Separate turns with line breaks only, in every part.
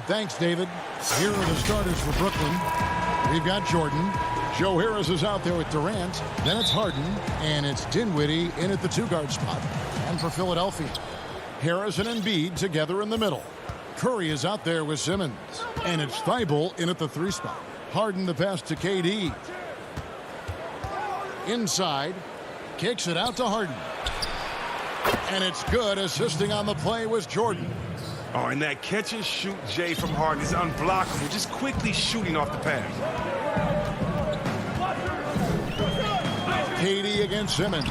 Thanks, David. Here are the starters for Brooklyn. We've got Jordan. Joe Harris is out there with Durant. Then it's Harden. And it's Dinwiddie in at the two-guard spot. And for Philadelphia, Harris and Embiid together in the middle. Curry is out there with Simmons. And it's Thibault in at the three spot. Harden the pass to KD. Inside. Kicks it out to Harden. And it's good. Assisting on the play was Jordan.
Oh, and that catch and shoot, Jay, from Harden is unblockable. Just quickly shooting off the pass.
KD against Simmons.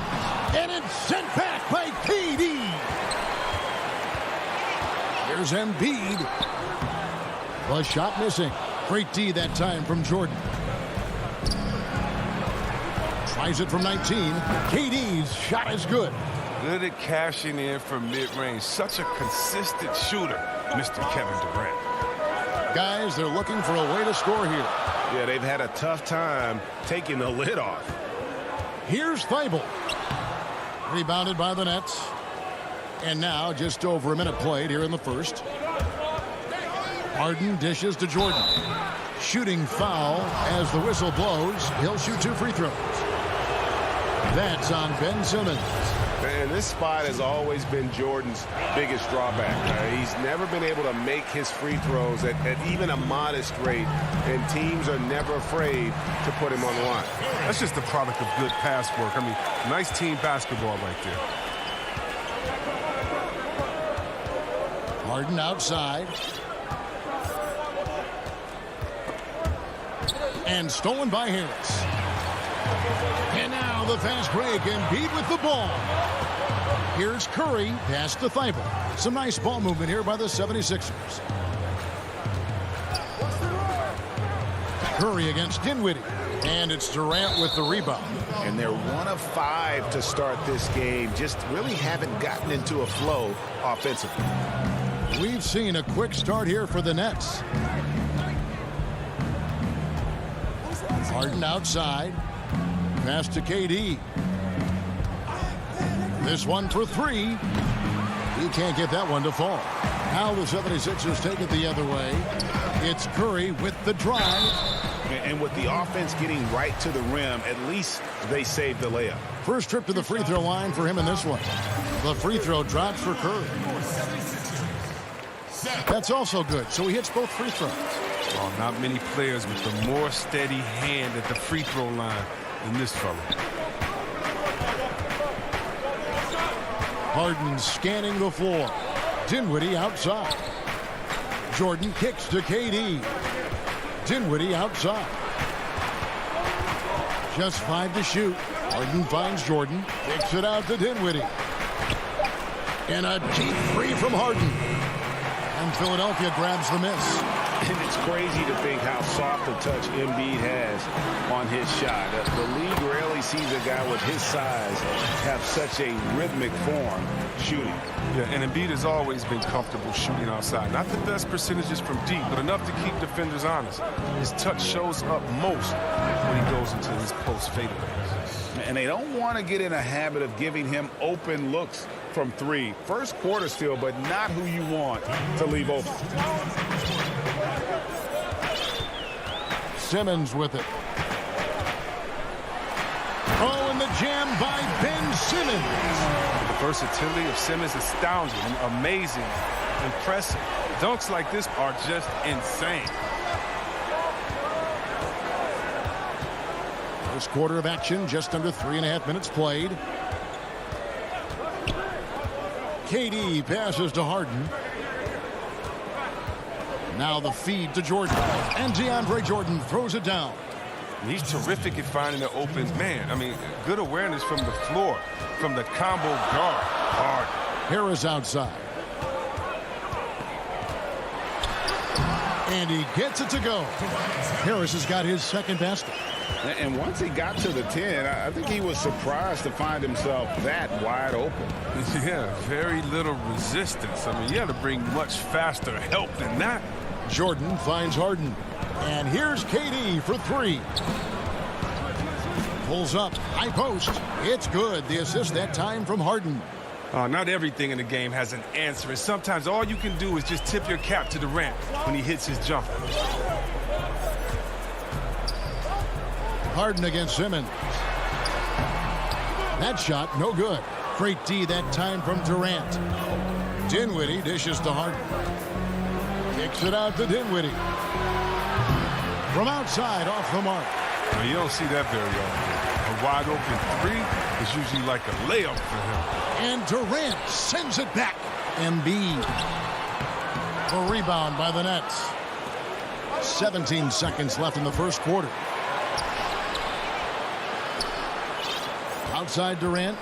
And it's sent back by KD. Here's Embiid. The shot missing. Great D that time from Jordan. Tries it from 19. KD's shot is good.
Good at cashing in from mid-range. Such a consistent shooter, Mr. Kevin Durant.
Guys, they're looking for a way to score here.
Yeah, they've had a tough time taking the lid off.
Here's Thibault. Rebounded by the Nets. And now just over a minute played here in the first. Harden dishes to Jordan. Shooting foul as the whistle blows. He'll shoot 2 free throws. That's on Ben Simmons.
Man, this spot has always been Jordan's biggest drawback. He's never been able to make his free throws at even a modest rate, and teams are never afraid to put him on the line.
That's just the product of good pass work. I mean, nice team basketball right there.
Harden outside. And stolen by Harris. And now the fast break, and Embiid with the ball. Here's Curry, pass to Thibault. Some nice ball movement here by the 76ers. Curry against Dinwiddie. And it's Durant with the rebound.
And they're 1 of 5 to start this game. Just really haven't gotten into a flow offensively.
We've seen a quick start here for the Nets. Harden outside. Pass to KD. This one for 3. He can't get that one to fall. Now the 76ers take it the other way. It's Curry with the drive.
And with the offense getting right to the rim, at least they saved the layup.
First trip to the free throw line for him in this one. The free throw drops for Curry. That's also good, so he hits both free throws.
Oh, not many players with a more steady hand at the free throw line than this fella.
Harden scanning the floor. Dinwiddie outside. Jordan kicks to KD. Dinwiddie outside. Just 5 to shoot. Harden finds Jordan. Kicks it out to Dinwiddie. And a deep three from Harden. And Philadelphia grabs the miss.
And it's crazy to think how soft a touch Embiid has on his shot. The league rarely sees a guy with his size have such a rhythmic form shooting.
Yeah, and Embiid has always been comfortable shooting outside. Not the best percentages from deep, but enough to keep defenders honest. His touch shows up most when he goes into his post fadeaways.
And they don't want to get in a habit of giving him open looks from 3. First quarter still, but not who you want to leave open.
Simmons with it. Oh, and the jam by Ben Simmons.
The versatility of Simmons is astounding, amazing, impressive. Dunks like this are just insane.
First quarter of action, just under 3.5 minutes played. KD passes to Harden. Now the feed to Jordan. And DeAndre Jordan throws it down.
He's terrific at finding an open man. I mean, good awareness from the floor, from the combo guard. Hard.
Harris outside. And he gets it to go. Harris has got his second basket.
And once he got to the 10, I think he was surprised to find himself that wide open.
Yeah, very little resistance. I mean, you had to bring much faster help than that.
Jordan finds Harden. And here's KD for three. Pulls up, high post. It's good. The assist that time from Harden.
Not everything in the game has an answer, and sometimes all you can do is just tip your cap to Durant when he hits his jumper.
Harden against Simmons. That shot, no good. Great D that time from Durant. Dinwiddie dishes to Harden. Kicks it out to Dinwiddie. From outside, off the mark.
Well, you don't see that very often. A wide open three is usually like a layup for him.
And Durant sends it back. Embiid. A rebound by the Nets. 17 seconds left in the first quarter. Outside Durant.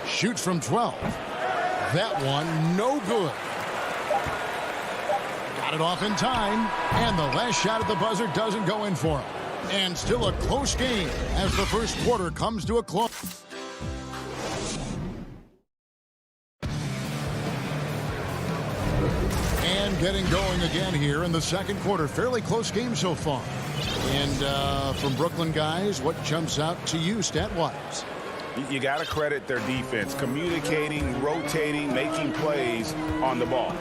Shoots from 12. That one, no good. Got it off in time. And the last shot at the buzzer doesn't go in for him. And still a close game as the first quarter comes to a close. And getting going again here in the second quarter. Fairly close game so far. And from Brooklyn guys, what jumps out to you stat-wise?
You got to credit their defense, communicating, rotating, making plays on the ball.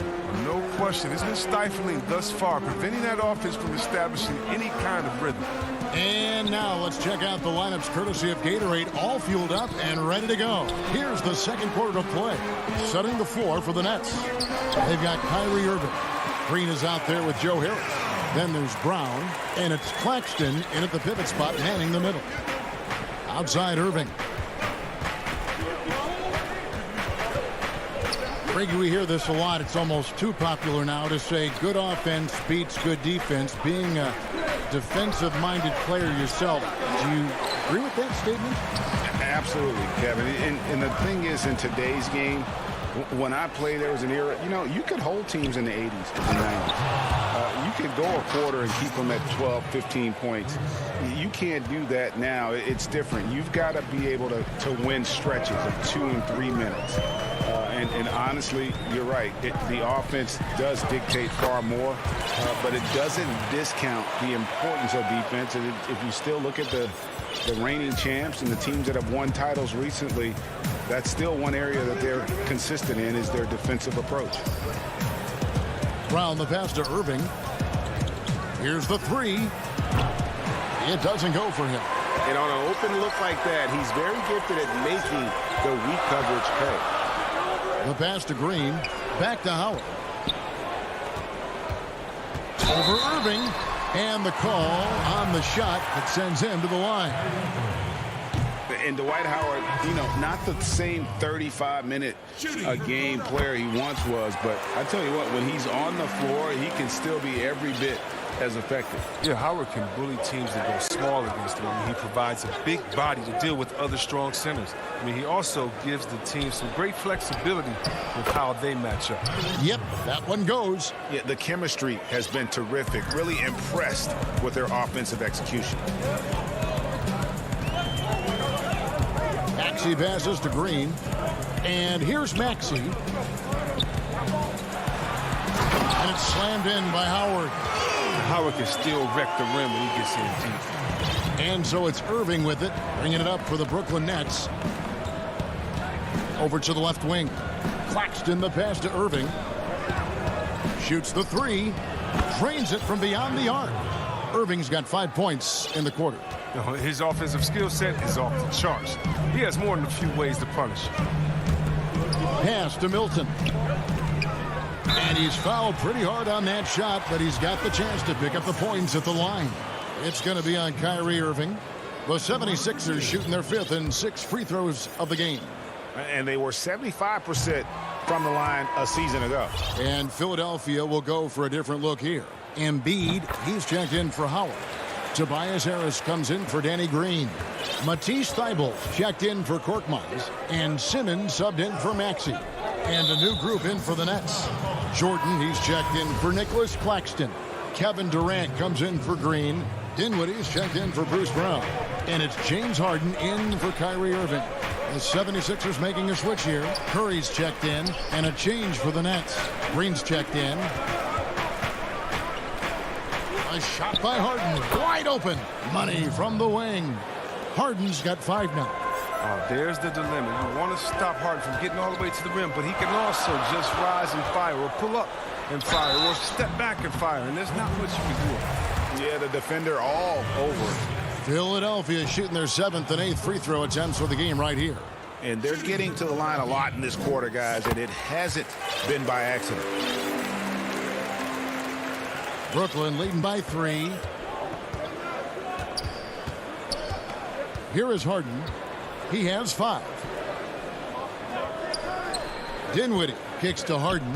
No question. It's been stifling thus far, preventing that offense from establishing any kind of rhythm.
And now let's check out the lineups courtesy of Gatorade, all fueled up and ready to go. Here's the second quarter to play. Setting the floor for the Nets. They've got Kyrie Irving. Green is out there with Joe Harris. Then there's Brown, and it's Claxton in at the pivot spot, manning the middle. Outside Irving. Brady, we hear this a lot. It's almost too popular now to say good offense beats good defense. Being a defensive-minded player yourself, do you agree with that statement?
Absolutely, Kevin. And the thing is, in today's game, when I played, there was an era, you could hold teams in the 80s and 90s. You could go a quarter and keep them at 12, 15 points. You can't do that now. It's different. You've got to be able to win stretches of 2 and 3 minutes. And honestly, you're right. The offense does dictate far more, but it doesn't discount the importance of defense. And if you still look at the reigning champs and the teams that have won titles recently, that's still one area that they're consistent in is their defensive approach.
Brown the pass to Irving. Here's the three. It doesn't go for him.
And on an open look like that, he's very gifted at making the weak coverage pay.
The pass to Green. Back to Howard. Over Irving. And the call on the shot that sends him to the line.
And Dwight Howard, not the same 35-minute a game player he once was, but I tell you what, when he's on the floor, he can still be every bit as effective.
Yeah, Howard can bully teams that go small against him. I mean, he provides a big body to deal with other strong centers. I mean, he also gives the team some great flexibility with how they match up.
Yep, that one goes.
Yeah, the chemistry has been terrific. Really impressed with their offensive execution.
Maxey passes to Green. And here's Maxey. And it's slammed in by Howard.
Howard can still wreck the rim when he gets in deep.
And so it's Irving with it, bringing it up for the Brooklyn Nets. Over to the left wing. Claxton the pass to Irving. Shoots the three. Drains it from beyond the arc. Irving's got 5 points in the quarter.
His offensive skill set is off the charts. He has more than a few ways to punish.
Pass to Milton. And he's fouled pretty hard on that shot, but he's got the chance to pick up the points at the line. It's going to be on Kyrie Irving. The 76ers shooting their 5th and 6 free throws of the game.
And they were 75% from the line a season ago.
And Philadelphia will go for a different look here. Embiid, he's checked in for Howard. Tobias Harris comes in for Danny Green. Matisse Thybulle checked in for Korkmaz. And Simmons subbed in for Maxey. And a new group in for the Nets. Jordan, he's checked in for Nicholas Claxton. Kevin Durant comes in for Green. Dinwiddie's checked in for Bruce Brown. And it's James Harden in for Kyrie Irving. The 76ers making a switch here. Curry's checked in. And a change for the Nets. Green's checked in. A shot by Harden. Wide open. Money from the wing. Harden's got 5 now.
Oh, there's the dilemma. You want to stop Harden from getting all the way to the rim, but he can also just rise and fire, or pull up and fire, or step back and fire, and there's not much you can do.
Yeah, the defender all over.
Philadelphia shooting their 7th and 8th free throw attempts for the game right here.
And they're getting to the line a lot in this quarter, guys, and it hasn't been by accident.
Brooklyn leading by 3. Here is Harden. He has 5. Dinwiddie kicks to Harden.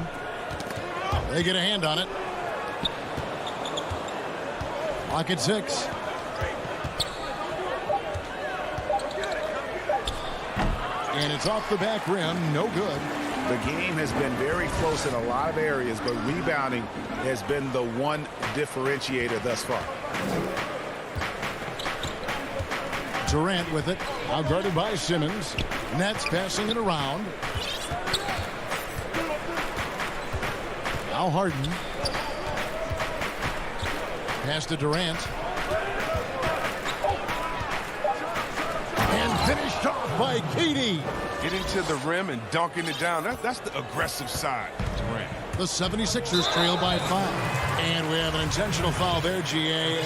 They get a hand on it. Clock at 6. And it's off the back rim. No good.
The game has been very close in a lot of areas, but rebounding has been the one differentiator thus far.
Durant with it. Out guarded by Simmons. Nets passing it around. Now Harden. Pass to Durant. And finished off by KD.
Getting to the rim and dunking it down. That's the aggressive side, Durant.
The 76ers trail by 5. And we have an intentional foul there, GA.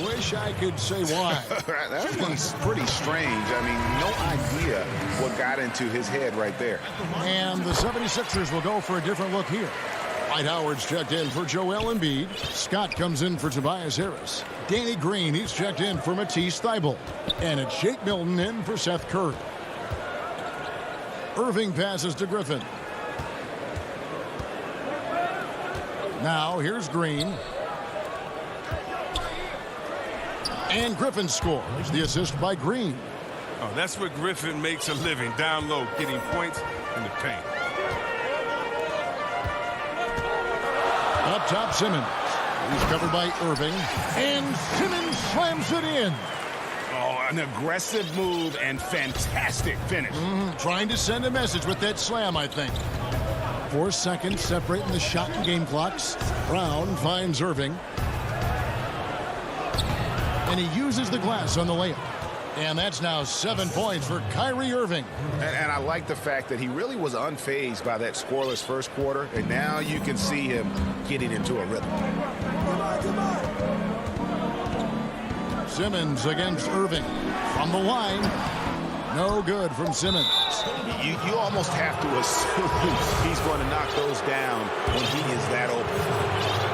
Wish I could say why.
That one's pretty strange. I mean, no idea what got into his head right there.
And the 76ers will go for a different look here. Dwight Howard's checked in for Joel Embiid. Scott comes in for Tobias Harris. Danny Green, he's checked in for Matisse Thybulle. And it's Shake Milton in for Seth Curry. Irving passes to Griffin. Now here's Green. And Griffin scores. The assist by Green.
Oh, that's where Griffin makes a living, down low, getting points in the paint.
Up top, Simmons. He's covered by Irving. And Simmons slams it in.
Oh, an aggressive move and fantastic finish.
Trying to send a message with that slam, I think. 4 seconds separating the shot and game clocks. Brown finds Irving. And he uses the glass on the layup. And that's now 7 points for Kyrie Irving.
And I like the fact that he really was unfazed by that scoreless first quarter. And now you can see him getting into a rhythm.
Simmons against Irving. From the line. No good from Simmons.
You almost have to assume he's going to knock those down when he is that open.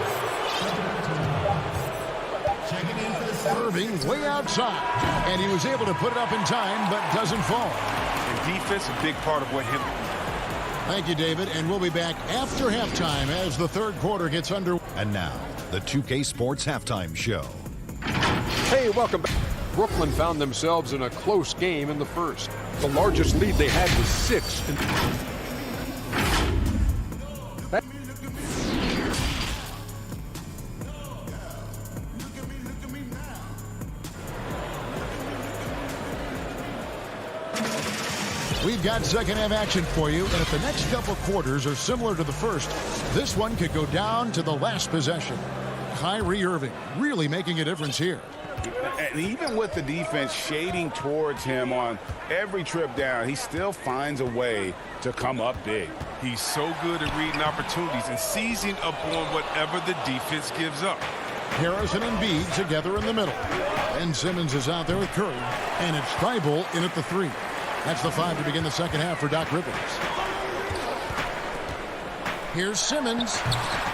Irving way outside. And he was able to put it up in time, but doesn't fall.
And defense, a big part of what hit him.
Thank you, David. And we'll be back after halftime as the third quarter gets underway.
And now, the 2K Sports Halftime Show.
Hey, welcome back. Brooklyn found themselves in a close game in the first. The largest lead they had was 6.
We've got second half action for you, and if the next couple quarters are similar to the first, this one could go down to the last possession. Kyrie Irving really making a difference here.
And even with the defense shading towards him on every trip down, he still finds a way to come up big.
He's so good at reading opportunities and seizing upon whatever the defense gives up.
Harris and Embiid together in the middle. And Simmons is out there with Curry. And it's Thybulle in at the 3. That's the 5 to begin the second half for Doc Rivers. Here's Simmons.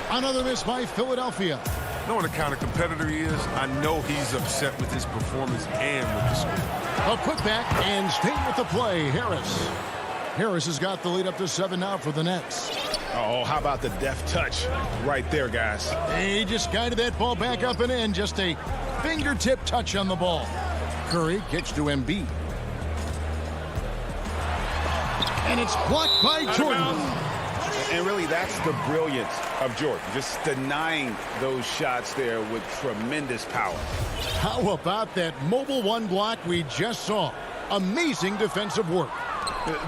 Another miss by Philadelphia.
Knowing the kind of competitor he is, I know he's upset with his performance and with the score.
A putback and staying with the play, Harris. Harris has got the lead up to 7 now for the Nets.
Oh, how about the deft touch right there, guys?
He just guided that ball back up and in. Just a fingertip touch on the ball. Curry kicks to Embiid. And it's blocked by Jordan.
And really, that's the brilliance of Jordan. Just denying those shots there with tremendous power.
How about that mobile one block we just saw? Amazing defensive work.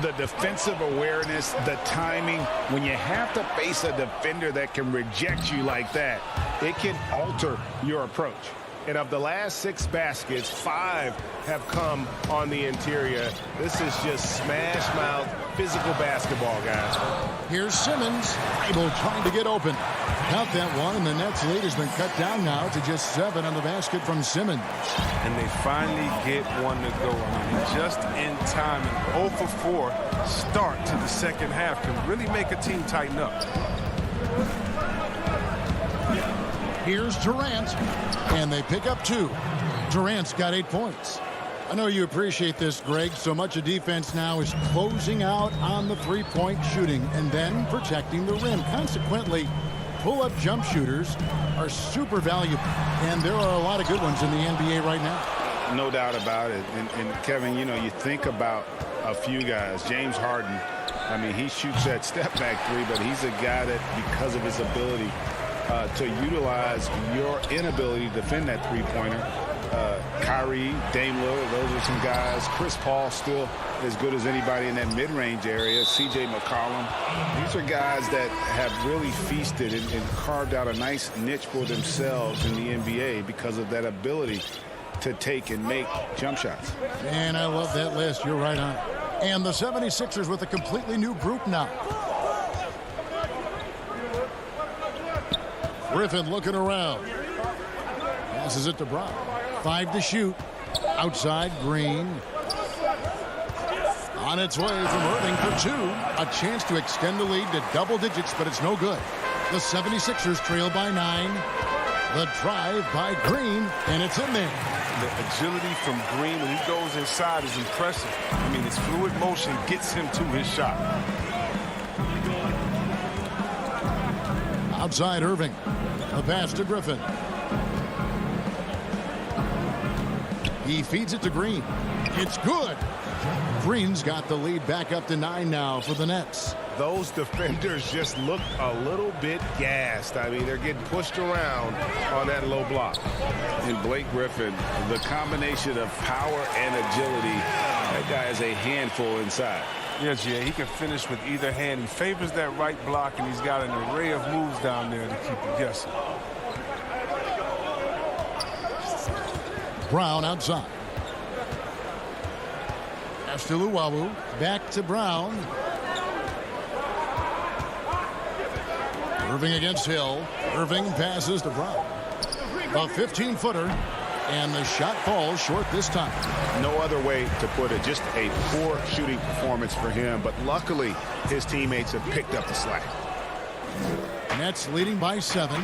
The defensive awareness, the timing. When you have to face a defender that can reject you like that, it can alter your approach.
And of the last 6 baskets, 5 have come on the interior. This is just smash-mouth physical basketball, guys.
Here's Simmons, able trying to get open. Count that one, and the Nets lead has been cut down now to just 7 on the basket from Simmons.
And they finally get one to go. I mean, just in time. An 0 for 4 start to the second half can really make a team tighten up.
Here's Durant, and they pick up 2. Durant's got 8 points. I know you appreciate this, Greg. So much of defense now is closing out on the three-point shooting and then protecting the rim. Consequently, pull-up jump shooters are super valuable, and there are a lot of good ones in the NBA right now.
No doubt about it. And Kevin, you know, you think about a few guys. James Harden, I mean, he shoots that step-back 3, but he's a guy that, because of his ability to utilize your inability to defend that three-pointer. Kyrie, Dame Lillard, those are some guys. Chris Paul still as good as anybody in that mid-range area. CJ McCollum. These are guys that have really feasted and carved out a nice niche for themselves in the NBA because of that ability to take and make jump shots.
And I love that list. You're right on it. And the 76ers with a completely new group now. Griffin looking around. Passes it to Brown. 5 to shoot. Outside, Green. On its way from Irving for 2. A chance to extend the lead to double digits, but it's no good. The 76ers trail by 9. The drive by Green, and it's in there.
The agility from Green when he goes inside is impressive. I mean, his fluid motion gets him to his shot.
Outside, Irving. A pass to Griffin. He feeds it to Green. It's good. Green's got the lead back up to 9 now for the Nets.
Those defenders just look a little bit gassed. I mean, they're getting pushed around on that low block.
And Blake Griffin, the combination of power and agility, that guy is a handful inside.
Yeah, Jay, he can finish with either hand. He favors that right block, and he's got an array of moves down there to keep it guessing.
Brown outside. Pass to Luwawu. Back to Brown. Irving against Hill. Irving passes to Brown. A 15-footer. And the shot falls short this time.
No other way to put it. Just a poor shooting performance for him. But luckily, his teammates have picked up the slack.
Nets leading by 7.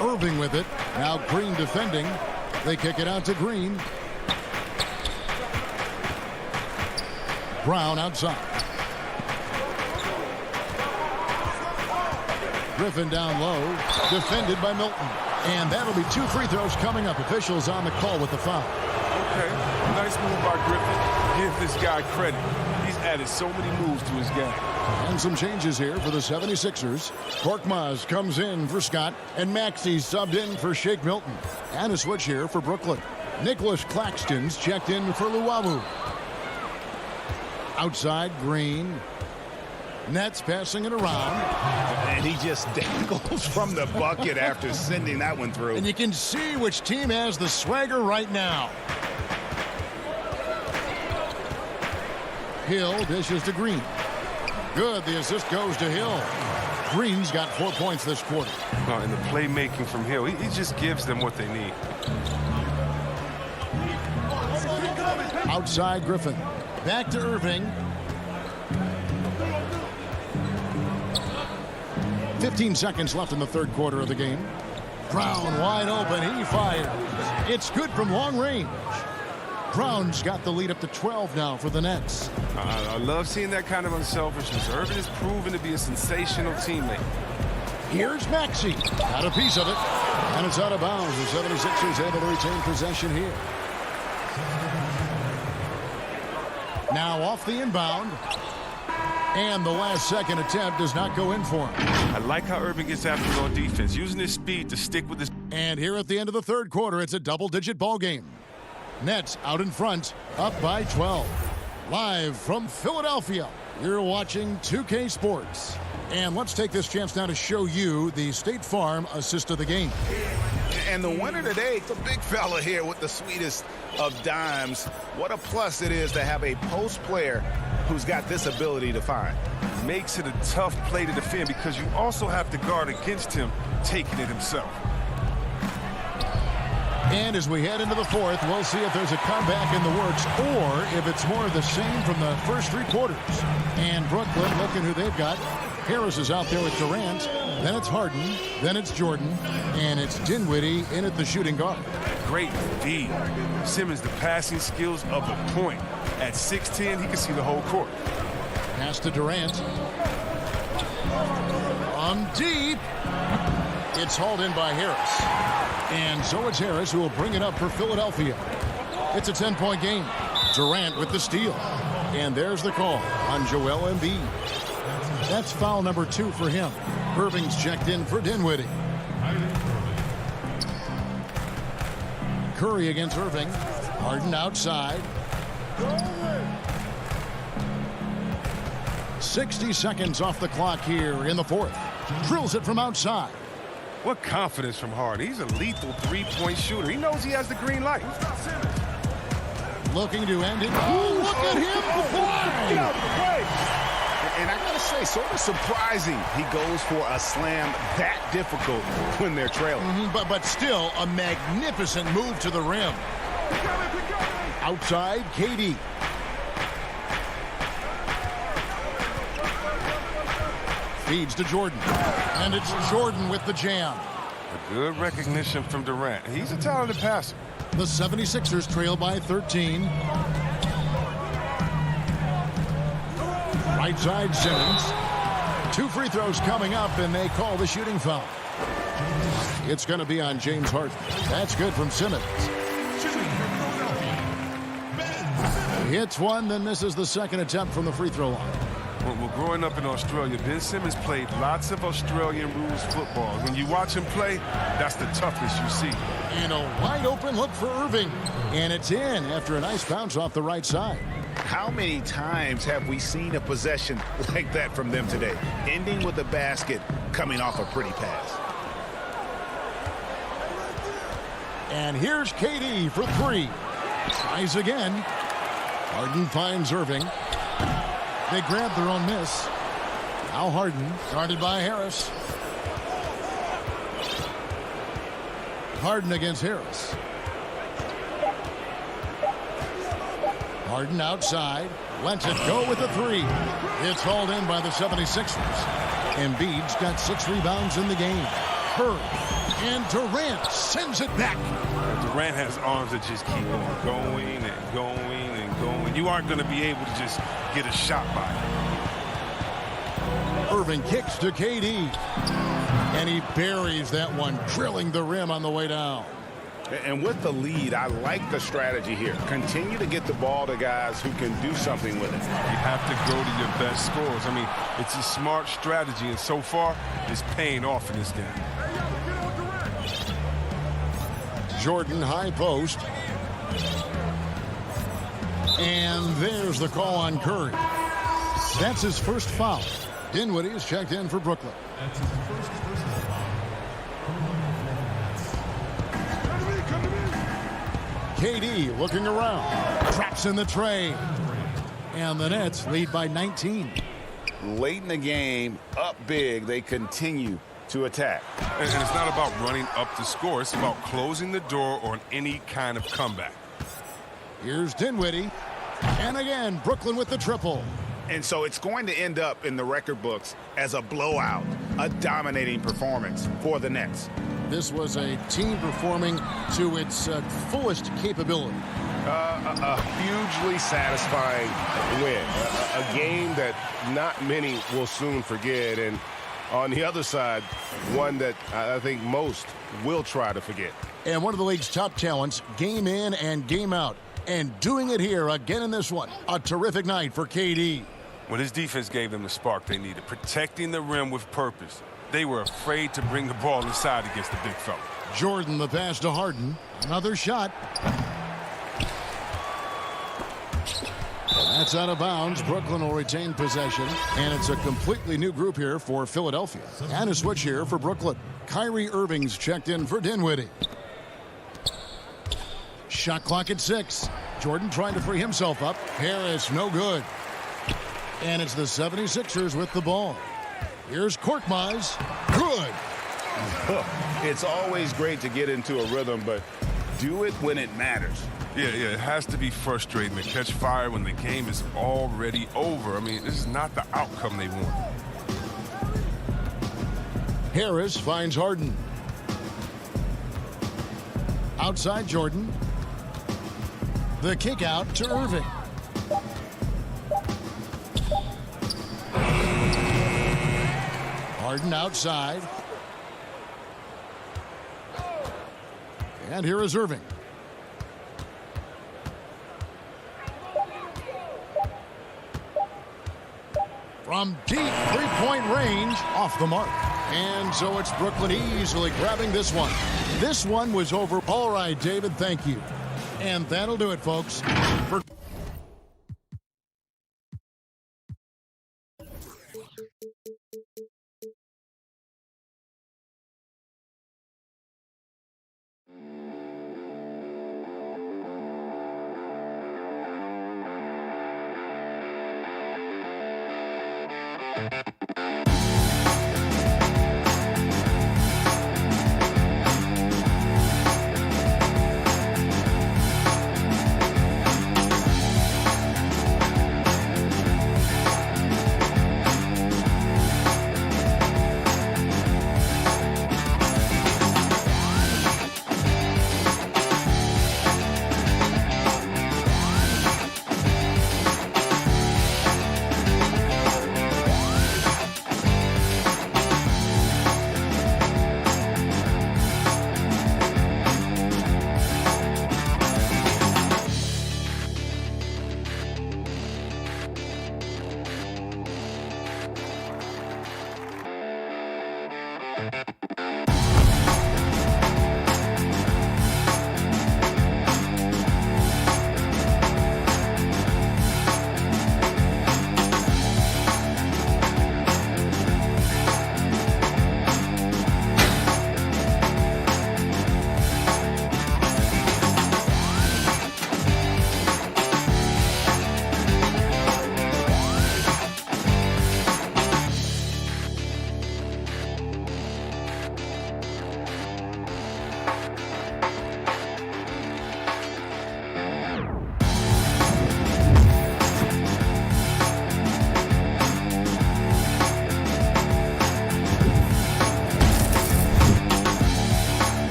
Irving with it. Now Green defending. They kick it out to Green. Brown outside. Griffin down low. Defended by Milton. And that'll be 2 free throws coming up. Officials on the call with the foul.
Okay, nice move by Griffin. Give this guy credit. He's added so many moves to his game.
And some changes here for the 76ers. Korkmaz comes in for Scott, and Maxey subbed in for Shake Milton. And a switch here for Brooklyn. Nicholas Claxton's checked in for Luwawu. Outside, Green. Nets passing it around.
And he just dangles from the bucket after sending that one through.
And you can see which team has the swagger right now. Hill dishes to Green. Good. The assist goes to Hill. Green's got 4 points this quarter.
And the playmaking from Hill, he just gives them what they need.
Outside, Griffin. Back to Irving. 15 seconds left in the third quarter of the game. Brown wide open. He fires. It's good from long range. Brown's got the lead up to 12 now for the Nets.
I love seeing that kind of unselfishness. Irving is proven to be a sensational teammate.
Here's Maxey. Got a piece of it. And it's out of bounds. The 76ers able to retain possession here. Now off the inbound. And the last second attempt does not go in for him.
I like how Irving gets after it on defense, using his speed to stick with his...
And here at the end of the third quarter, it's a double-digit ball game. Nets out in front, up by 12. Live from Philadelphia, you're watching 2K Sports. And let's take this chance now to show you the State Farm assist of the game.
And the winner today, the big fella here with the sweetest of dimes. What a plus it is to have a post player who's got this ability to find.
Makes it a tough play to defend because you also have to guard against him taking it himself.
And as we head into the fourth, we'll see if there's a comeback in the works or if it's more of the same from the first three quarters. And Brooklyn looking who they've got. Harris is out there with Durant. Then it's Harden. Then it's Jordan. And it's Dinwiddie in at the shooting guard.
Great D. Simmons, the passing skills of the point. At 6'10", he can see the whole court.
Pass to Durant. From deep. It's hauled in by Harris. And so it's Harris who will bring it up for Philadelphia. It's a 10-point game. Durant with the steal. And there's the call on Joel Embiid. That's foul number 2 for him. Irving's checked in for Dinwiddie. Curry against Irving. Harden outside. 60 seconds off the clock here in the fourth. Drills it from outside.
What confidence from Harden. He's a lethal three-point shooter. He knows he has the green light.
Looking to end it. Oh, look at him fly!
And I gotta say, sort of surprising he goes for a slam that difficult when they're trailing.
But still a magnificent move to the rim. Outside, KD. Feeds to Jordan. And it's Jordan with the jam.
A good recognition from Durant. He's a talented passer.
The 76ers trail by 13. Right side, Simmons. 2 free throws coming up, and they call the shooting foul. It's going to be on James Harden. That's good from Simmons. Hits one, then misses the second attempt from the free throw line.
Well, growing up in Australia, Ben Simmons played lots of Australian rules football. When you watch him play, that's the toughness you see.
And a wide open look for Irving. And it's in after a nice bounce off the right side.
How many times have we seen a possession like that from them today? Ending with a basket, coming off a pretty pass.
And here's KD for 3. Tries again. Harden finds Irving. They grab their own miss. Now Harden, guarded by Harris. Harden against Harris. Harden outside. Lets it go with a 3. It's hauled in by the 76ers. Embiid's got 6 rebounds in the game. Curry and Durant sends it back.
Durant has arms that just keep on going and going and going. You aren't going to be able to just get a shot by him.
Irving kicks to KD. And he buries that one, drilling the rim on the way down.
And with the lead, I like the strategy here. Continue to get the ball to guys who can do something with it.
You have to go to your best scorers. I mean, it's a smart strategy, and so far, it's paying off in this game.
Jordan high post. And there's the call on Curry. That's his first foul. Dinwiddie is checked in for Brooklyn.
That's his first foul.
KD looking around. Traps in the tray. And the Nets lead by 19.
Late in the game, up big, they continue to attack.
And it's not about running up the score. It's about closing the door on any kind of comeback.
Here's Dinwiddie. And again, Brooklyn with the triple.
And so it's going to end up in the record books as a blowout, a dominating performance for the Nets.
This was a team performing to its fullest capability.
A hugely satisfying win. A game that not many will soon forget. And on the other side, one that I think most will try to forget.
And one of the league's top talents, game in and game out. And doing it here again in this one. A terrific night for KD.
Well, his defense gave them the spark they needed, protecting the rim with purpose. They were afraid to bring the ball inside against the big fella.
Jordan, the pass to Harden. Another shot. That's out of bounds. Brooklyn will retain possession. And it's a completely new group here for Philadelphia. And a switch here for Brooklyn. Kyrie Irving's checked in for Dinwiddie. Shot clock at 6. Jordan trying to free himself up. Harris, no good. And it's the 76ers with the ball. Here's Korkmaz. Good.
It's always great to get into a rhythm, but do it when it matters.
Yeah, it has to be frustrating to catch fire when the game is already over. I mean, this is not the outcome they want.
Harris finds Harden. Outside Jordan. The kick out to Irving. Harden outside. And here is Irving. From deep three-point range, off the mark. And so it's Brooklyn easily grabbing this one. This one was over. All right, David, thank you. And that'll do it, folks.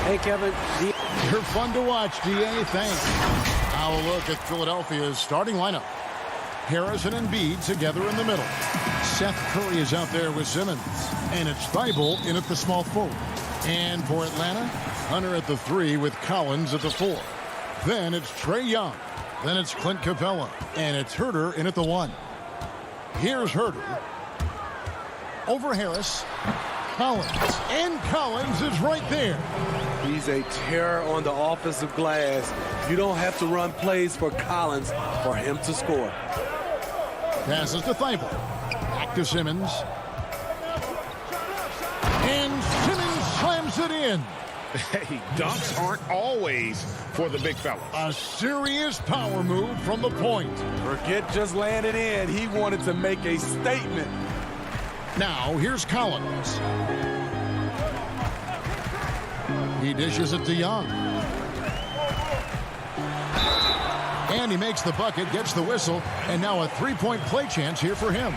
Hey, Kevin.
You're fun to watch, D.A. Thanks. Now a look at Philadelphia's starting lineup. Harrison and Embiid together in the middle. Seth Curry is out there with Simmons. And it's Thibault in at the small forward. And for Atlanta, Hunter at the 3 with Collins at the 4. Then it's Trae Young. Then it's Clint Capella. And it's Herter in at the 1. Here's Herter. Over Harris. Collins. And Collins is right there.
He's a terror on the offensive glass. You don't have to run plays for Collins for him to score.
Passes to Thibault. Back to Simmons. And Simmons slams it in.
Hey, dunks aren't always for the big fella.
A serious power move from the point.
Forget just laying it in. He wanted to make a statement.
Now, here's Collins. He dishes it to Young. And he makes the bucket, gets the whistle, and now a three-point play chance here for him.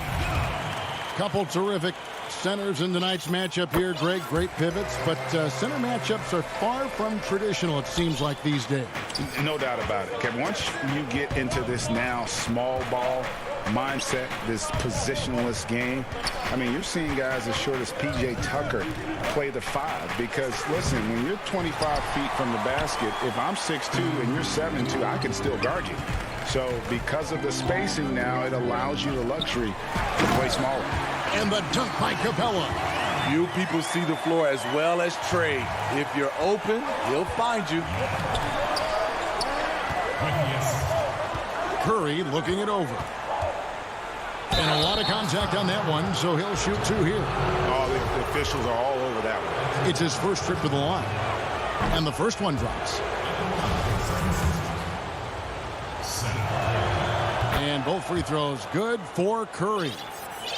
Couple terrific centers in tonight's matchup here, Greg. Great pivots, but center matchups are far from traditional, it seems like, these days.
No doubt about it, Kevin. Once you get into this now small ball mindset, this positionless game, I mean, you're seeing guys as short as P.J. Tucker play the 5 because, listen, when you're 25 feet from the basket, if I'm 6'2 and you're 7'2, I can still guard you. So because of the spacing now, it allows you the luxury to play smaller.
And the dunk by Capella.
You people see the floor as well as Trae. If you're open, he'll find you.
Curry looking it over. And a lot of contact on that one, so he'll shoot 2 here.
Oh, the officials are all over that one.
It's his first trip to the line. And the first one drops. And both free throws good for Curry.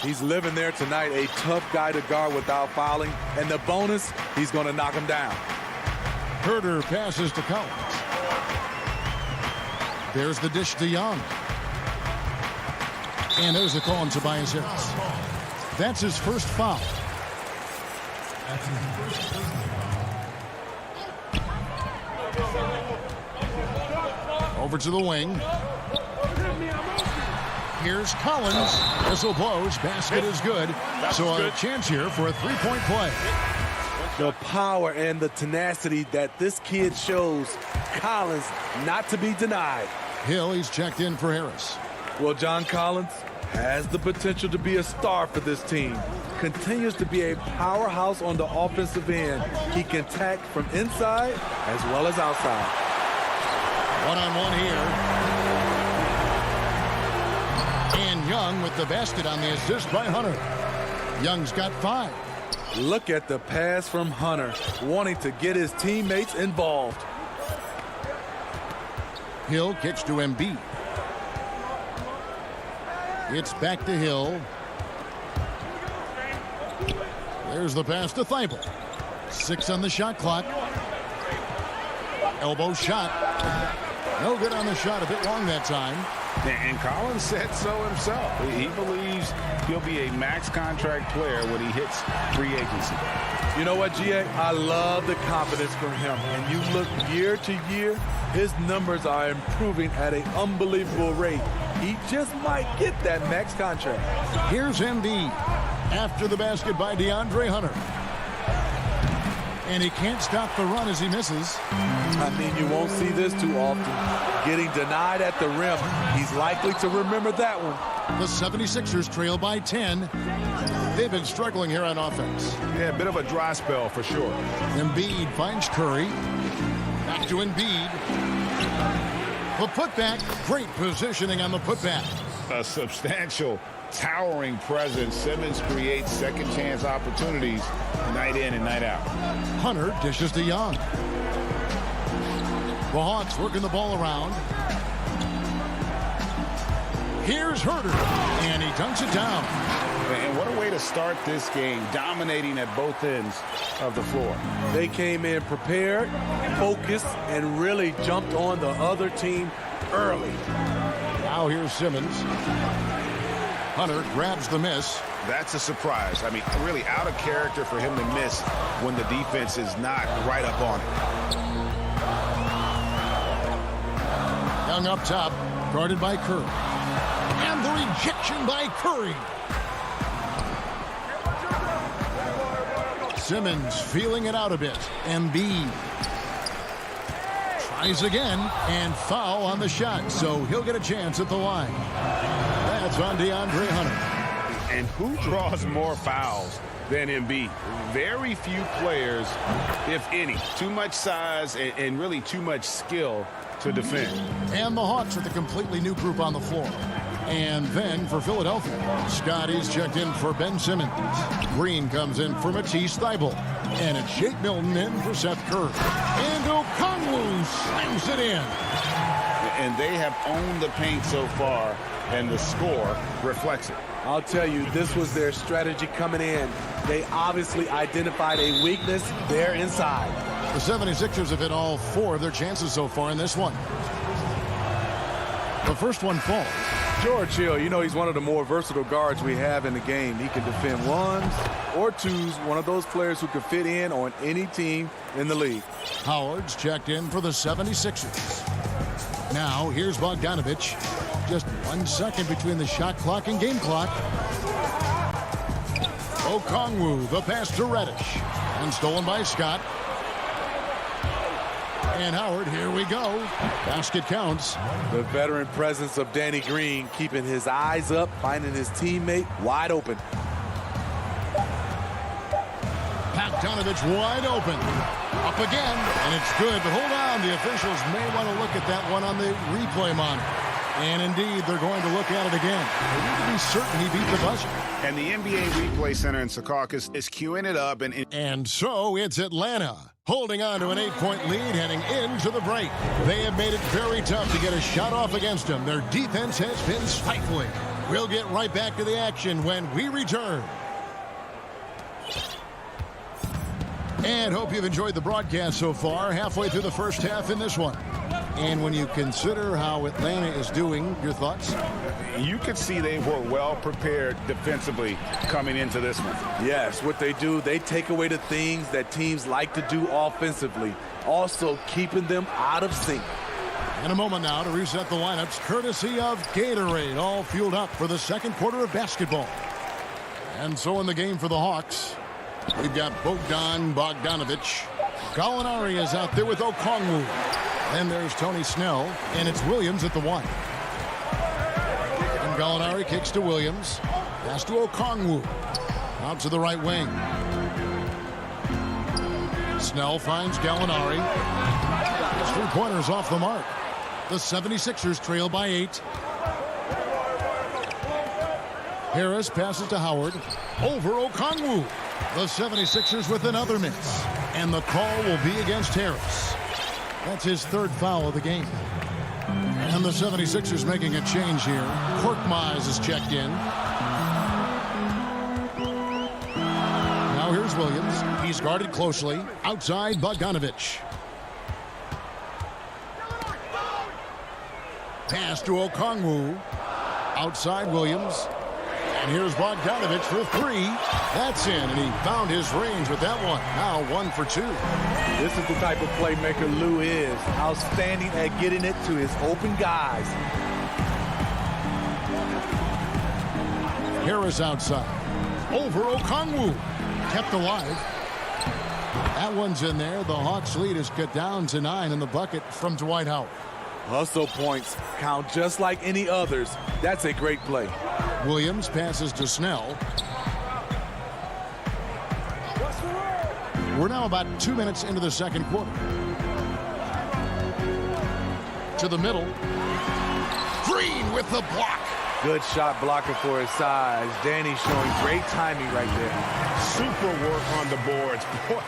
He's living there tonight, a tough guy to guard without fouling. And the bonus, he's going to knock him down.
Herter passes to Collins. There's the dish to Young. And there's the call on Tobias Harris. That's his first foul.
That's his first personal.
Over to the wing. Here's Collins. Whistle blows. Basket is good. So a chance here for a three-point play.
The power and the tenacity that this kid shows, Collins not to be denied.
Hill, he's checked in for Harris.
Well, John Collins has the potential to be a star for this team. Continues to be a powerhouse on the offensive end. He can attack from inside as well as outside.
One-on-one here. And Young with the basket on the assist by Hunter. Young's got 5.
Look at the pass from Hunter, wanting to get his teammates involved.
Hill kicks to Embiid. It's back to Hill. There's the pass to Thibault. 6 on the shot clock. Elbow shot. No good on the shot, a bit long that time.
And Collins said so himself. He believes he'll be a max contract player when he hits free agency.
You know what, GA? I love the confidence from him. And you look year to year, his numbers are improving at an unbelievable rate. He just might get that max contract.
Here's Embiid after the basket by DeAndre Hunter. And he can't stop the run as he misses.
I mean, you won't see this too often. Getting denied at the rim. He's likely to remember that one.
The 76ers trail by 10. They've been struggling here on offense.
Yeah, a bit of a dry spell for sure.
Embiid finds Curry. Back to Embiid. The putback. Great positioning on the putback.
A substantial, towering presence. Simmons creates second chance opportunities night in and night out.
Hunter dishes to Young. The Hawks working the ball around. Here's Herter, and he dunks it down.
And what a way to start this game, dominating at both ends of the floor.
They came in prepared, focused, and really jumped on the other team early.
Now here's Simmons. Hunter grabs the miss.
That's a surprise. I mean, really out of character for him to miss when the defense is not right up on it.
Young up top, guarded by Curry. And the rejection by Curry. Simmons feeling it out a bit. Embiid tries again, and foul on the shot, so he'll get a chance at the line. That's on DeAndre Hunter.
And who draws more fouls than Embiid? Very few players, if any.
Too much size and really too much skill to defend.
And the Hawks with a completely new group on the floor. And then for Philadelphia, Scotty's checked in for Ben Simmons. Green comes in for Matisse Thybulle. And it's Shake Milton in for Seth Curry. And Okongwu slams it in.
And they have owned the paint so far, and the score reflects it.
I'll tell you, this was their strategy coming in. They obviously identified a weakness there inside.
The 76ers have hit all 4 of their chances so far in this one. The first one falls.
George Hill, you know, he's one of the more versatile guards we have in the game. He can defend ones or twos, one of those players who can fit in on any team in the league.
Howard's checked in for the 76ers. Now, here's Bogdanovich. Just 1 second between the shot clock and game clock. Okongwu, the pass to Reddish. And stolen by Scott. And Howard, here we go. Basket counts.
The veteran presence of Danny Green keeping his eyes up, finding his teammate wide open.
Bogdanovich wide open. Up again, and it's good. But hold on, the officials may want to look at that one on the replay monitor. And indeed, they're going to look at it again. They need to be certain he beat the buzzer.
And the NBA Replay Center in Secaucus is queuing it up.
And so it's Atlanta holding on to an 8-point lead heading into the break. They have made it very tough to get a shot off against them. Their defense has been stifling. We'll get right back to the action when we return. And hope you've enjoyed the broadcast so far. Halfway through the first half in this one. And when you consider how Atlanta is doing, your thoughts?
You could see they were well prepared defensively coming into this one.
Yes, what they do, they take away the things that teams like to do offensively, also keeping them out of sync.
In a moment now to reset the lineups, courtesy of Gatorade, all fueled up for the second quarter of basketball. And so in the game for the Hawks, we've got Bogdanovich. Gallinari is out there with Okongwu. Then there's Tony Snell, and it's Williams at the 1. And Gallinari kicks to Williams. Pass to Okongwu. Out to the right wing. Snell finds Gallinari. His 3-pointers off the mark. The 76ers trail by 8. Harris passes to Howard. Over Okongwu. The 76ers with another miss. And the call will be against Harris. That's his 3rd foul of the game. And the 76ers making a change here. Korkmaz is checked in. Now here's Williams. He's guarded closely. Outside Bogdanovich. Pass to Okongwu. Outside Williams. And here's Bogdanovich for three. That's in, and he found his range with that one. Now 1 for 2.
This is the type of playmaker Lou is. Outstanding at getting it to his open guys.
Harris outside. Over Okongwu. Kept alive. That one's in there. The Hawks lead is cut down to 9 in the bucket from Dwight Howard.
Hustle points count just like any others. That's a great play.
Williams passes to Snell. We're now about 2 minutes into the second quarter. To the middle. Green with the block.
Good shot blocker for his size. Danny showing great timing right there.
Super work on the boards. Boy,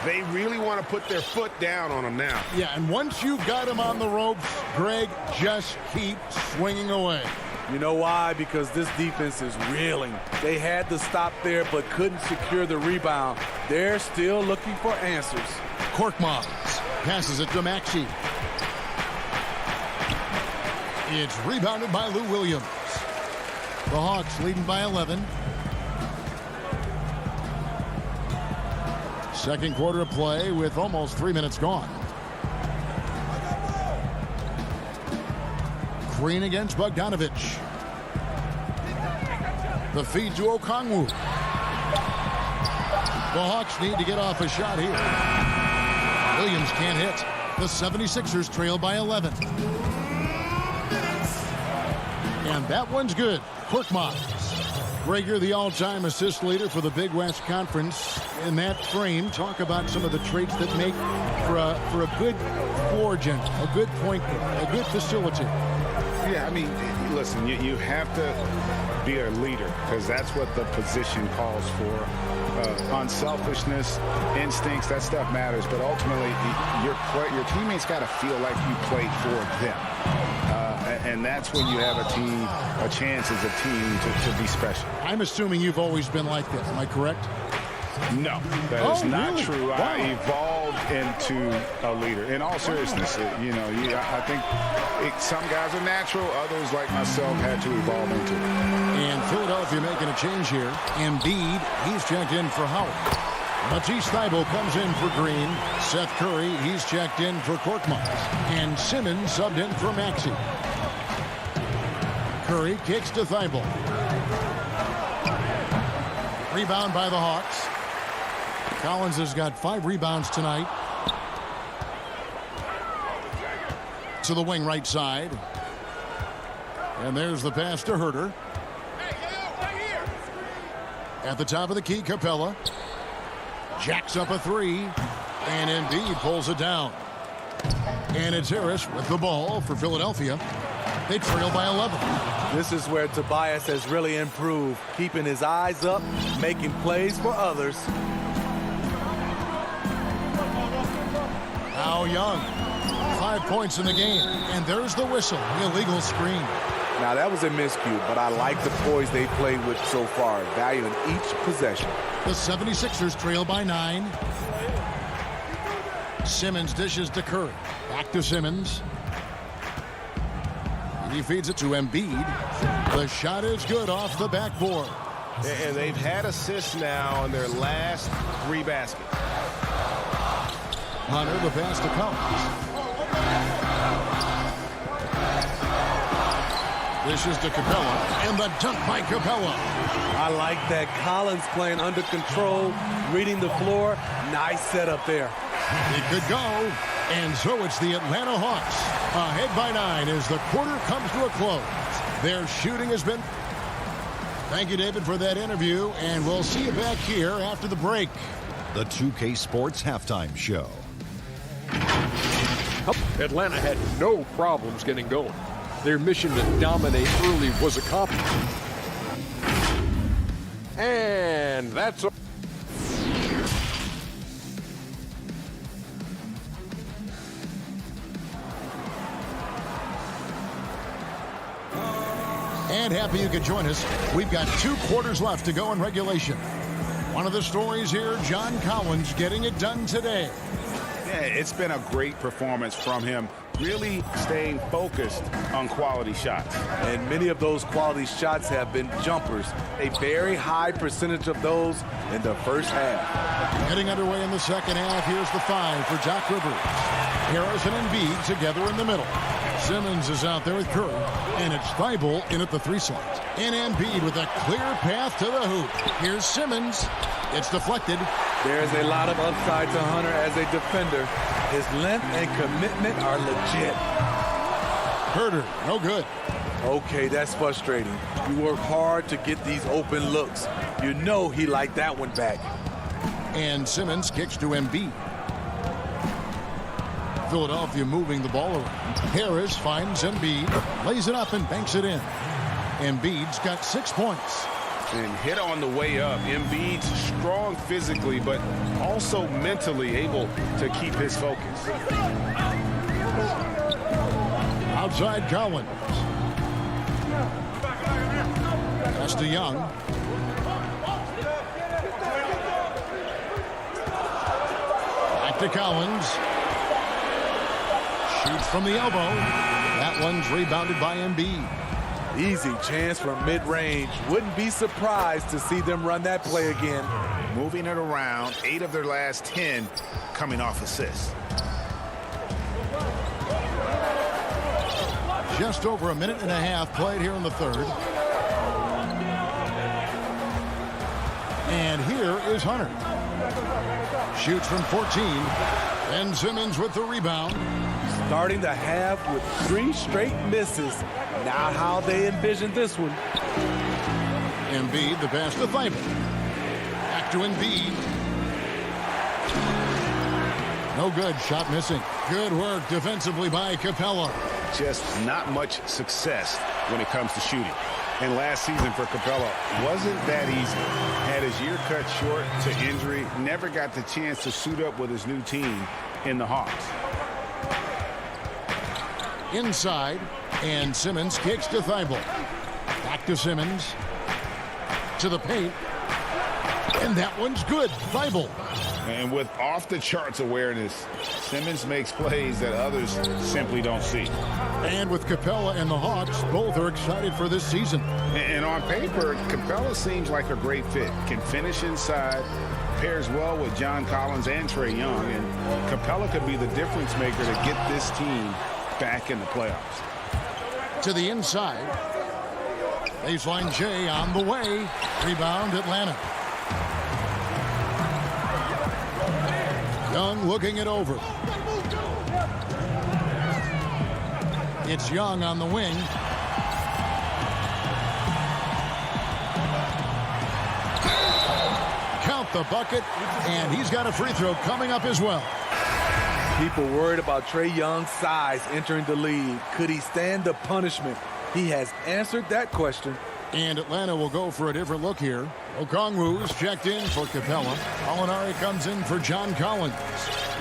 they really want to put their foot down on him now.
Yeah, and once you got him on the ropes, Greg, just keep swinging away.
You know why? Because this defense is reeling. They had to stop there but couldn't secure the rebound. They're still looking for answers.
Korkmaz passes it to Maxey. It's rebounded by Lou Williams. The Hawks leading by 11. Second quarter of play with almost 3 minutes gone. Green against Bogdanovich. The feed to Okongwu. The Hawks need to get off a shot here. Williams can't hit. The 76ers trail by 11. And that one's good. Korkmaz. Rager, the all-time assist leader for the Big West Conference. In that frame, talk about some of the traits that make for a good floor general, a good point guard, a good facilitator.
Yeah, I mean, listen, you have to be a leader because that's what the position calls for. Unselfishness, instincts, that stuff matters. But ultimately, your teammates got to feel like you played for them. And that's when you have a chance as a team to be special.
I'm assuming you've always been like this. Am I correct?
No, that is not
really?
true.
Wow.
I evolved into a leader. In all seriousness, I think some guys are natural. Others, like myself, had to evolve into it.
And Philadelphia making a change here. Embiid, he's checked in for Howard. Matisse Thybulle comes in for Green. Seth Curry, he's checked in for Korkmaz. And Simmons subbed in for Maxey. Curry kicks to Thybulle. Rebound by the Hawks. Collins has got 5 rebounds tonight. To the wing right side. And there's the pass to Herter. At the top of the key, Capella. Jacks up a 3. And Embiid pulls it down. And it's Harris with the ball for Philadelphia. They trail by 11.
This is where Tobias has really improved, keeping his eyes up, making plays for others.
Now Young, 5 points in the game, and there's the whistle, illegal screen.
Now that was a miscue, but I like the poise they played with so far, valuing each possession.
The 76ers trail by 9. Simmons dishes to Curry. Back to Simmons. He feeds it to Embiid. The shot is good off the backboard.
And they've had assists now on their last 3 baskets.
Hunter, the pass to Collins. This is to Capella, and the dunk by Capella.
I like that. Collins playing under control, reading the floor. Nice setup there.
It could go. And so it's the Atlanta Hawks ahead by 9 as the quarter comes to a close. Their shooting has been... Thank you, David, for that interview, and we'll see you back here after the break.
The 2K Sports Halftime Show.
Atlanta had no problems getting going. Their mission to dominate early was accomplished. And that's all.
And happy you could join us. We've got 2 quarters left to go in regulation. One of the stories here, John Collins getting it done today.
Yeah, it's been a great performance from him.
really staying focused on quality shots.
And many of those quality shots have been jumpers. A very high percentage of those in the first half.
Getting underway in the second half. Here's the 5 for Doc Rivers. Harris and Embiid together in the middle. Simmons is out there with Curry. And it's Thibault in at the 3 slot. And Embiid with a clear path to the hoop. Here's Simmons. It's deflected.
There's a lot of upside to Hunter as a defender. His length and commitment are legit.
Herter, no good.
Okay, that's frustrating. You work hard to get these open looks. You know he liked that one back.
And Simmons kicks to Embiid. Philadelphia moving the ball around. Harris finds Embiid, lays it up and banks it in. Embiid's got 6 points.
And hit on the way up. Embiid's strong physically, but also mentally able to keep his focus.
Outside Collins. Pass to Young. Back to Collins. Shoots from the elbow. That one's rebounded by Embiid.
Easy chance from mid-range. Wouldn't be surprised to see them run that play again.
Moving it around, 8 of their last 10 coming off assists.
Just over a minute and a half played here in the third. And here is Hunter. Shoots from 14. And Simmons with the rebound.
Starting the half with 3 straight misses. Not how they envisioned this one.
Embiid, the pass to Thibault. Back to Embiid. No good. Shot missing. Good work defensively by Capella.
Just not much success when it comes to shooting. And last season for Capella wasn't that easy. Had his year cut short to injury. Never got the chance to suit up with his new team in the Hawks.
Inside. And Simmons kicks to Thibault. Back to Simmons. To the paint. And that one's good. Thibault.
And with off-the-charts awareness, Simmons makes plays that others simply don't see.
And with Capella and the Hawks, both are excited for this season.
And on paper, Capella seems like a great fit. Can finish inside, pairs well with John Collins and Trae Young. And Capella could be the difference maker to get this team back in the playoffs.
To the inside. Baseline J on the way. Rebound Atlanta. Young looking it over. It's Young on the wing. Count the bucket, and he's got a free throw coming up as well.
People worried about Trae Young's size entering the league. Could he stand the punishment? He has answered that question.
And Atlanta will go for a different look here. Okongwu's checked in for Capella. Molinari comes in for John Collins.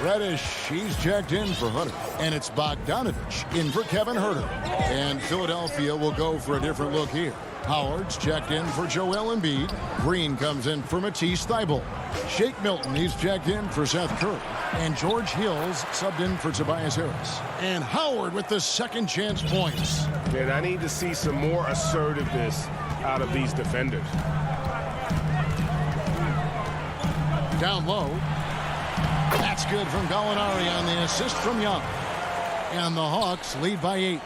Reddish, he's checked in for Hutter. And it's Bogdanovich in for Kevin Huerter. And Philadelphia will go for a different look here. Howard's checked in for Joel Embiid. Green comes in for Matisse Thybulle. Shake Milton, he's checked in for Seth Curry. And George Hill's subbed in for Tobias Harris. And Howard with the second chance points.
And I need to see some more assertiveness out of these defenders.
Down low. That's good from Gallinari on the assist from Young. And the Hawks lead by 8.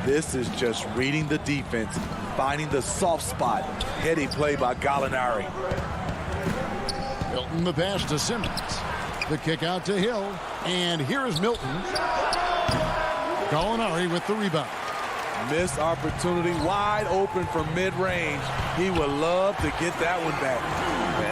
This is just reading the defense, finding the soft spot. Heady play by Gallinari.
Milton the pass to Simmons. The kick out to Hill. And here's Milton. Gallinari with the rebound.
Missed opportunity, wide open from mid-range. He would love to get that one back.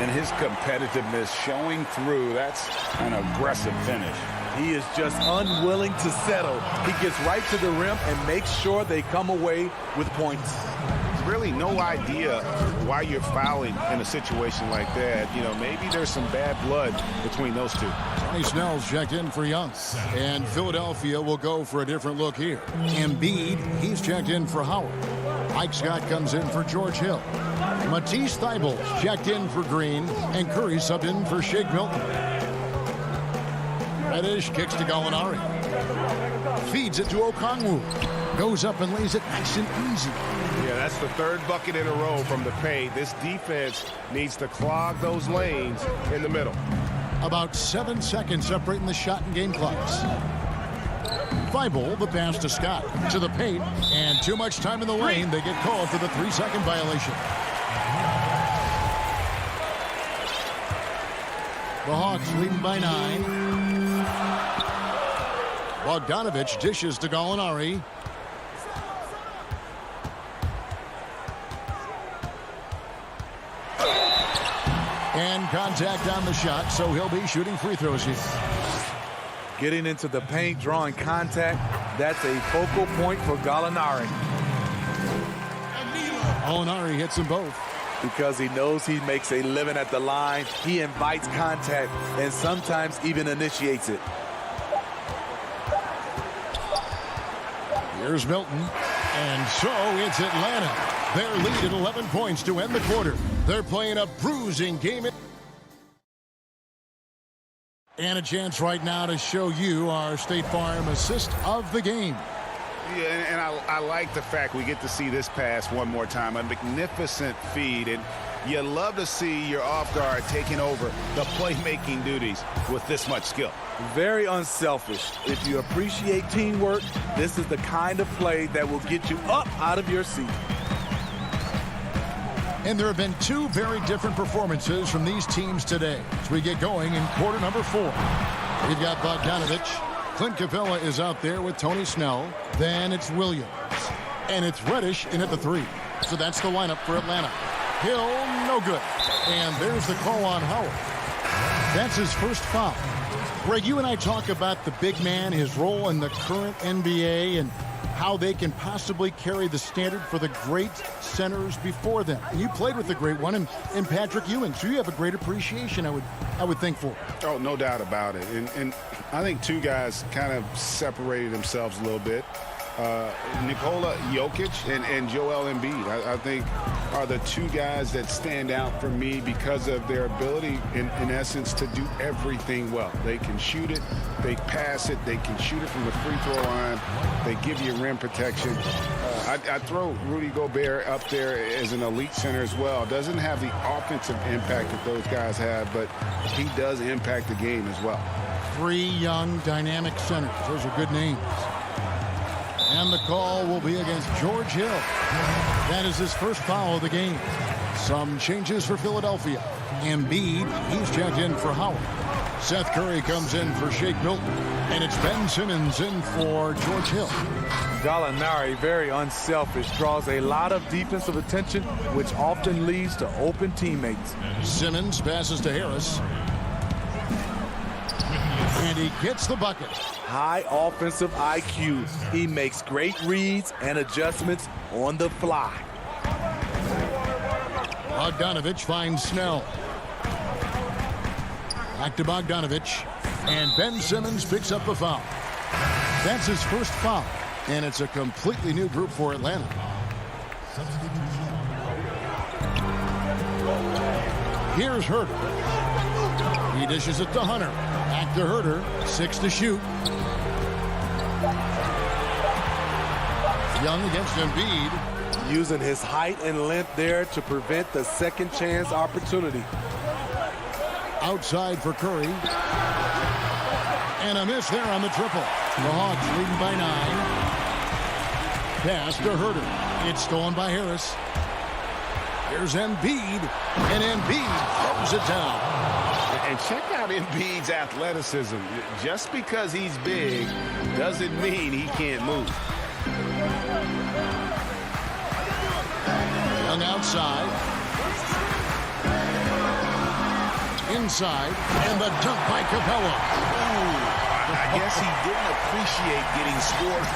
And his competitiveness showing through. That's an aggressive finish.
He is just unwilling to settle. He gets right to the rim and makes sure they come away with points.
Really no idea why you're fouling in a situation like that. You know, maybe there's some bad blood between those two.
Tony Snell's checked in for Young. And Philadelphia will go for a different look here. Embiid, he's checked in for Howard. Mike Scott comes in for George Hill. Matisse Thybulle checked in for Green. And Curry subbed in for Shake Milton. Reddish kicks to Gallinari. Feeds it to Okongwu. Goes up and lays it nice and easy.
Yeah, that's the third bucket in a row from the paint. This defense needs to clog those lanes in the middle.
About 7 seconds separating the shot and game clocks. Thibault, the pass to Scott. To the paint, and too much time in the lane. They get called for the 3-second violation. The Hawks leading by 9. Bogdanovich dishes to Gallinari. And contact on the shot, so he'll be shooting free throws here.
Getting into the paint, drawing contact, that's a focal point for Gallinari.
Gallinari hits them both.
Because he knows he makes a living at the line, he invites contact and sometimes even initiates it.
Here's Milton. And so it's Atlanta. Their lead at 11 points to end the quarter. They're playing a bruising game. And a chance right now to show you our State Farm assist of the game.
Yeah, and I like the fact we get to see this pass one more time. A magnificent feed, and you love to see your off guard taking over the playmaking duties with this much skill.
Very unselfish. If you appreciate teamwork, this is the kind of play that will get you up out of your seat.
And there have been two very different performances from these teams today as we get going in quarter number 4. We've got Bogdanovich. Clint Capella is out there with Tony Snell. Then it's Williams. And it's Reddish in at the 3. So that's the lineup for Atlanta. Hill, no good. And there's the call on Howard. That's his first foul. Greg, you and I talk about the big man, his role in the current NBA, and how they can possibly carry the standard for the great centers before them. And you played with the great one in Patrick Ewing, so you have a great appreciation, I would think, for it.
Oh, no doubt about it. And I think two guys kind of separated themselves a little bit. Nikola Jokic and Joel Embiid, I think, are the two guys that stand out for me because of their ability, in essence, to do everything well. They can shoot it, they pass it, they can shoot it from the free throw line, they give you rim protection. I throw Rudy Gobert up there as an elite center as well. Doesn't have the offensive impact that those guys have, but he does impact the game as well.
3 young, dynamic centers. Those are good names. And the call will be against George Hill. That is his first foul of the game. Some changes for Philadelphia. Embiid, he's checked in for Howard. Seth Curry comes in for Shake Milton. And it's Ben Simmons in for George Hill.
Gallinari, very unselfish, draws a lot of defensive attention, which often leads to open teammates.
Simmons passes to Harris. And he gets the bucket.
High offensive IQ. He makes great reads and adjustments on the fly.
Bogdanovich finds Snell. Back to Bogdanovich. And Ben Simmons picks up the foul. That's his first foul. And it's a completely new group for Atlanta. Here's Herter. He dishes it to Hunter. Back to Herter. 6 to shoot. Young against Embiid.
Using his height and length there to prevent the second chance opportunity.
Outside for Curry. And a miss there on the triple. The Hawks leading by 9. Pass to Herter. It's stolen by Harris. Here's Embiid. And Embiid throws it down.
And check out Embiid's athleticism. Just because he's big doesn't mean he can't move.
Young outside. Inside. And the dunk by Capella.
I guess he didn't appreciate getting scored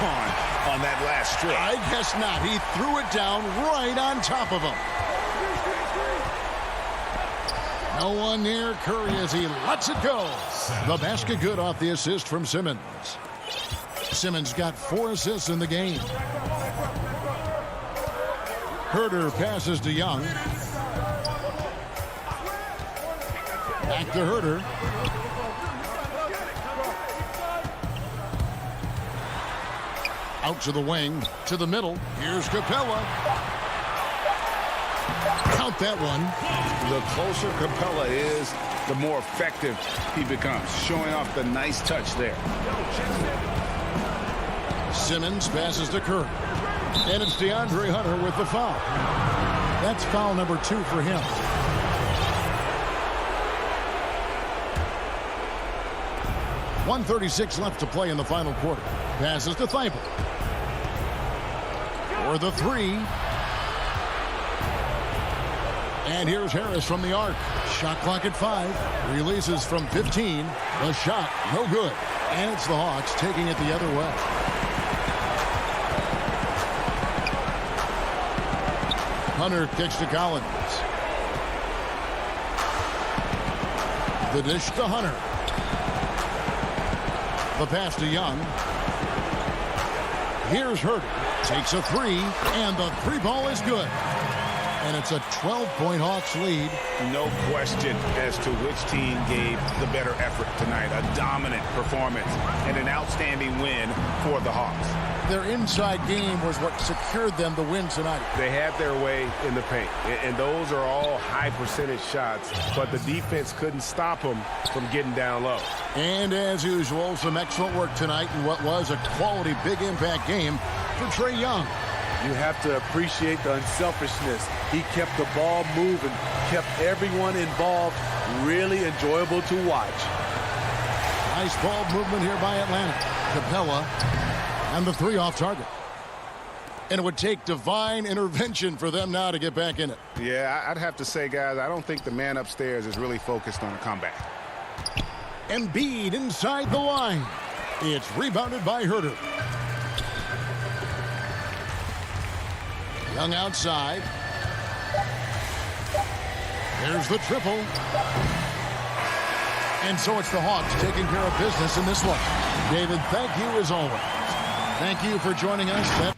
on that last strip.
I guess not. He threw it down right on top of him. No one near Curry as he lets it go. The basket good off the assist from Simmons. Simmons got 4 assists in the game. Herter passes to Young. Back to Herter. Out to the wing, to the middle. Here's Capella. Count that one.
The closer Capella is, the more effective he becomes, showing off the nice touch there.
Simmons passes to Curry. And it's DeAndre Hunter with the foul. That's foul number 2 for him. .136 left to play in the final quarter. Passes to Thibault. For the 3. And here's Harris from the arc. Shot clock at 5. Releases from 15. The shot, no good. And it's the Hawks taking it the other way. Hunter kicks to Collins. The dish to Hunter. The pass to Young. Here's Herder. Takes a 3, and the 3-ball is good. And it's a 12-point Hawks lead.
No question as to which team gave the better effort tonight. A dominant performance and an outstanding win for the Hawks.
Their inside game was what secured them the win tonight.
They had their way in the paint, and those are all high-percentage shots, but the defense couldn't stop them from getting down low.
And as usual, some excellent work tonight in what was a quality big-impact game for Trae Young.
You have to appreciate the unselfishness. He kept the ball moving, kept everyone involved, really enjoyable to watch.
Nice ball movement here by Atlanta. Capella, and the 3 off target. And it would take divine intervention for them now to get back in it.
Yeah, I'd have to say, guys, I don't think the man upstairs is really focused on a comeback.
Embiid inside the line. It's rebounded by Herder. Young outside. There's the triple. And so it's the Hawks taking care of business in this one. David, thank you as always. Thank you for joining us.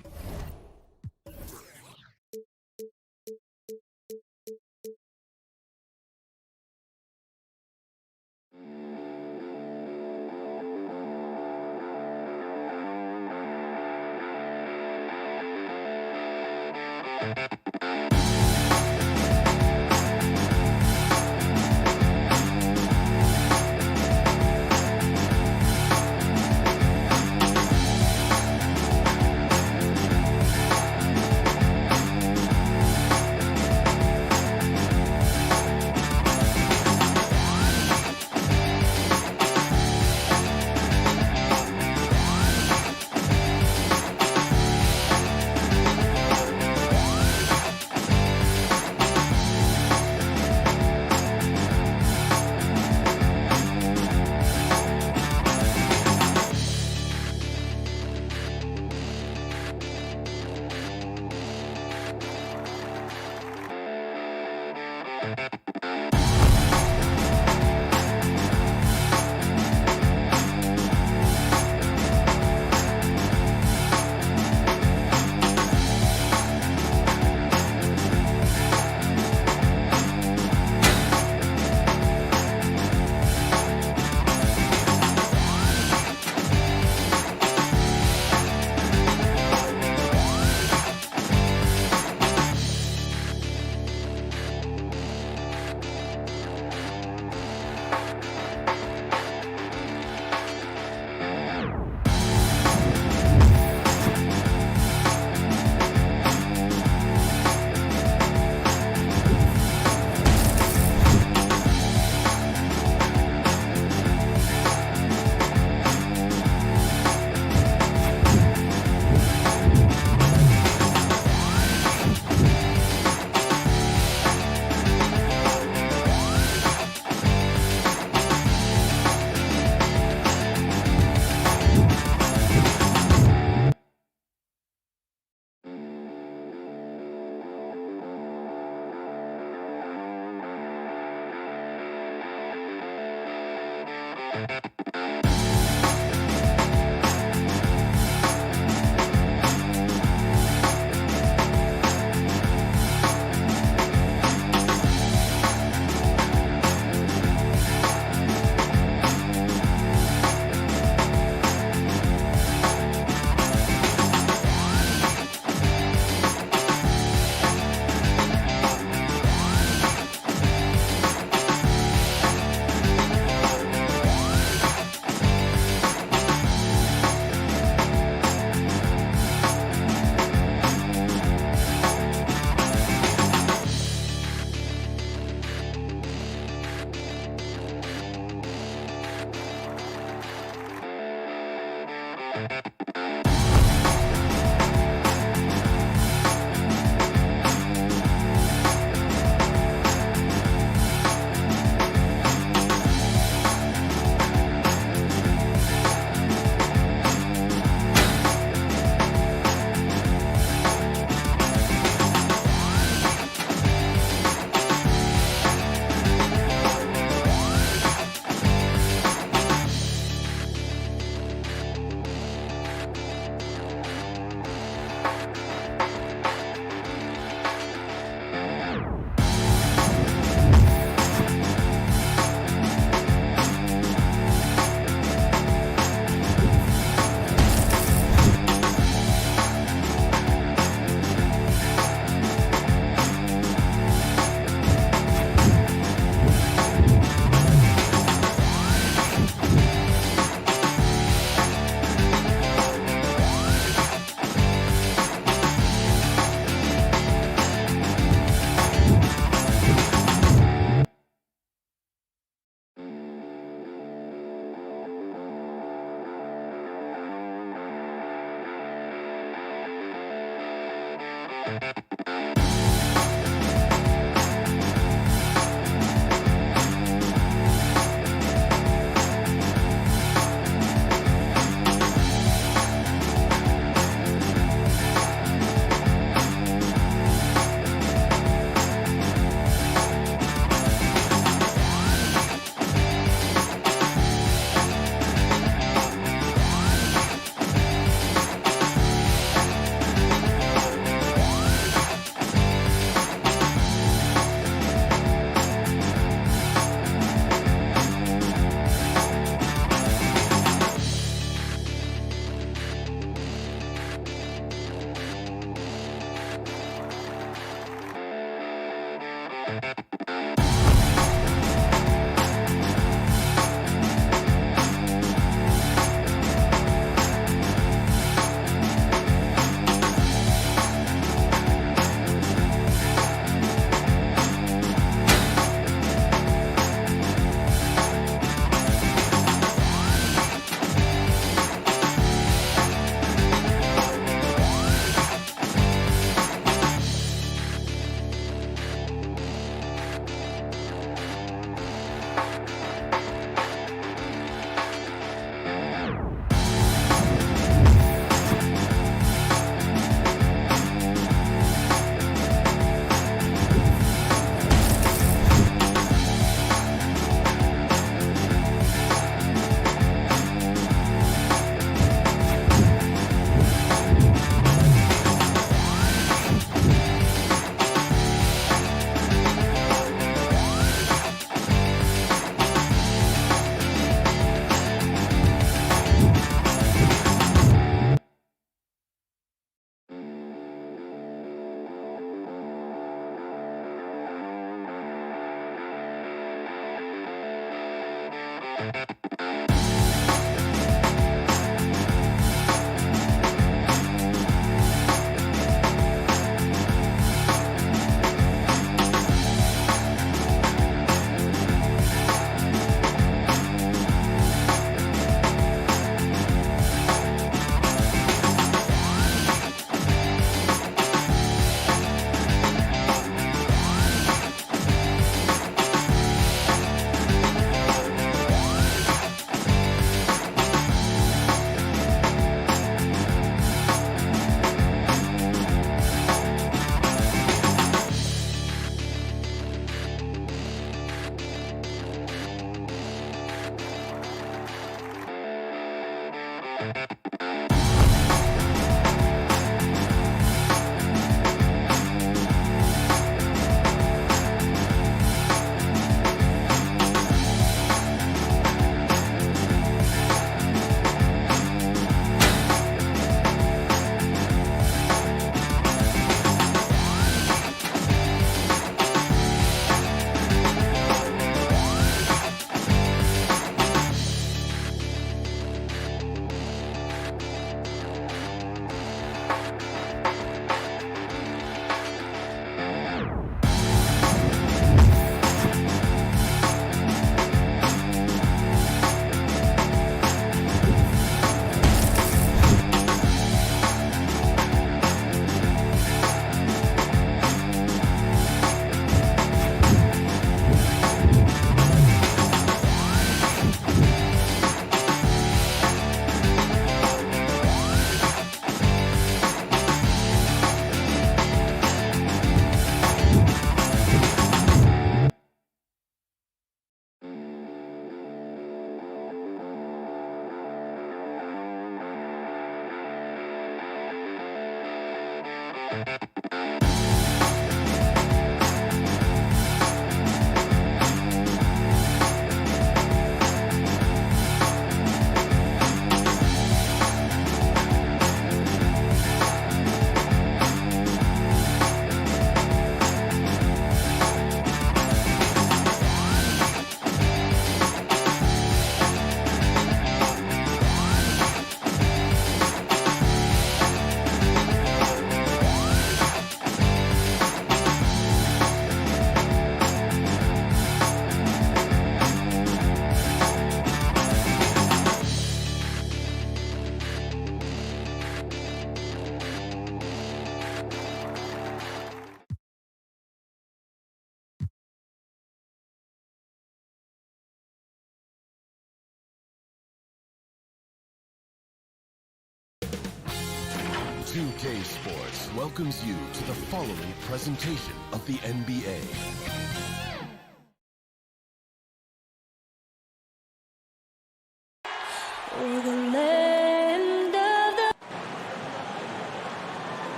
2K Sports welcomes you to the following presentation of the NBA.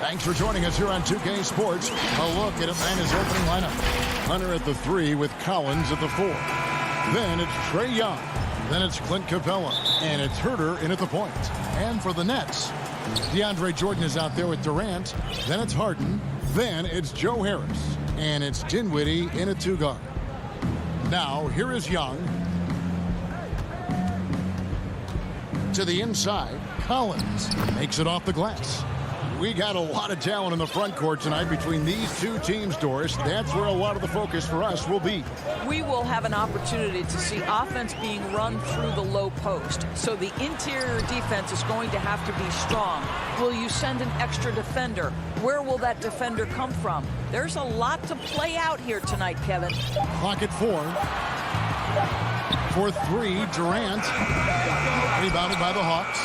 Thanks for joining us here on 2K Sports. A look at Atlanta's opening lineup. Hunter at the 3 with Collins at the 4. Then it's Trae Young. Then it's Clint Capella. And it's Herter in at the point. And for the Nets, DeAndre Jordan is out there with Durant. Then it's Harden. Then it's Joe Harris. And it's Dinwiddie in at 2 guard. Now, here is Young. To the inside, Collins makes it off the glass. We got a lot of talent in the front court tonight between these two teams, Doris. That's where a lot of the focus for us will be.
We will have an opportunity to see offense being run through the low post. So the interior defense is going to have to be strong. Will you send an extra defender? Where will that defender come from? There's a lot to play out here tonight, Kevin.
Clock at 4. For 3, Durant. Rebounded by the Hawks.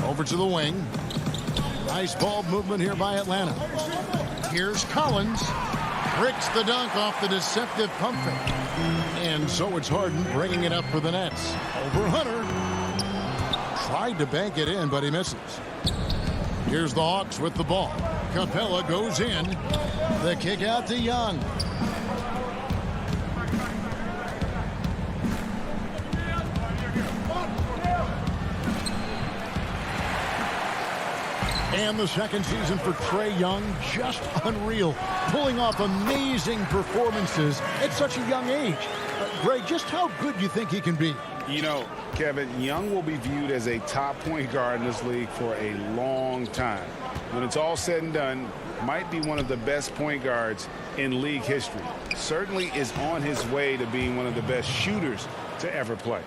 Over to the wing. Nice ball movement here by Atlanta. Here's Collins. Bricks the dunk off the deceptive pump fake. And so it's Harden bringing it up for the Nets. Over Hunter. Tried to bank it in, but he misses. Here's the Hawks with the ball. Capella goes in. The kick out to Young. And the second season for Trae Young, just unreal. Pulling off amazing performances at such a young age. Greg, just how good do you think he can be?
You know, Kevin, Young will be viewed as a top point guard in this league for a long time. When it's all said and done, might be one of the best point guards in league history. Certainly is on his way to being one of the best shooters to ever play.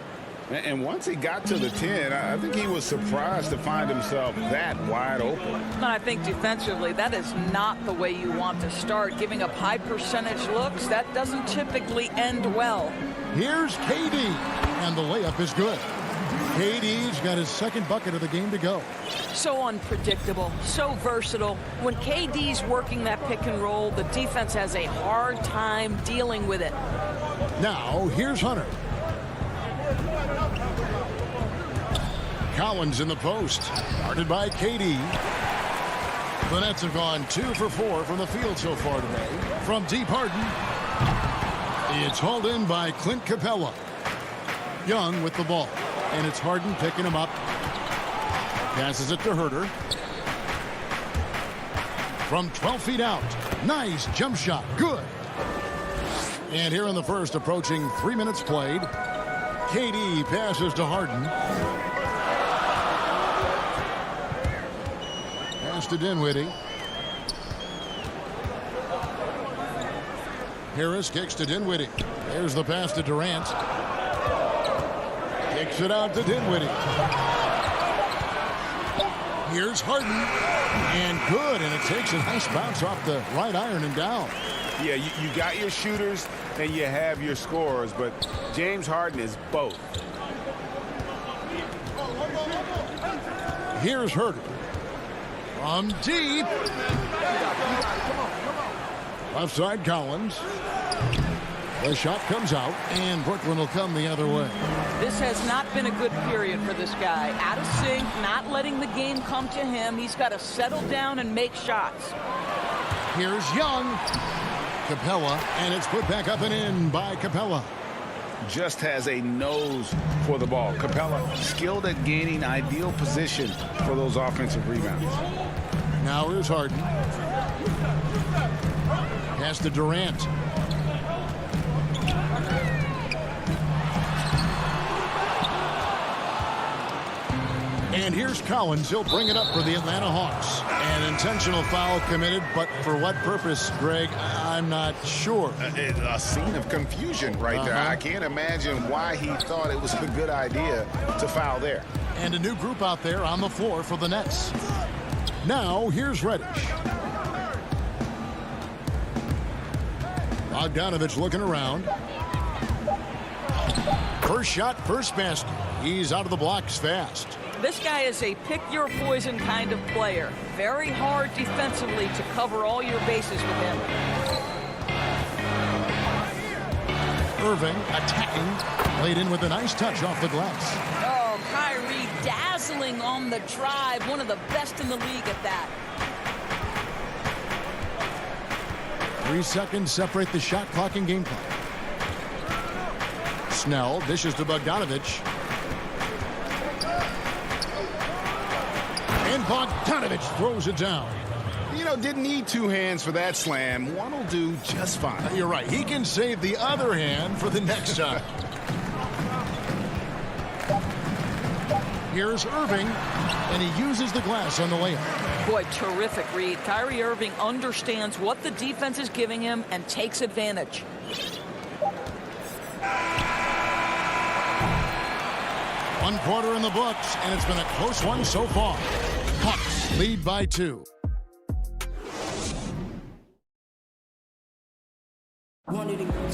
And once he got to the 10, I think he was surprised to find himself that wide open.
And I think defensively, that is not the way you want to start. Giving up high percentage looks, that doesn't typically end well.
Here's KD, and the layup is good. KD's got his second bucket of the game to go.
So unpredictable, so versatile. When KD's working that pick and roll, the defense has a hard time dealing with it.
Now, here's Hunter. Collins in the post, guarded by KD. The Nets have gone 2 for 4 from the field so far today. From deep, Harden. It's hauled in by Clint Capella. Young with the ball, and it's Harden picking him up. Passes it to Herter. From 12 feet out, nice jump shot, good. And here in the first, approaching 3 minutes played, KD passes to Harden. To Dinwiddie. Harris kicks to Dinwiddie. There's the pass to Durant. Kicks it out to Dinwiddie. Here's Harden. And good. And it takes a nice bounce off the right iron and down.
Yeah, you got your shooters and you have your scorers, but James Harden is both.
Here's Herter. From deep. Left side, Collins. The shot comes out, and Brooklyn will come the other way.
This has not been a good period for this guy. Out of sync, not letting the game come to him. He's got to settle down and make shots.
Here's Young. Capella, and it's put back up and in by Capella.
Just has a nose for the ball. Capella skilled at gaining ideal position for those offensive rebounds.
Now here's Harden. Pass to Durant. And here's Collins. He'll bring it up for the Atlanta Hawks. An intentional foul committed, but for what purpose, Greg? I'm not sure.
A scene of confusion right there. I can't imagine why he thought it was a good idea to foul there.
And a new group out there on the floor for the Nets. Now, here's Reddish. Bogdanovich looking around. First shot, first basket. He's out of the blocks fast.
This guy is a pick-your-poison kind of player. Very hard defensively to cover all your bases with him.
Irving attacking. Laid in with a nice touch off the glass.
Oh, Kyrie dazzling on the drive. One of the best in the league at that.
3 seconds separate the shot clock and game clock. Snell dishes to Bogdanovich. And Bogdanovich throws it down.
You know, didn't need 2 hands for that slam. One will do just fine.
You're right. He can save the other hand for the next time. Here's Irving, and he uses the glass on the layup.
Boy, terrific read. Kyrie Irving understands what the defense is giving him and takes advantage.
One quarter in the books, and it's been a close one so far. Hawks lead by 2.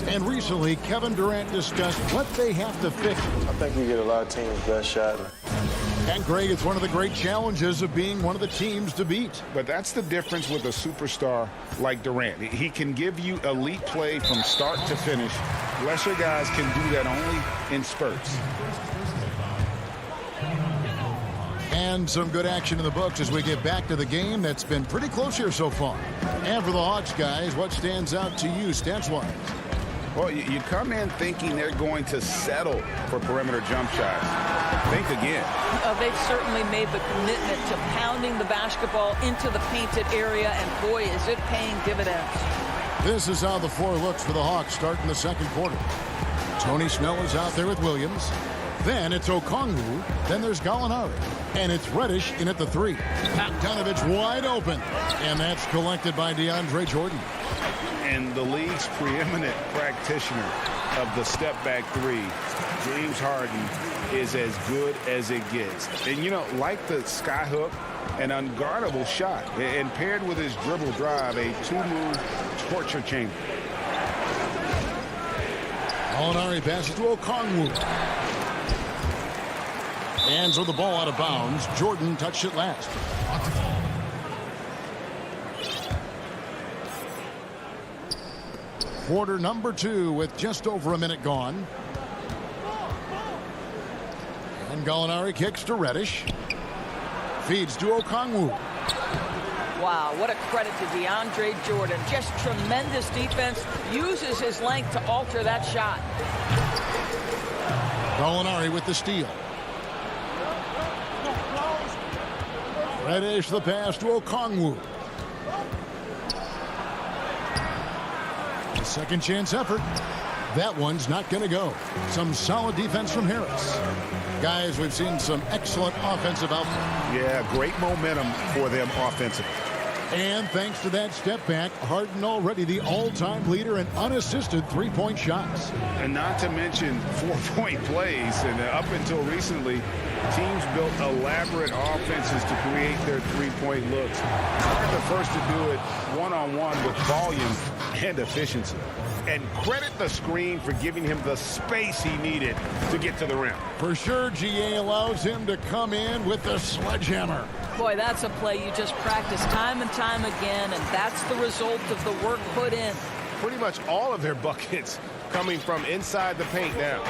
And recently, Kevin Durant discussed what they have to fix.
I think we get a lot of teams' best shot.
And Greg, it's one of the great challenges of being one of the teams to beat.
But that's the difference with a superstar like Durant. He can give you elite play from start to finish. Lesser guys can do that only in spurts.
And some good action in the books as we get back to the game that's been pretty close here so far. And for the Hawks, guys, what stands out to you stats-wise?
Well, you come in thinking they're going to settle for perimeter jump shots. Think again.
They've certainly made the commitment to pounding the basketball into the painted area, and boy, is it paying dividends.
This is how the floor looks for the Hawks starting the second quarter. Tony Snell is out there with Williams. Then it's Okongwu. Then there's Gallinari. And it's Reddish in at the 3. Bogdanovich wide open. And that's collected by DeAndre Jordan.
And the league's preeminent practitioner of the step-back 3, James Harden, is as good as it gets. And, you know, like the skyhook, an unguardable shot. And paired with his dribble drive, a 2-move torture chamber.
Gallinari passes to Okongwu. Hands with the ball out of bounds. Jordan touched it last. Quarter number 2 with just over a minute gone. And Gallinari kicks to Reddish. Feeds to Okongwu.
Wow, what a credit to DeAndre Jordan. Just tremendous defense. Uses his length to alter that shot.
Gallinari with the steal. Reddish the pass to Okongwu. A second chance effort. That one's not going to go. Some solid defense from Harris. Guys, we've seen some excellent offensive output.
Yeah, great momentum for them offensively.
And thanks to that step back, Harden already the all-time leader in unassisted three-point shots.
And not to mention 4-point plays. And up until recently, teams built elaborate offenses to create their three-point looks. They're the first to do it one-on-one with volume and efficiency. And credit the screen for giving him the space he needed to get to the rim.
For sure, GA allows him to come in with the sledgehammer.
Boy, that's a play you just practice time and time again, and that's the result of the work put in.
Pretty much all of their buckets coming from inside the paint now.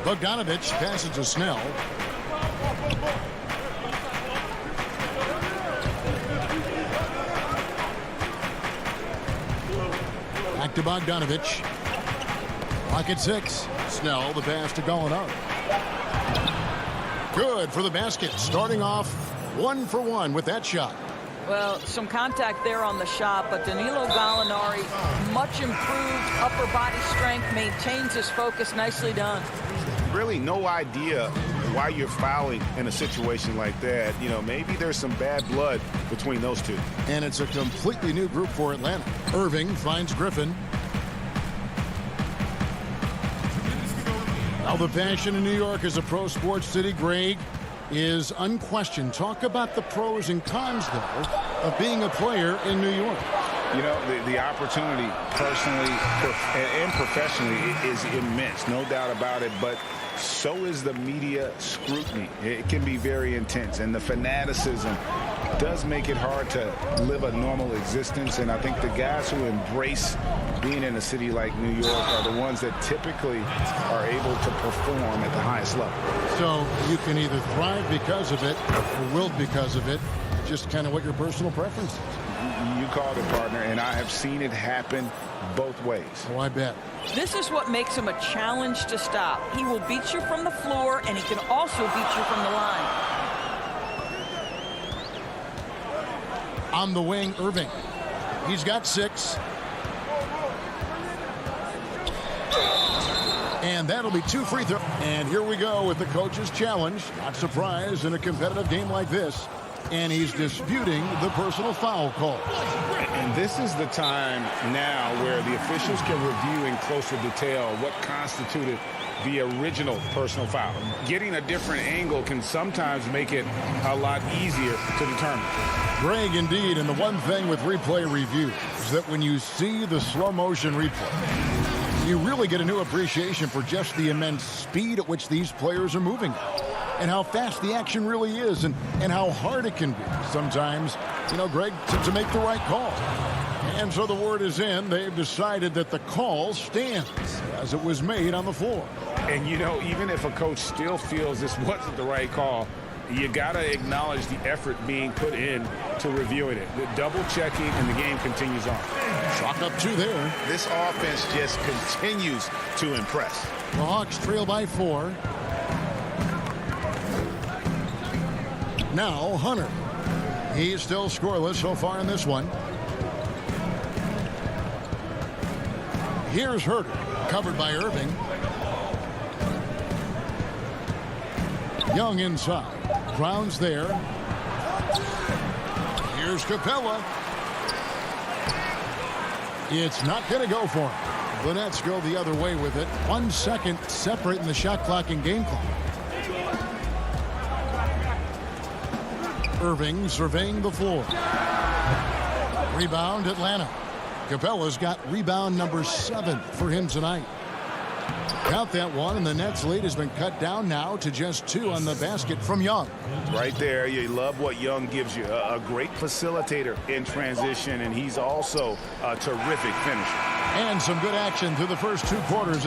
Bogdanovich passes to Snell. Back to Bogdanovich. Pocket 6. Snell, the pass to Gallinari. Good for the basket. Starting off 1 for 1 with that shot.
Well, some contact there on the shot, but Danilo Gallinari, much improved upper body strength, maintains his focus. Nicely done.
Really no idea why you're fouling in a situation like that. You know, maybe there's some bad blood between those two.
And it's a completely new group for Atlanta. Irving finds Griffin. Now the passion in New York as a pro sports city, Greg, is unquestioned. Talk about the pros and cons, though, of being a player in New York.
You know, the opportunity personally and professionally is immense, no doubt about it, but so is the media scrutiny. It can be very intense, and the fanaticism does make it hard to live a normal existence, and I think the guys who embrace being in a city like New York are the ones that typically are able to perform at the highest level.
So you can either thrive because of it or wilt because of it, just kind of what your personal preference is.
You called it, partner, and I have seen it happen both ways.
Oh, I bet.
This is what makes him a challenge to stop. He will beat you from the floor, and he can also beat you from the line.
On the wing, Irving. He's got 6. And that'll be 2 free throws. And here we go with the coach's challenge. Not surprised in a competitive game like this. And he's disputing the personal foul call.
And this is the time now where the officials can review in closer detail what constituted the original personal foul. Getting a different angle can sometimes make it a lot easier to determine.
Greg, indeed, and the one thing with replay review is that when you see the slow motion replay, you really get a new appreciation for just the immense speed at which these players are moving and how fast the action really is and how hard it can be sometimes, you know, Greg, to make the right call. And so the word is in. They've decided that the call stands as it was made on the floor.
And, you know, even if a coach still feels this wasn't the right call, you got to acknowledge the effort being put in to reviewing it. The double checking, and the game continues on.
Chalk up 2 there.
This offense just continues to impress.
The Hawks trail by 4. Now Hunter. He's still scoreless so far in this one. Here's Herter, covered by Irving. Young inside. Grounds there. Here's Capella. It's not going to go for him. The Nets go the other way with it. 1 second separating the shot clock and game clock. Irving surveying the floor. Rebound, Atlanta. Capella's got rebound number 7 for him tonight. Count that one, and the Nets' lead has been cut down now to just 2 on the basket from Young.
Right there, you love what Young gives you. A great facilitator in transition, and he's also a terrific finisher.
And some good action through the first 2 quarters.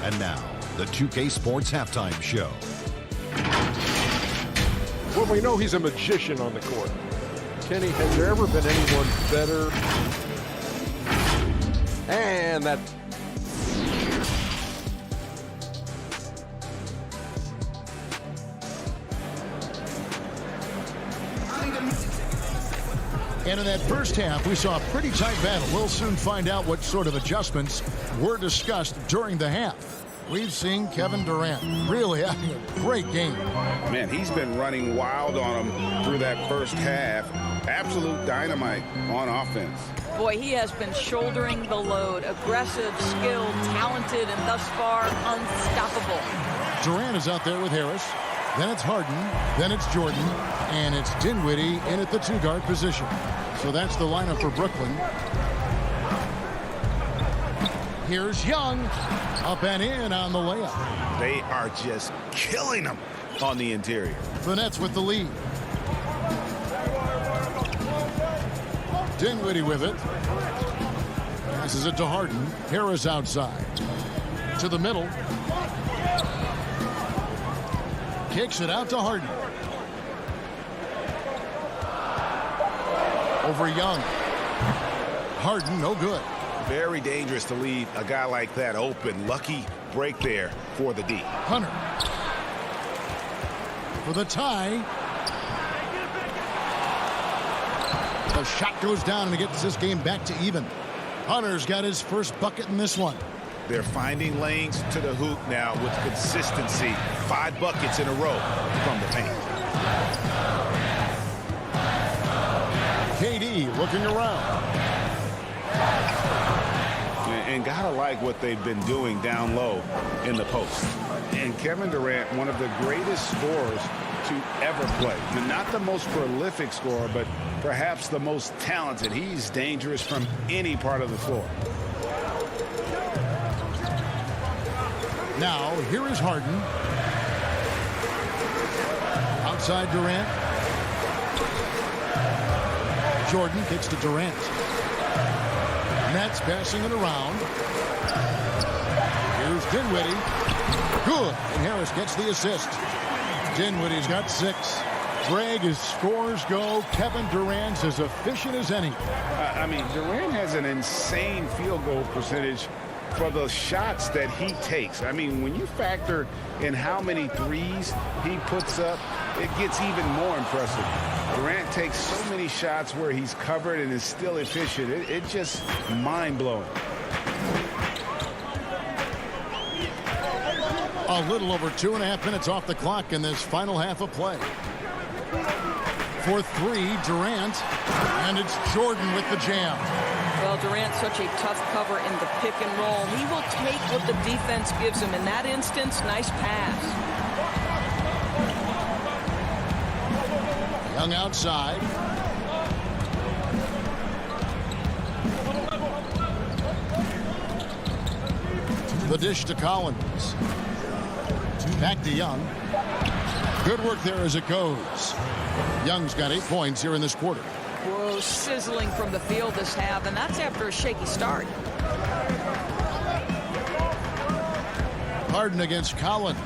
And now, the 2K Sports Halftime Show.
Well, we know he's a magician on the court. Kenny, has there ever been anyone better? And that...
And in that first half, we saw a pretty tight battle. We'll soon find out what sort of adjustments were discussed during the half. We've seen Kevin Durant really having a great game.
Man, he's been running wild on him through that first half. Absolute dynamite on offense.
Boy, he has been shouldering the load. Aggressive, skilled, talented, and thus far unstoppable.
Durant is out there with Harris. Then it's Harden. Then it's Jordan. And it's Dinwiddie in at the 2-guard position. So that's the lineup for Brooklyn. Here's Young. Up and in on the layup.
They are just killing them on the interior.
The Nets with the lead. Dinwiddie with it. Passes it to Harden. Harris outside. To the middle. Kicks it out to Harden. Over Young. Harden, no good.
Very dangerous to leave a guy like that open. Lucky break there for the D.
Hunter. For the tie. The shot goes down and it gets this game back to even. Hunter's got his first bucket in this one.
They're finding lanes to the hoop now with consistency. 5 buckets in a row from the paint.
KD looking around.
and gotta like what they've been doing down low in the post. And Kevin Durant, one of the greatest scorers to ever play. Not the most prolific scorer, but perhaps the most talented. He's dangerous from any part of the floor.
Now, here is Harden. Outside Durant. Jordan kicks to Durant. Nets passing it around. Here's Dinwiddie. Good. And Harris gets the assist. Dinwiddie's got 6. Greg, as scores go, Kevin Durant's as efficient as any.
I mean, Durant has an insane field goal percentage for the shots that he takes. I mean, when you factor in how many threes he puts up, it gets even more impressive. Durant takes so many shots where he's covered and is still efficient. It's just mind-blowing.
A little over 2.5 minutes off the clock in this final half of play. For 3, Durant, and it's Jordan with the jam.
Well, Durant's such a tough cover in the pick and roll. He will take what the defense gives him. In that instance, nice pass.
Young outside. The dish to Collins. Back to Young. Good work there as it goes. Young's got 8 points here in this quarter.
Whoa, sizzling from the field this half, and that's after a shaky start.
Harden against Collins.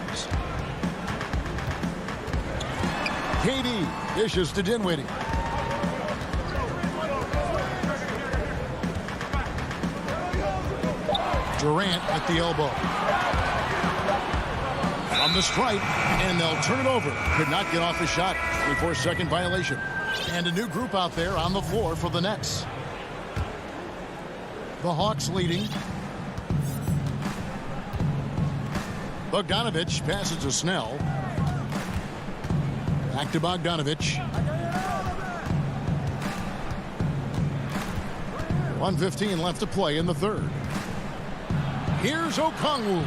KD dishes to Dinwiddie. Durant at the elbow. On the strike, and they'll turn it over. Could not get off the shot. 24-second violation. And a new group out there on the floor for the Nets. The Hawks leading. Bogdanovich passes to Snell. Back to Bogdanovich. 1:15 left to play in the third. Here's Okongwu.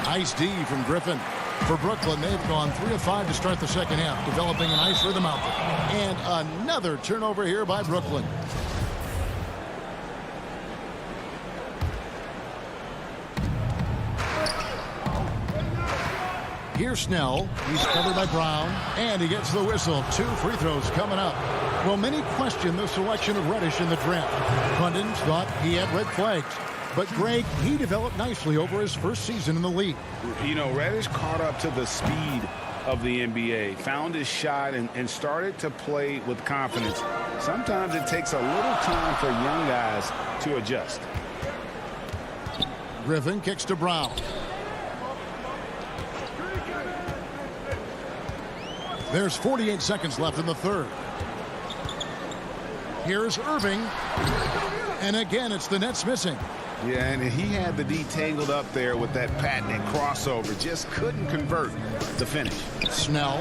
Nice D from Griffin. For Brooklyn, they've gone 3 of 5 to start the second half, developing a nice rhythm out there. And another turnover here by Brooklyn. Here's Snell. He's covered by Brown. And he gets the whistle. 2 free throws coming up. Well, many question the selection of Reddish in the draft. Pundits thought he had red flags. But, Greg, he developed nicely over his first season in the league.
You know, Reddish caught up to the speed of the NBA, found his shot, and started to play with confidence. Sometimes it takes a little time for young guys to adjust.
Griffin kicks to Brown. There's 48 seconds left in the third. Here's Irving. And again, it's the Nets missing.
Yeah, and he had the D tangled up there with that patented crossover. Just couldn't convert the finish.
Snell.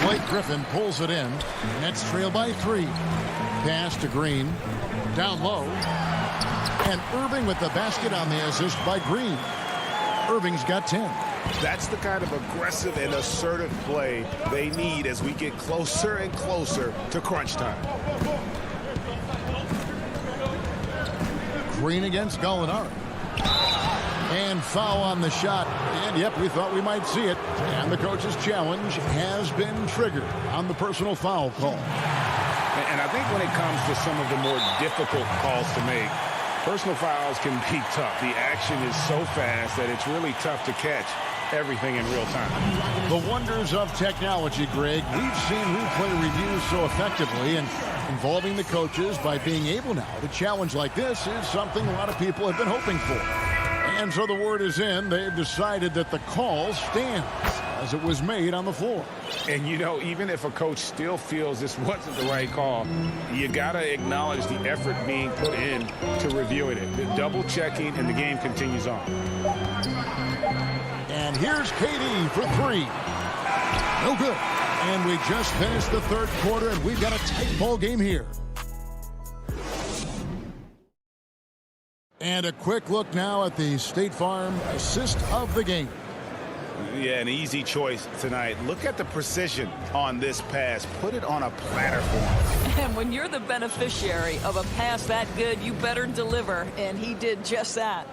Blake Griffin pulls it in. Nets trail by 3. Pass to Green. Down low. And Irving with the basket on the assist by Green. Irving's got 10.
That's the kind of aggressive and assertive play they need as we get closer and closer to crunch time.
Green against Gallinari. And foul on the shot. And, yep, we thought we might see it. And the coach's challenge has been triggered on the personal foul call.
And I think when it comes to some of the more difficult calls to make, personal fouls can be tough. The action is so fast that it's really tough to catch everything in real time.
The wonders of technology, Greg. We've seen replay reviews so effectively, and involving the coaches by being able now to challenge like this is something a lot of people have been hoping for. And so the word is in. They've decided that the call stands as it was made on the floor.
And, you know, even if a coach still feels this wasn't the right call, you got to acknowledge the effort being put in to reviewing it. The double checking, and the game continues on.
And here's KD for 3. No good. And we just finished the third quarter, and we've got a tight ball game here. And a quick look now at the State Farm assist of the game.
Yeah, an easy choice tonight. Look at the precision on this pass. Put it on a platter for him.
And when you're the beneficiary of a pass that good, you better deliver, and he did just that.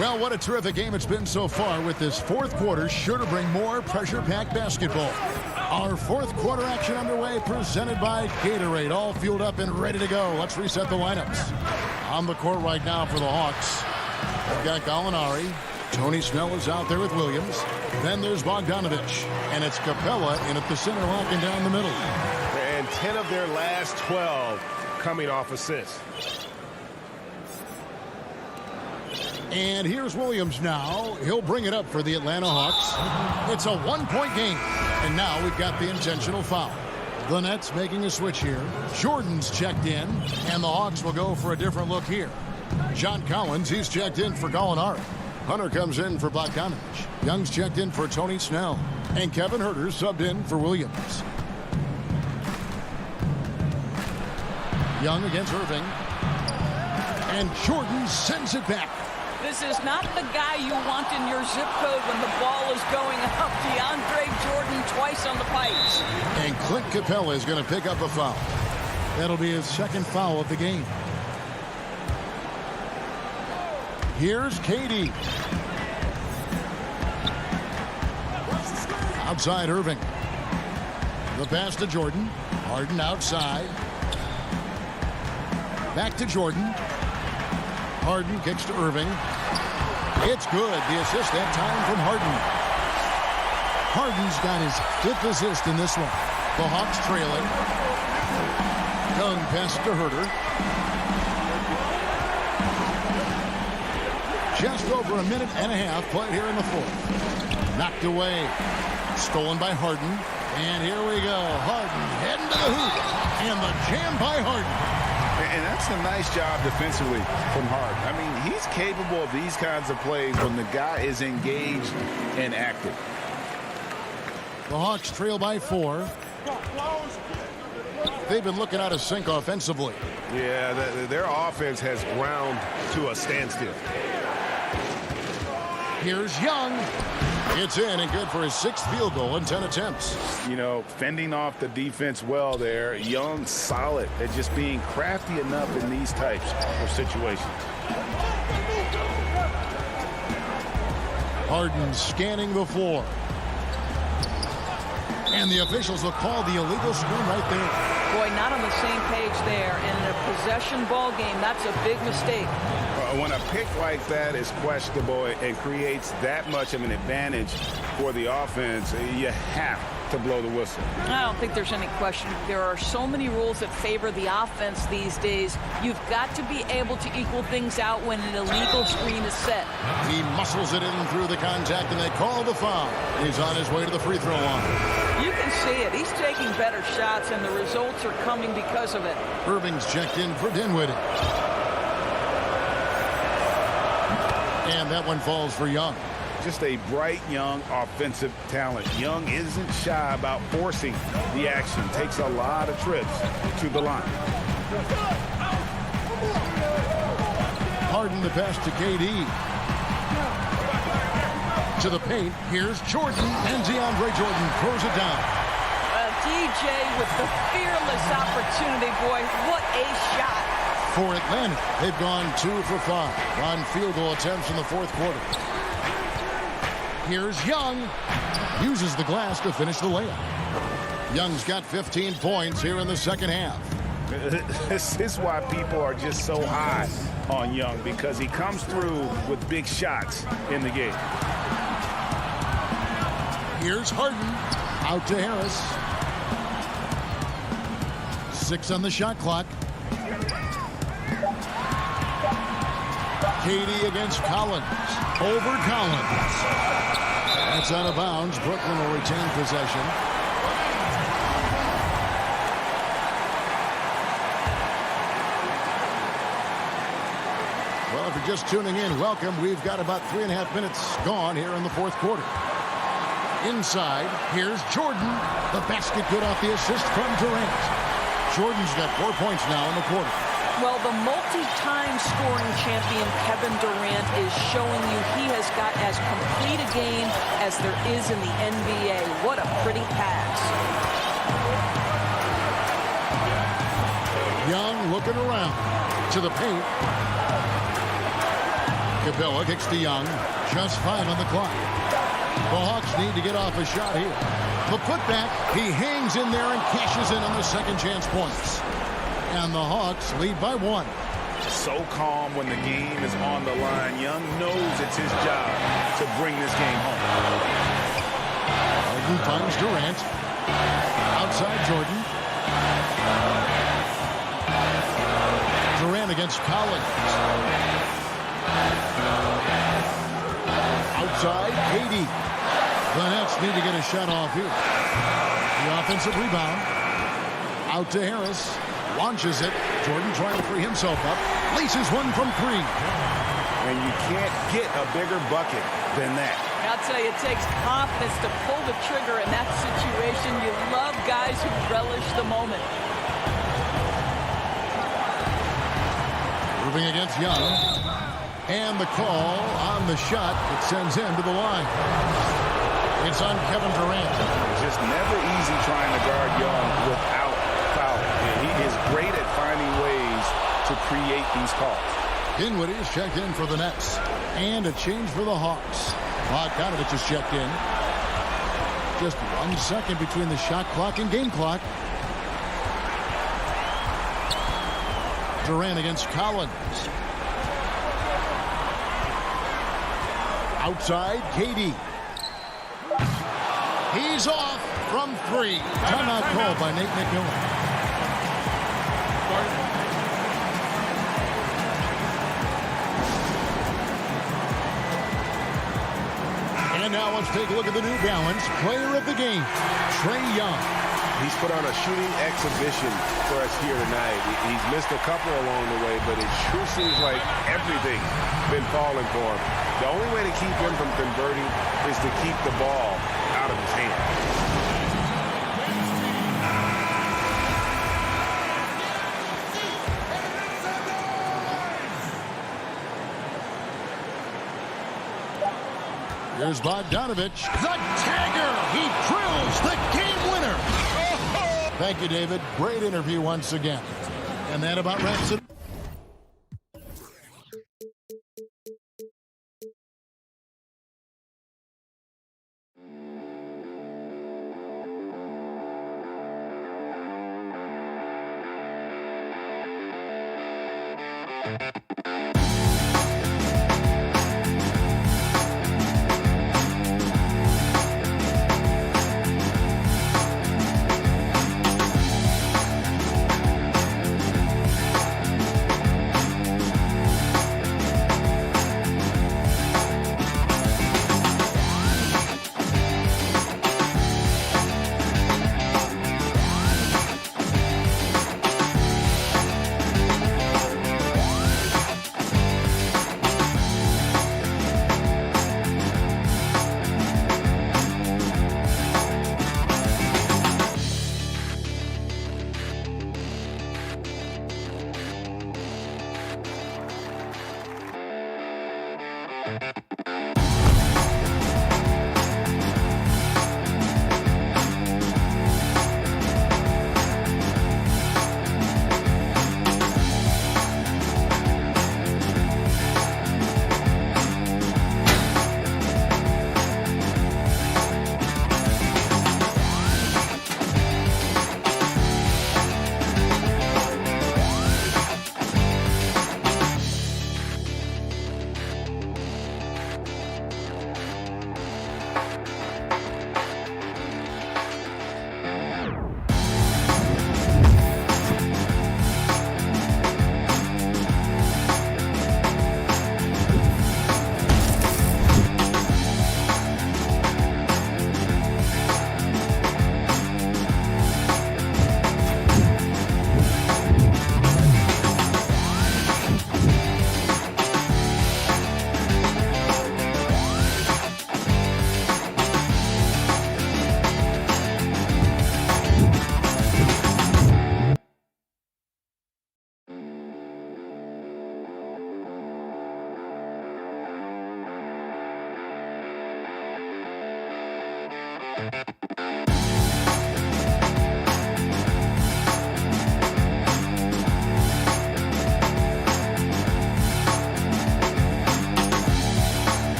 Well, what a terrific game it's been so far, with this fourth quarter sure to bring more pressure-packed basketball. Our fourth quarter action underway, presented by Gatorade, all fueled up and ready to go. Let's reset the lineups. On the court right now for the Hawks, we've got Gallinari. Tony Snell is out there with Williams. Then there's Bogdanovich, and it's Capella in at the center, locking down the middle.
And 10 of their last 12 coming off assists.
And here's Williams now. He'll bring it up for the Atlanta Hawks. It's a one-point game. And now we've got the intentional foul. The Nets making a switch here. Jordan's checked in, and the Hawks will go for a different look here. John Collins, he's checked in for Gallinari. Hunter comes in for Bogdanovich. Young's checked in for Tony Snell. And Kevin Huerter subbed in for Williams. Young against Irving. And Jordan sends it back.
This is not the guy you want in your zip code when the ball is going up. DeAndre Jordan twice on the pipes.
And Clint Capella is going to pick up a foul. That'll be his second foul of the game. Here's KD. Outside Irving. The pass to Jordan. Harden outside. Back to Jordan. Harden kicks to Irving. It's good. The assist that time from Harden. Harden's got his 5th assist in this one. The Hawks trailing. Young pass to Huerter. Just over a minute and a half played here in the fourth. Knocked away. Stolen by Harden. And here we go. Harden heading to the hoop. And the jam by Harden.
And that's a nice job defensively from Harden. I mean, he's capable of these kinds of plays when the guy is engaged and active.
The Hawks trail by 4. They've been looking out of sync offensively.
Yeah, their offense has ground to a standstill.
Here's Young. It's in and good for his 6th field goal in 10 attempts.
You know, fending off the defense well there. Young solid at just being crafty enough in these types of situations.
Harden scanning the floor. And the officials will call the illegal screen right there.
Boy, not on the same page there. And in a possession ball game, that's a big mistake.
When a pick like that is questionable and creates that much of an advantage for the offense, you have to blow the whistle.
I don't think there's any question. There are so many rules that favor the offense these days. You've got to be able to equal things out when an illegal screen is set.
He muscles it in through the contact, and they call the foul. He's on his way to the free throw line.
You can see it. He's taking better shots, and the results are coming because of it.
Irving's checked in for Dinwiddie. And that one falls for Young.
Just a bright, young offensive talent. Young isn't shy about forcing the action. Takes a lot of trips to the line.
Harden the pass to KD. To the paint. Here's Jordan. And DeAndre Jordan throws it down.
DJ with the fearless opportunity. Boy, what a shot.
For Atlanta, they've gone 2 for 5 on field goal attempts in the fourth quarter. Here's Young. Uses the glass to finish the layup. Young's got 15 points here in the second half.
This is why people are just so high on Young, because he comes through with big shots in the game.
Here's Harden. Out to Harris. 6 on the shot clock. KD against Collins. Over Collins. That's out of bounds. Brooklyn will retain possession. Well, if you're just tuning in, welcome. We've got about 3.5 minutes gone here in the fourth quarter. Inside, here's Jordan. The basket good off the assist from Durant. Jordan's got 4 points now in the quarter.
Well, the multi-time scoring champion Kevin Durant is showing you he has got as complete a game as there is in the NBA. What a pretty pass.
Young looking around to the paint. Capella kicks to Young. Just 5 on the clock. The Hawks need to get off a shot here. The putback, he hangs in there and cashes in on the second chance points. And the Hawks lead by 1.
So calm when the game is on the line. Young knows it's his job to bring this game home.
Harden finds Durant. Outside Jordan. Durant against Collins. Outside, KD. The Nets need to get a shot off here. The offensive rebound. Out to Harris. Launches it. Jordan trying to free himself up. Laces one from 3.
And you can't get a bigger bucket than that.
I'll tell you, it takes confidence to pull the trigger in that situation. You love guys who relish the moment.
Moving against Young. And the call on the shot that sends him to the line. It's on Kevin Durant.
It's just never easy trying to guard Young without fouling. He is great at finding ways to create these calls.
Dinwiddie is checked in for the Nets. And a change for the Hawks. Bogdanovich is checked in. Just 1 second between the shot clock and game clock. Durant against Collins. Outside, KD. He's off from 3. Timeout called by Nate McMillan. And now let's take a look at the New Balance player of the game, Trae Young.
He's put on a shooting exhibition for us here tonight. He's missed a couple along the way, but it sure seems like everything's been falling for him. The only way to keep him from converting is to keep the ball out of his hand.
Here's Bogdanovich. The tagger! He drills the game winner! Thank you, David. Great interview once again. And that about wraps it.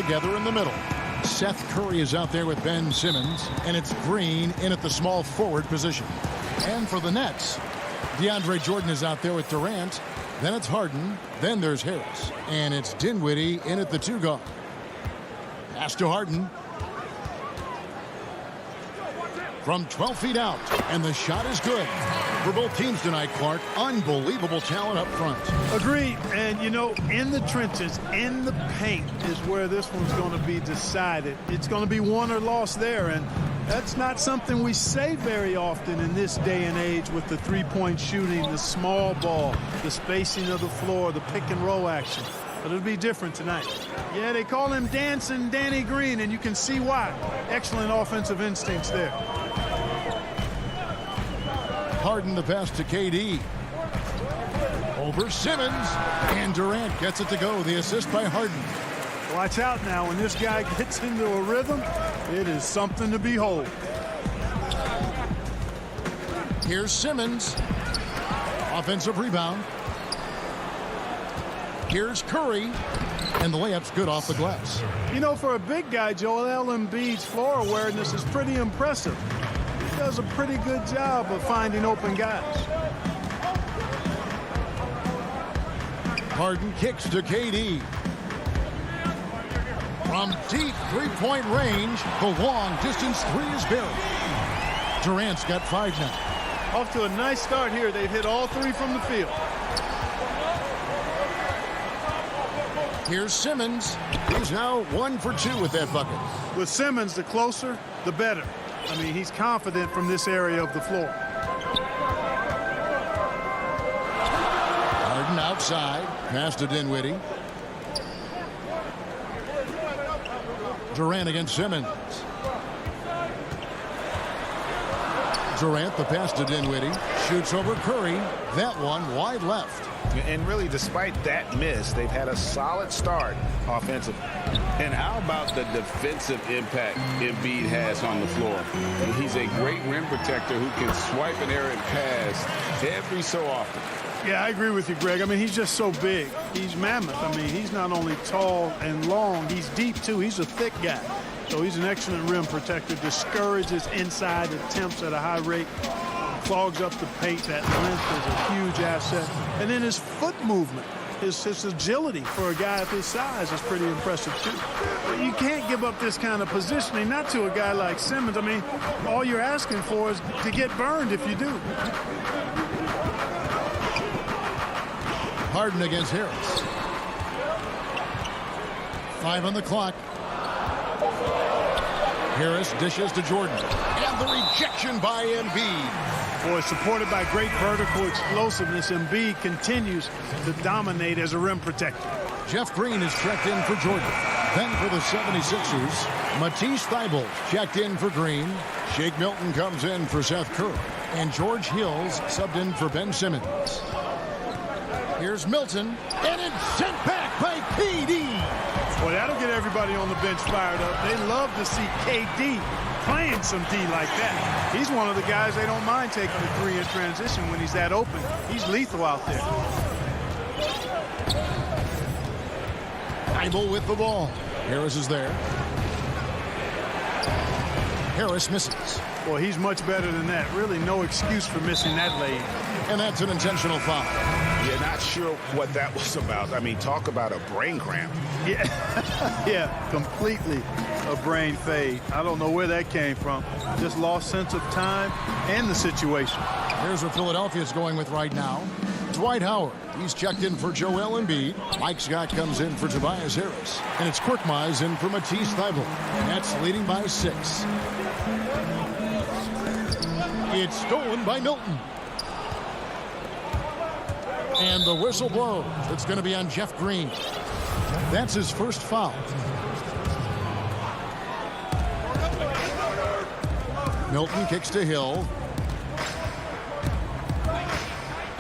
together in the middle. Seth Curry is out there with Ben Simmons, and it's Green in at the small forward position. And for the Nets, DeAndre Jordan is out there with Durant. Then it's Harden. Then there's Harris. And it's Dinwiddie in at the 2 guard. Pass to Harden. From 12 feet out. And the shot is good. For both teams tonight, Clark, unbelievable talent up front.
Agreed. And, you know, in the trenches, in the paint is where this one's going to be decided. It's going to be won or lost there. And that's not something we say very often in this day and age with the three-point shooting, the small ball, the spacing of the floor, the pick and roll action. But it'll be different tonight. Yeah, they call him Dancing Danny Green, and you can see why. Excellent offensive instincts there.
Harden the pass to KD. Over Simmons. And Durant gets it to go. The assist by Harden.
Watch out now. When this guy gets into a rhythm, it is something to behold.
Here's Simmons. Offensive rebound. Here's Curry. And the layup's good off the glass.
You know, for a big guy, Joel Embiid's floor awareness is pretty impressive. He does a pretty good job of finding open guys.
Harden kicks to KD. From deep three-point range, the long-distance three is buried. Durant's got 5 now.
Off to a nice start here. They've hit all 3 from the field.
Here's Simmons. He's now 1 for 2 with that bucket.
With Simmons, the closer, the better. I mean, he's confident from this area of the floor.
Harden outside. Pass to Dinwiddie. Durant against Simmons. Durant, the pass to Dinwiddie. Shoots over Curry. That one wide left.
And really, despite that miss, they've had a solid start offensively. And how about the defensive impact Embiid has on the floor? He's a great rim protector who can swipe an errant pass every so often.
Yeah, I agree with you, Greg. I mean, he's just so big. He's mammoth. I mean, he's not only tall and long, he's deep, too. He's a thick guy. So he's an excellent rim protector. Discourages inside attempts at a high rate. Clogs up the paint. That length is a huge asset. And then his foot movement, his agility for a guy of his size is pretty impressive, too. But you can't give up this kind of positioning, not to a guy like Simmons. I mean, all you're asking for is to get burned if you do.
Harden against Harris. 5 on the clock. Harris dishes to Jordan. And the rejection by Embiid.
Boy, supported by great vertical explosiveness, Embiid continues to dominate as a rim protector.
Jeff Green is checked in for Jordan. Then for the 76ers, Matisse Thybulle checked in for Green. Shake Milton comes in for Seth Curry. And George Hills subbed in for Ben Simmons. Here's Milton, and it's sent back by KD.
Boy, that'll get everybody on the bench fired up. They love to see KD playing some D like that. He's one of the guys they don't mind taking the 3 in transition when he's that open. He's lethal out there.
Thybulle with the ball. Harris is there. Harris misses.
Boy, he's much better than that. Really no excuse for missing that lane.
And that's an intentional foul.
You're not sure what that was about. I mean, talk about a brain cramp.
Yeah, yeah, completely a brain fade. I don't know where that came from. Just lost sense of time and the situation.
Here's what Philadelphia's going with right now. Dwight Howard. He's checked in for Joel Embiid. Mike Scott comes in for Tobias Harris. And it's Korkmaz in for Matisse Thybulle. Nets leading by 6. It's stolen by Milton. And the whistle blows. It's going to be on Jeff Green. That's his first foul. Milton kicks to Hill.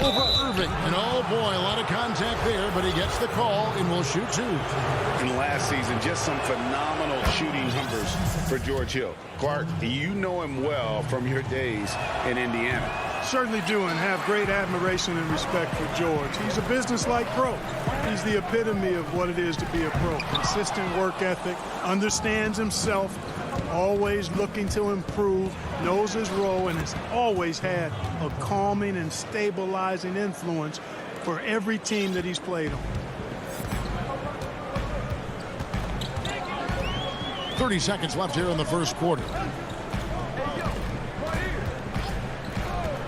Over Irving. And oh boy, a lot of contact there, but he gets the call and will shoot 2.
In last season, just some phenomenal shooting numbers for George Hill. Clark, you know him well from your days in Indiana.
Certainly do, and have great admiration and respect for George. He's a business-like pro. He's the epitome of what it is to be a pro. Consistent work ethic, understands himself, always looking to improve, knows his role, and has always had a calming and stabilizing influence for every team that he's played on.
30 seconds left here in the first quarter.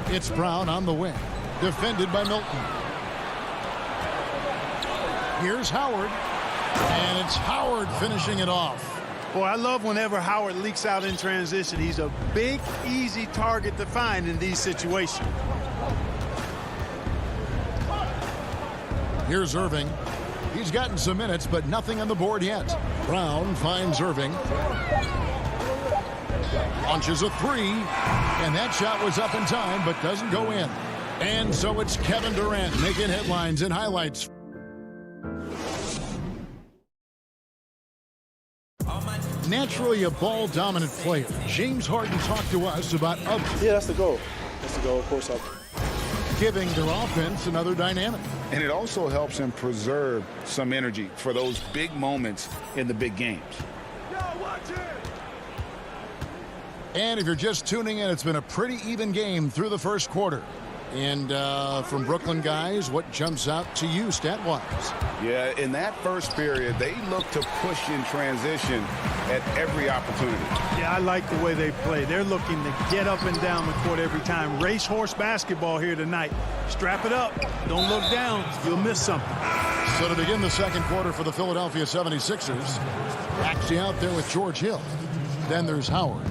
It's Brown on the wing, defended by Milton. Here's Howard, and it's Howard finishing it off.
Boy, I love whenever Howard leaks out in transition. He's a big, easy target to find in these situations.
Here's Irving. He's gotten some minutes, but nothing on the board yet. Brown finds Irving. Launches a three, and that shot was up in time, but doesn't go in. And so it's Kevin Durant making headlines and highlights. Naturally a ball-dominant player, James Harden talked to us about others.
Yeah, that's the goal. That's the goal, of course.
Giving their offense another dynamic.
And it also helps him preserve some energy for those big moments in the big games.
And if you're just tuning in, it's been a pretty even game through the first quarter. And from Brooklyn guys, what jumps out to you stat-wise?
Yeah, in that first period, they looked to push in transition at every opportunity.
Yeah, I like the way they play. They're looking to get up and down the court every time. Racehorse basketball here tonight. Strap it up. Don't look down. You'll miss something.
So to begin the second quarter for the Philadelphia 76ers, actually out there with George Hill. Then there's Howard.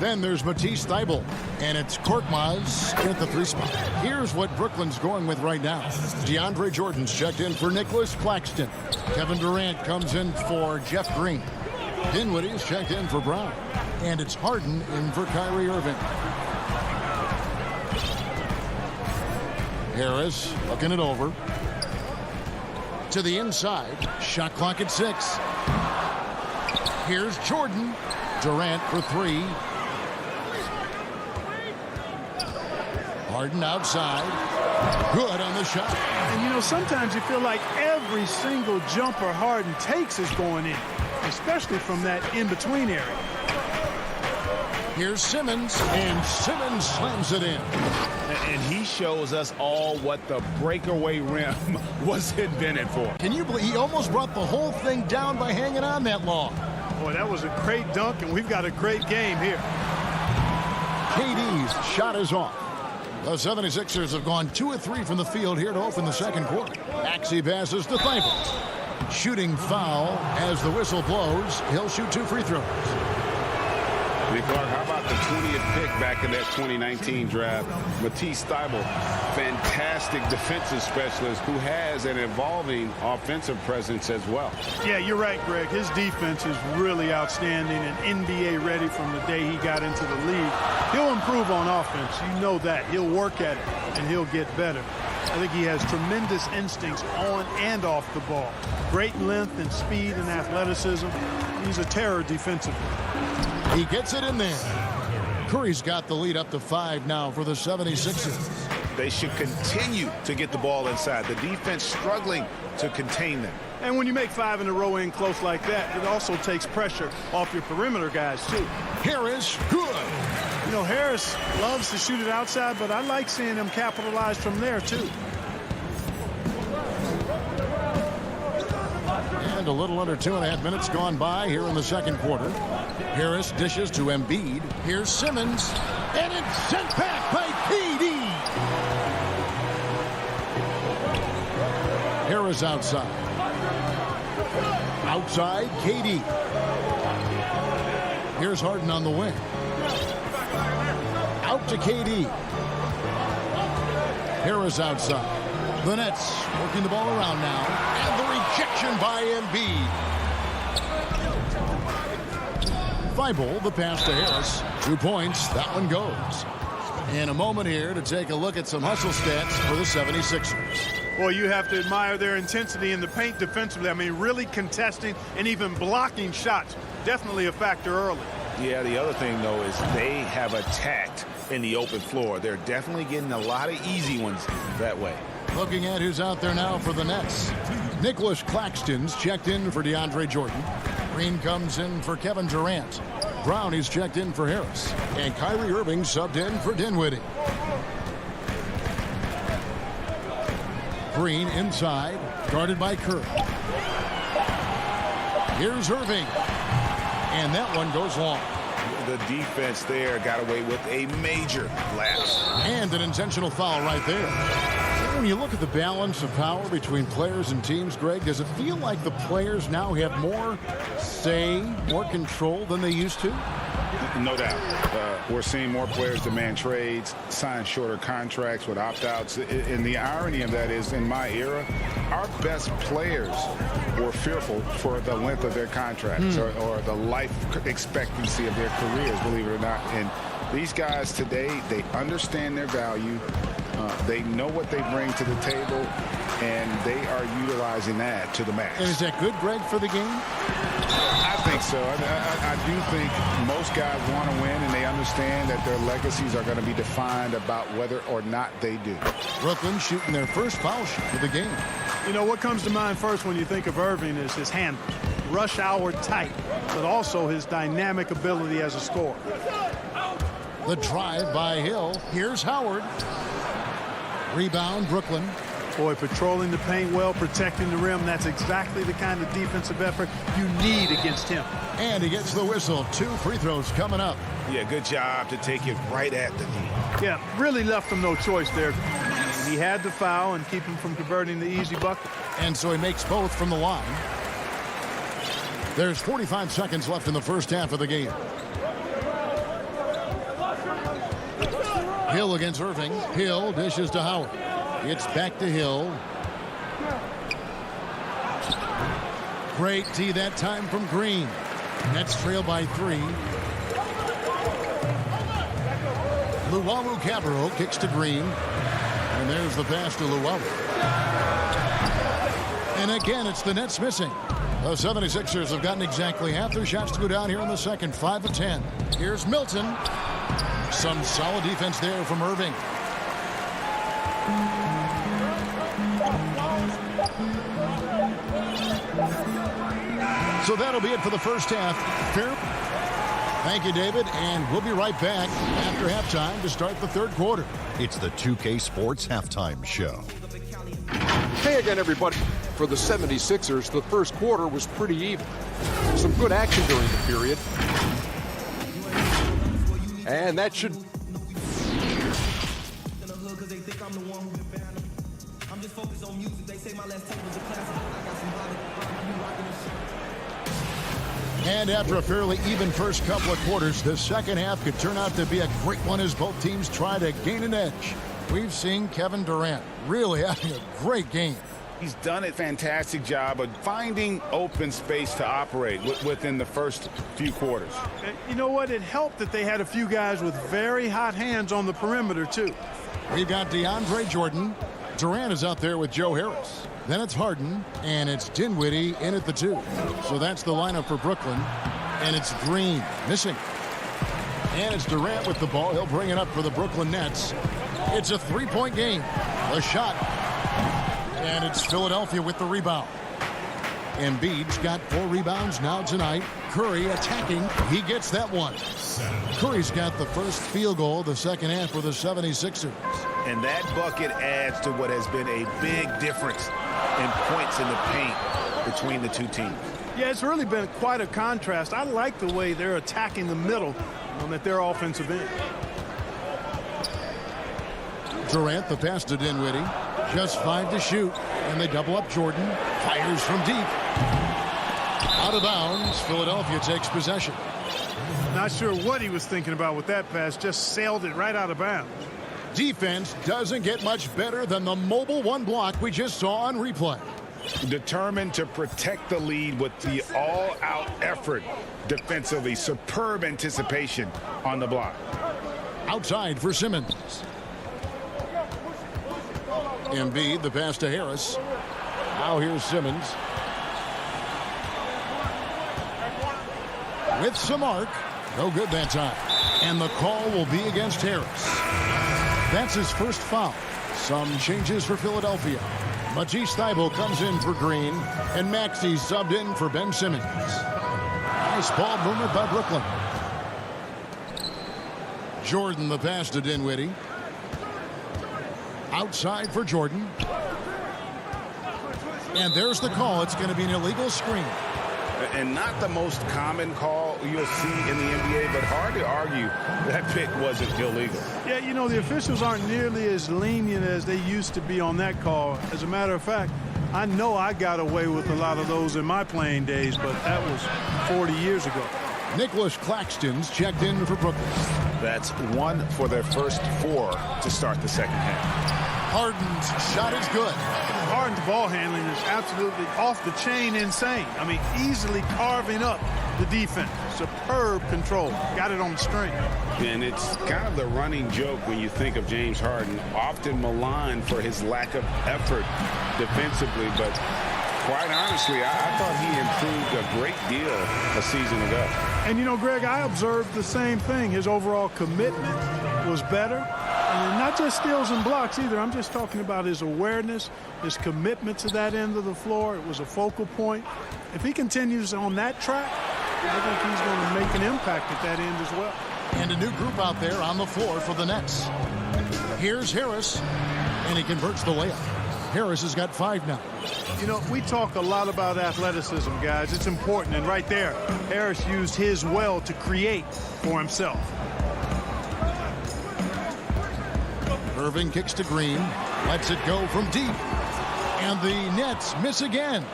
Then there's Matisse Thybulle, and it's Korkmaz at the three spot. Here's what Brooklyn's going with right now. DeAndre Jordan's checked in for Nicholas Claxton. Kevin Durant comes in for Jeff Green. Dinwiddie's checked in for Brown. And it's Harden in for Kyrie Irving. Harris looking it over. To the inside. Shot clock at 6. Here's Jordan. Durant for 3. Harden outside. Good on the shot.
And, you know, sometimes you feel like every single jumper Harden takes is going in, especially from that in-between area.
Here's Simmons, and Simmons slams it in.
And he shows us all what the breakaway rim was invented for.
Can you believe he almost brought the whole thing down by hanging on that long?
Boy, that was a great dunk, and we've got a great game here.
KD's shot is off. The 76ers have gone 2 of 3 from the field here to open the second quarter. Maxey passes to Thybulle. Shooting foul as the whistle blows. He'll shoot 2 free throws.
Clark, how about the 20th pick back in that 2019 draft? Matisse Thybulle, fantastic defensive specialist who has an evolving offensive presence as well.
Yeah, you're right, Greg. His defense is really outstanding and NBA ready from the day he got into the league. He'll improve on offense. You know that. He'll work at it, and he'll get better. I think he has tremendous instincts on and off the ball. Great length and speed and athleticism. He's a terror defensively.
He gets it in there. Curry's got the lead up to 5 now for the 76ers.
They should continue to get the ball inside. The defense struggling to contain them.
And when you make 5 in a row in close like that, it also takes pressure off your perimeter guys, too.
Harris, good.
You know, Harris loves to shoot it outside, but I like seeing him capitalize from there, too.
And a little under 2.5 minutes gone by here in the second quarter. Harris dishes to Embiid. Here's Simmons. And it's sent back by KD. Harris outside. Outside, KD. Here's Harden on the wing. Out to KD. Harris outside. The Nets working the ball around now. And the rejection by Embiid. Thybulle, the pass to Harris. 2 points. That one goes. In a moment here to take a look at some hustle stats for the 76ers.
Boy, you have to admire their intensity in the paint defensively. I mean, really contesting and even blocking shots. Definitely a factor early.
Yeah, the other thing, though, is they have attacked in the open floor. They're definitely getting a lot of easy ones that way.
Looking at who's out there now for the Nets. Nicholas Claxton's checked in for DeAndre Jordan. Green comes in for Kevin Durant. Brown is checked in for Harris. And Kyrie Irving subbed in for Dinwiddie. Green inside, guarded by Kerr. Here's Irving. And that one goes long.
The defense there got away with a major lapse.
And an intentional foul right there. When you look at the balance of power between players and teams, Greg, does it feel like the players now have more say, more control than they used to?
No doubt. We're seeing more players demand trades, sign shorter contracts with opt-outs. And the irony of that is, in my era, our best players were fearful for the length of their contracts or the life expectancy of their careers, believe it or not. And these guys today, they understand their value. They know what they bring to the table, and they are utilizing that to the max.
And is that good, Greg, for the game?
I think so. I do think most guys want to win, and they understand that their legacies are going to be defined about whether or not they do.
Brooklyn shooting their first foul shot of the game.
You know, what comes to mind first when you think of Irving is his handle. Rush hour tight, but also his dynamic ability as a scorer.
The drive by Hill. Here's Howard. Rebound, Brooklyn.
Boy, patrolling the paint well, protecting the rim. That's exactly the kind of defensive effort you need against him.
And he gets the whistle. 2 free throws coming up.
Yeah, good job to take it right at the knee.
Yeah, really left him no choice there. He had to foul and keep him from converting the easy bucket.
And so he makes both from the line. There's 45 seconds left in the first half of the game. Hill against Irving. Hill dishes to Howard. It's back to Hill. Great D that time from Green. Nets trail by 3. Luwawu-Cabarrot kicks to Green. And there's the pass to Luwawu. And again, it's the Nets missing. The 76ers have gotten exactly half their shots to go down here in the second. 5 of 10. Here's Milton. Some solid defense there from Irving. So that'll be it for the first half. Fair. Thank you, David, and we'll be right back after halftime to start the third quarter.
It's the 2K Sports Halftime Show.
Hey again, everybody. For the 76ers, the first quarter was pretty even. Some good action during the period. And that should...
And after a fairly even first couple of quarters, the second half could turn out to be a great one as both teams try to gain an edge. We've seen Kevin Durant really having a great game.
He's done a fantastic job of finding open space to operate within the first few quarters.
You know what? It helped that they had a few guys with very hot hands on the perimeter, too.
We've got DeAndre Jordan. Durant is out there with Joe Harris. Then it's Harden, and it's Dinwiddie in at the 2. So that's the lineup for Brooklyn. And it's Green missing. And it's Durant with the ball. He'll bring it up for the Brooklyn Nets. It's a 3-point game. A shot. And it's Philadelphia with the rebound. Embiid's got 4 rebounds now tonight. Curry attacking. He gets that one. Curry's got the first field goal of the second half for the 76ers.
And that bucket adds to what has been a big difference in points in the paint between the two teams.
Yeah, it's really been quite a contrast. I like the way they're attacking the middle at their offensive end.
Durant, the pass to Dinwiddie. Just 5 to shoot. And they double up Jordan. Fires from deep. Out of bounds. Philadelphia takes possession.
Not sure what he was thinking about with that pass. Just sailed it right out of bounds.
Defense doesn't get much better than the mobile 1 block we just saw on replay.
Determined to protect the lead with the all-out effort defensively. Superb anticipation on the block.
Outside for Simmons. Embiid, the pass to Harris. Now here's Simmons. With some arc. No good that time. And the call will be against Harris. That's his first foul. Some changes for Philadelphia. Matisse Thybulle comes in for Green, and Maxey subbed in for Ben Simmons. Nice ball movement by Brooklyn. Jordan the pass to Dinwiddie. Outside for Jordan. And there's the call. It's going to be an illegal screen.
And not the most common call you'll see in the NBA, but hard to argue that pick wasn't illegal.
Yeah, you know, the officials aren't nearly as lenient as they used to be on that call. As a matter of fact, I know I got away with a lot of those in my playing days, but that was 40 years ago.
Nicholas Claxton's checked in for Brooklyn.
That's 1 for their first 4 to start the second half.
Harden's shot is good.
Harden's ball handling is absolutely off the chain insane. I mean, easily carving up the defense. Superb control. Got it on the string.
And it's kind of the running joke when you think of James Harden, often maligned for his lack of effort defensively, but quite honestly, I thought he improved a great deal a season ago.
And, you know, Greg, I observed the same thing. His overall commitment was better. And not just steals and blocks either. I'm just talking about his awareness, his commitment to that end of the floor. It was a focal point. If he continues on that track, I think he's going to make an impact at that end as well.
And a new group out there on the floor for the Nets. Here's Harris, and he converts the layup. Harris has got 5 now.
You know, we talk a lot about athleticism, guys. It's important. And right there, Harris used his well to create for himself.
Irving kicks to Green, lets it go from deep, and the Nets miss again.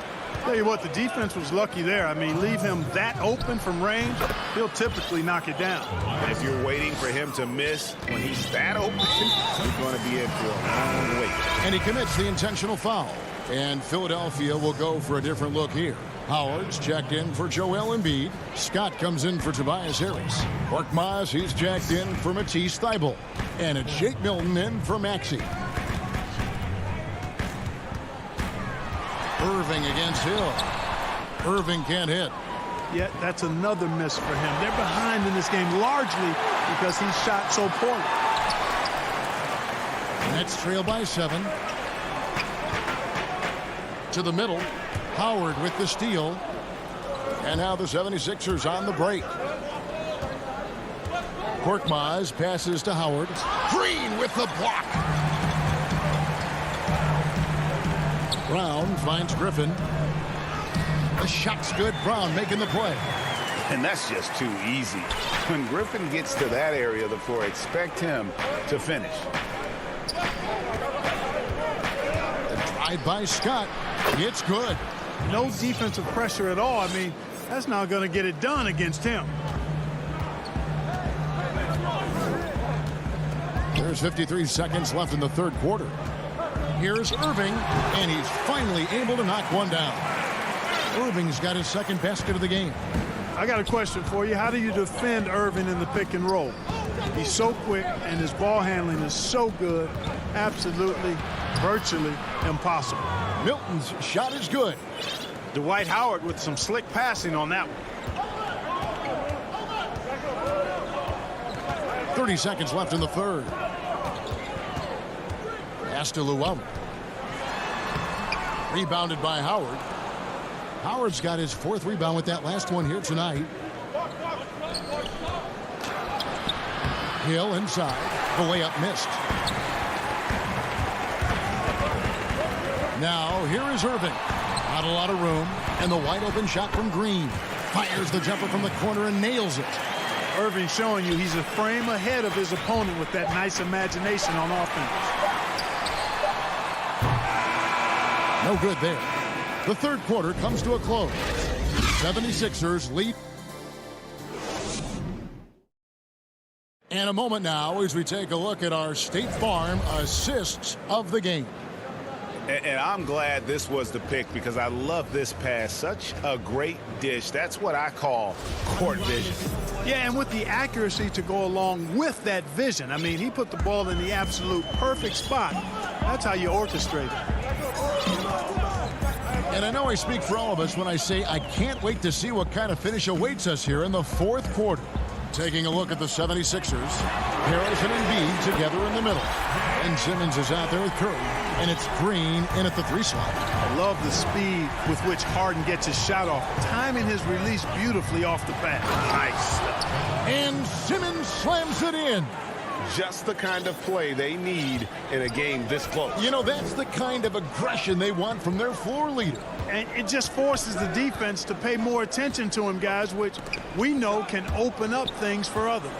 Tell you what, the defense was lucky there. I mean, leave him that open from range, he'll typically knock it down.
And if you're waiting for him to miss when he's that open, he's going to be in for a long wait.
And he commits the intentional foul. And Philadelphia will go for a different look here. Howard's checked in for Joel Embiid. Scott comes in for Tobias Harris. Korkmaz, he's checked in for Matisse Thybulle. And it's Shake Milton in for Maxey. Irving against Hill. Irving can't hit.
Yeah, that's another miss for him. They're behind in this game largely because he shot so poorly.
Nets trail by 7. To the middle. Howard with the steal. And now the 76ers on the break. Korkmaz passes to Howard. Green with the block. Brown finds Griffin. The shot's good. Brown making the play.
And that's just too easy. When Griffin gets to that area of the floor, expect him to finish.
A drive by Scott. It's good.
No defensive pressure at all. I mean, that's not going to get it done against him.
There's 53 seconds left in the third quarter. Here's Irving, and he's finally able to knock one down. Irving's got his second basket of the game.
I got a question for you. How do you defend Irving in the pick and roll? He's so quick, and his ball handling is so good. Absolutely, virtually impossible.
Milton's shot is good.
Dwight Howard with some slick passing on that one.
30 seconds left in the third. Pass to Llewellyn. Rebounded by Howard. Howard's got his 4th rebound with that last one here tonight. Hill inside. The layup missed. Now here is Irving. Not a lot of room. And the wide open shot from Green. Fires the jumper from the corner and nails it.
Irving showing you he's a frame ahead of his opponent with that nice imagination on offense.
No good there. The third quarter comes to a close. 76ers lead. And a moment now as we take a look at our State Farm assists of the game.
And I'm glad this was the pick because I love this pass. Such a great dish. That's what I call court vision.
Yeah, and with the accuracy to go along with that vision. I mean, he put the ball in the absolute perfect spot. That's how you orchestrate it.
And I know I speak for all of us when I say I can't wait to see what kind of finish awaits us here in the fourth quarter. Taking a look at the 76ers. Harris and Embiid together in the middle. And Simmons is out there with Curry. And it's Green in at the 3 slot.
I love the speed with which Harden gets his shot off, timing his release beautifully off the bat.
Nice stuff.
And Simmons slams it in.
Just the kind of play they need in a game this close.
You know, that's the kind of aggression they want from their floor leader.
And it just forces the defense to pay more attention to him, guys, which we know can open up things for others.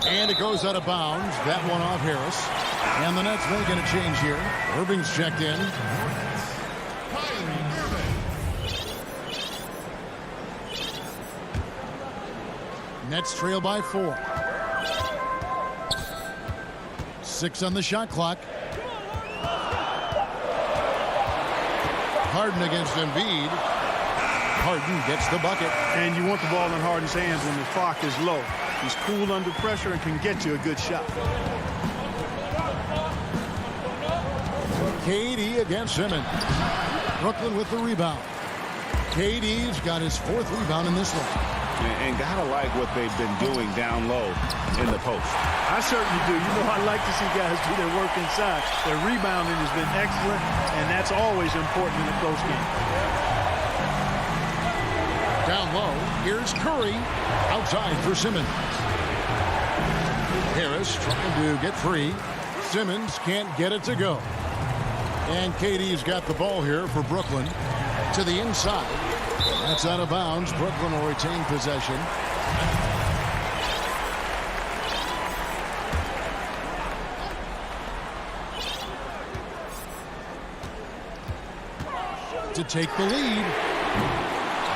And it goes out of bounds. That one off Harris. And the Nets making a change here. Irving's checked in. Nets trail by 4. 6 on the shot clock. Harden against Embiid. Harden gets the bucket.
And you want the ball in Harden's hands when the clock is low. He's cool under pressure and can get you a good shot.
KD against Simmons. Brooklyn with the rebound. KD's got his 4th rebound in this one.
And gotta like what they've been doing down low in the post.
I certainly do. You know, I like to see guys do their work inside. Their rebounding has been excellent, and that's always important in a close game.
Down low, here's Curry. Outside for Simmons. Harris trying to get free. Simmons can't get it to go. And KD's got the ball here for Brooklyn. To the inside. That's out of bounds. Brooklyn will retain possession. To take the lead.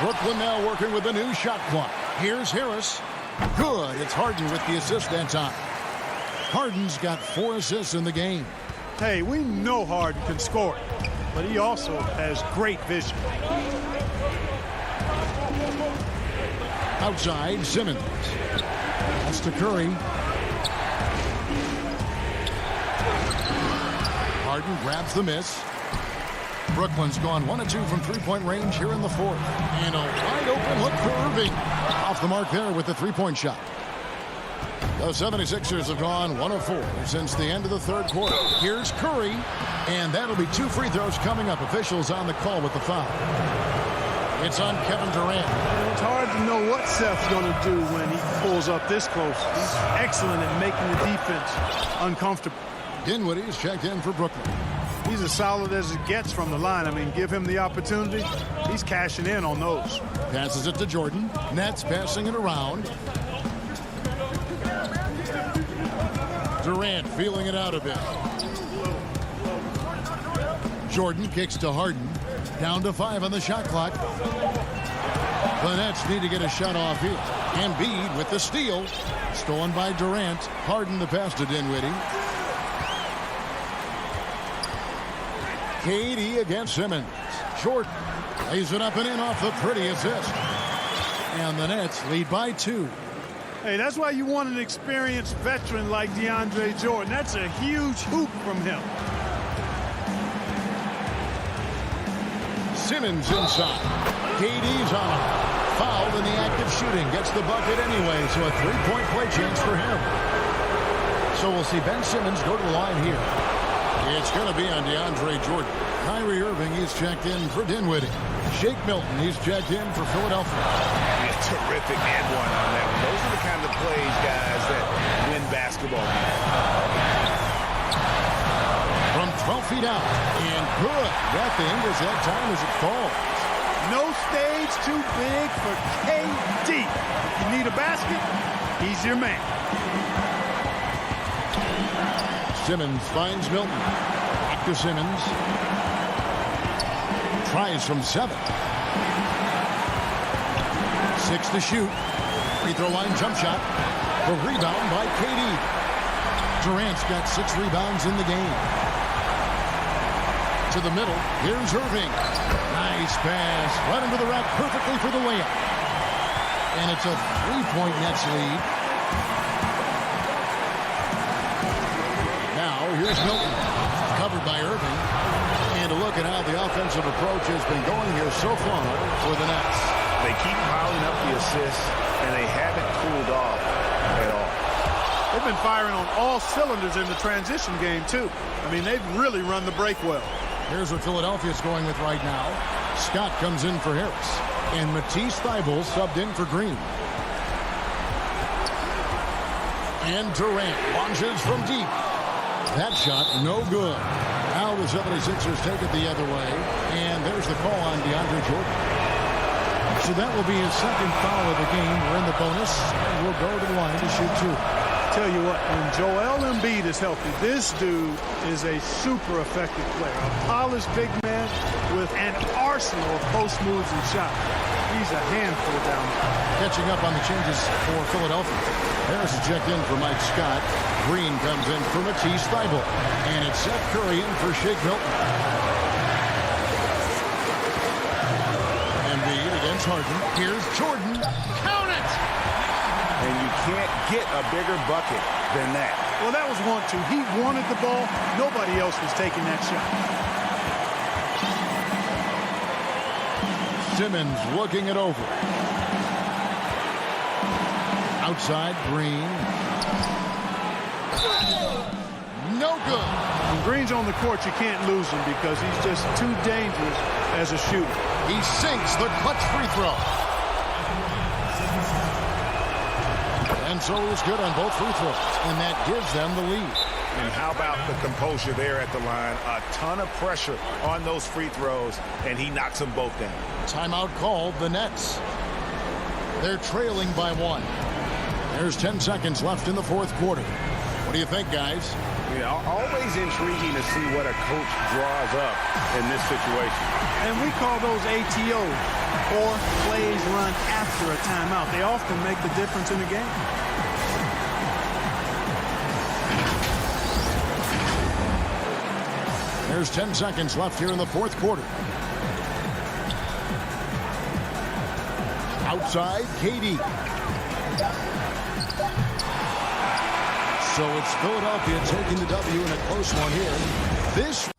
Brooklyn now working with a new shot clock. Here's Harris. Good. It's Harden with the assist that time. Harden's got 4 assists in the game.
Hey, we know Harden can score, but he also has great vision.
Outside, Simmons. That's to Curry. Harden grabs the miss. Brooklyn's gone 1 of 2 from 3-point range here in the 4th. And a wide open look for Irving. Off the mark there with the 3-point shot. The 76ers have gone 1 of 4 since the end of the 3rd quarter. Here's Curry. And that'll be 2 free throws coming up. Officials on the call with the foul. It's on Kevin Durant.
It's hard to know what Seth's going to do when he pulls up this close. He's excellent at making the defense uncomfortable.
Dinwiddie's checked in for Brooklyn.
He's as solid as it gets from the line. I mean, give him the opportunity. He's cashing in on those.
Passes it to Jordan. Nets passing it around. Durant feeling it out a bit. Jordan kicks to Harden. Down to 5 on the shot clock. The Nets need to get a shot off here. Embiid with the steal. Stolen by Durant. Harden the pass to Dinwiddie. KD against Simmons. Jordan lays it up and in off the pretty assist. And the Nets lead by 2.
Hey, that's why you want an experienced veteran like DeAndre Jordan. That's a huge hoop from him.
Simmons inside. KD's on him. Fouled in the act of shooting. Gets the bucket anyway, so a 3-point play chance for him. So we'll see Ben Simmons go to the line here. It's going to be on DeAndre Jordan. Kyrie Irving, he's checked in for Dinwiddie. Shake Milton, he's checked in for Philadelphia.
A terrific and one on that one. Those are the kind of plays, guys, that win basketball games.
From 12 feet out. And good. That thing is that time as it falls.
No stage too big for KD. If you need a basket, he's your man.
Simmons finds Milton. Back to Simmons. Tries from 7. 6 to shoot. Free throw line jump shot. The rebound by KD. Durant's got 6 rebounds in the game. To the middle. Here's Irving. Nice pass. Right into the rack perfectly for the layup. And it's a 3-point Nets lead. Now here's Milton. Covered by Irving. And a look at how the offensive approach has been going here so far for the Nets.
They keep piling up the assists, and they haven't cooled off at all.
They've been firing on all cylinders in the transition game, too. I mean, they've really run the break well.
Here's what Philadelphia's going with right now. Scott comes in for Harris. And Matisse Thybulle subbed in for Green. And Durant launches from deep. That shot, no good. Now the 76ers take it the other way. And there's the call on DeAndre Jordan. So that will be his second foul of the game. We're in the bonus. And we'll go to the line to shoot two.
Tell you what, when Joel Embiid is healthy, this dude is a super effective player. A polished big man with an arsenal of post moves and shots. He's a handful down there.
Catching up on the changes for Philadelphia. Harris is checked in for Mike Scott. Green comes in for Matisse Thybulle. And it's Seth Curry in for Shake Milton. Embiid against Harden. Here's Jordan. Count it!
And you can't get a bigger bucket than that.
Well, that was 1-2. He wanted the ball. Nobody else was taking that shot.
Simmons looking it over. Outside, Green. No good.
When Green's on the court, you can't lose him because he's just too dangerous as a shooter.
He sinks the clutch free throw. And so it was good on both free throws. And that gives them the lead.
And how about the composure there at the line? A ton of pressure on those free throws, and he knocks them both down.
Timeout called, the Nets. They're trailing by 1. There's 10 seconds left in the fourth quarter. What do you think, guys?
Yeah, always intriguing to see what a coach draws up in this situation.
And we call those ATOs, or plays run after a timeout. They often make the difference in the game.
There's 10 seconds left here in the fourth quarter. Outside, KD. So it's Philadelphia taking the W in a close one here. This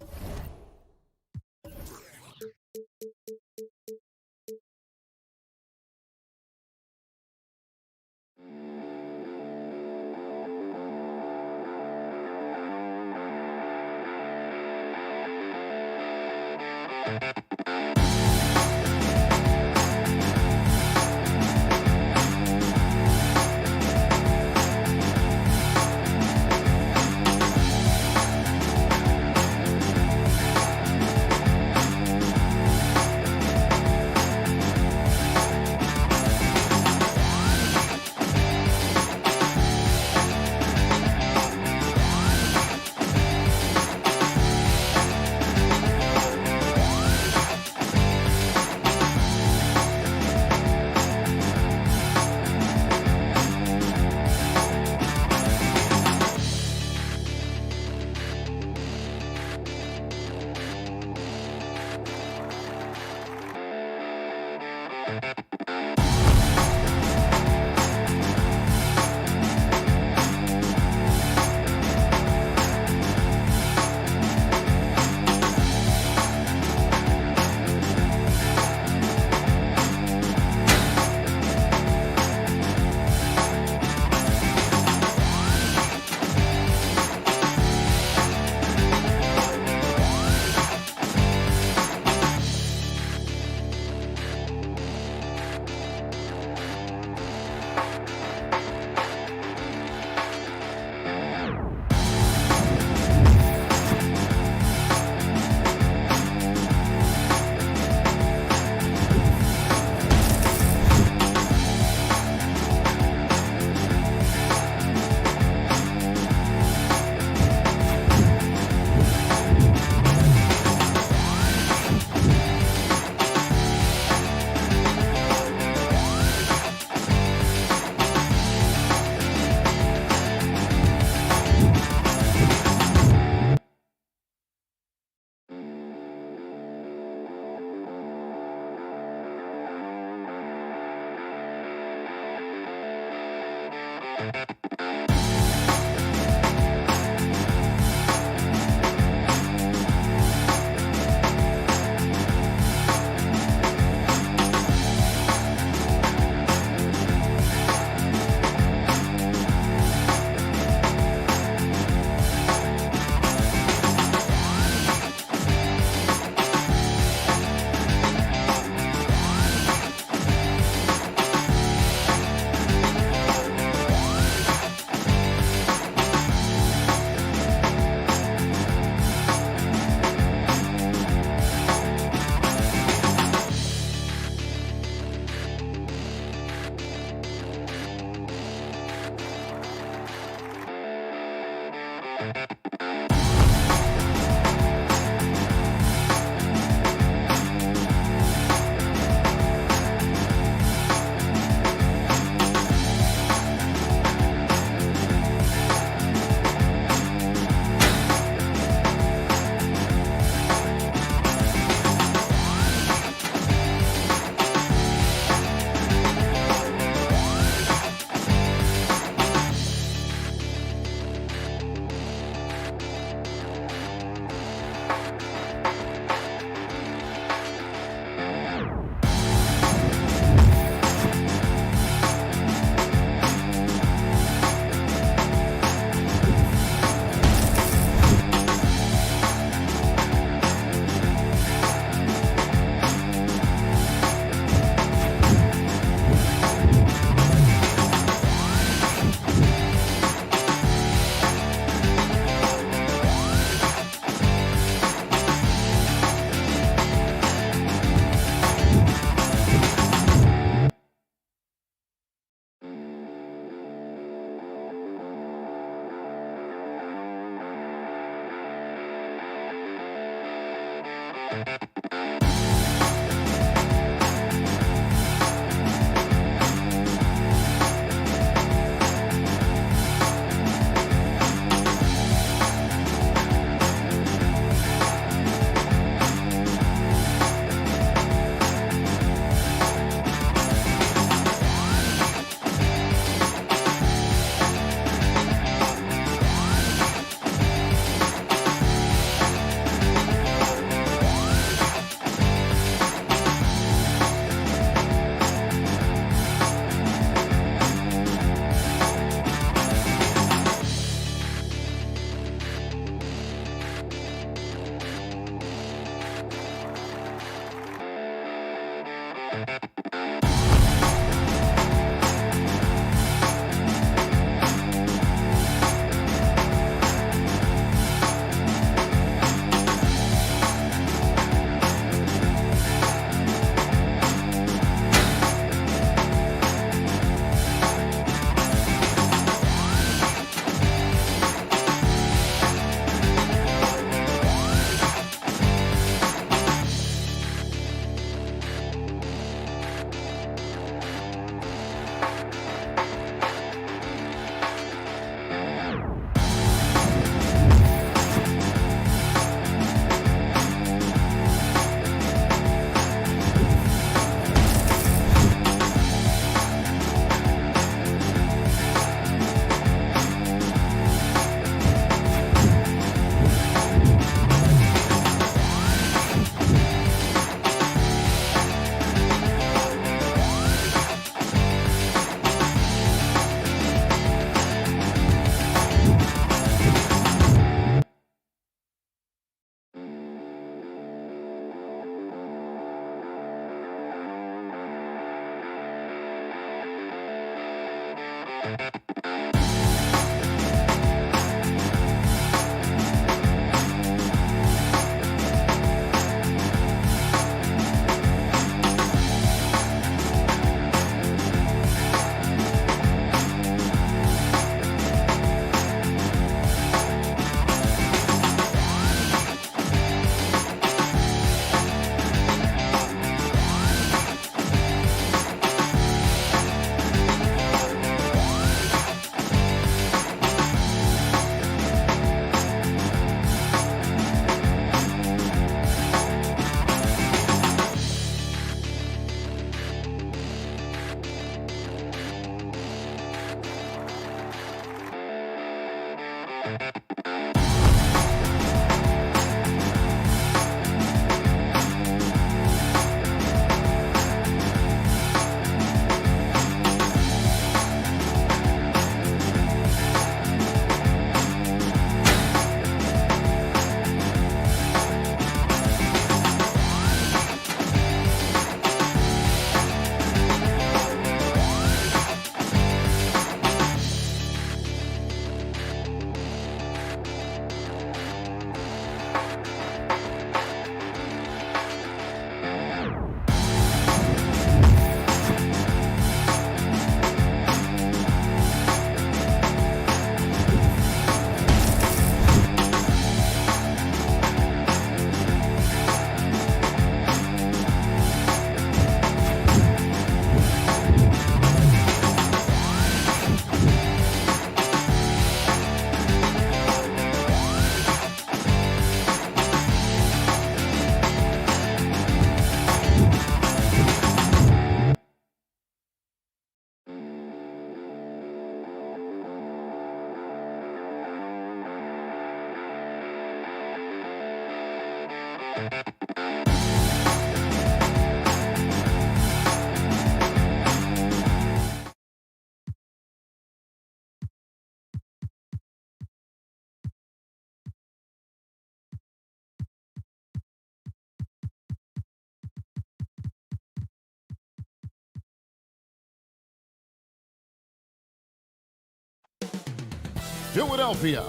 Philadelphia.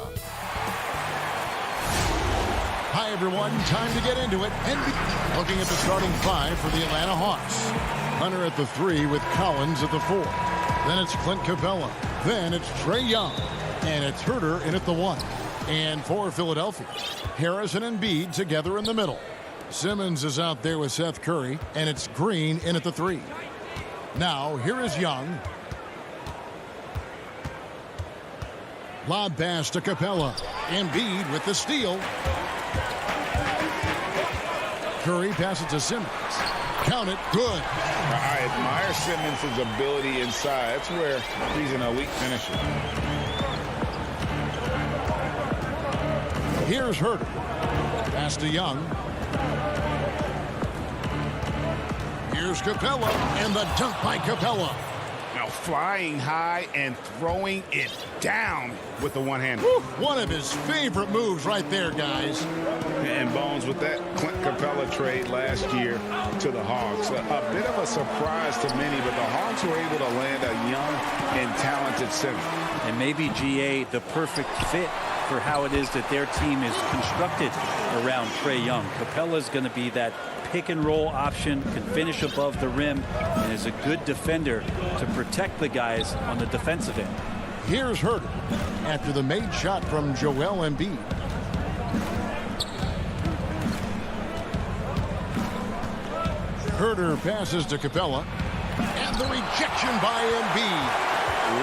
Hi, everyone. Time to get into it. Looking at the starting five for the Atlanta Hawks. Hunter at the 3 with Collins at the 4. Then it's Clint Capella. Then it's Trae Young. And it's Herter in at the 1. And for Philadelphia, Harrison and Embiid together in the middle. Simmons is out there with Seth Curry. And it's Green in at the 3. Now, here is Young. Lob pass to Capella. Embiid with the steal. Curry passes to Simmons. Count it. Good.
I admire Simmons' ability inside. That's where he's an elite finisher.
Here's Herter. Pass to Young. Here's Capella. And the dunk by Capella.
Now flying high and throwing it down with the one-hander.
One of his favorite moves right there, guys.
And Bones, with that Clint Capella trade last year to the Hawks, a bit of a surprise to many, but the Hawks were able to land a young and talented center.
And maybe GA the perfect fit for how it is that their team is constructed around Trae Young. Capella's going to be that pick and roll option, can finish above the rim, and is a good defender to protect the guys on the defensive end.
Here's Herter after the made shot from Joel Embiid. Herter passes to Capella. And the rejection by Embiid.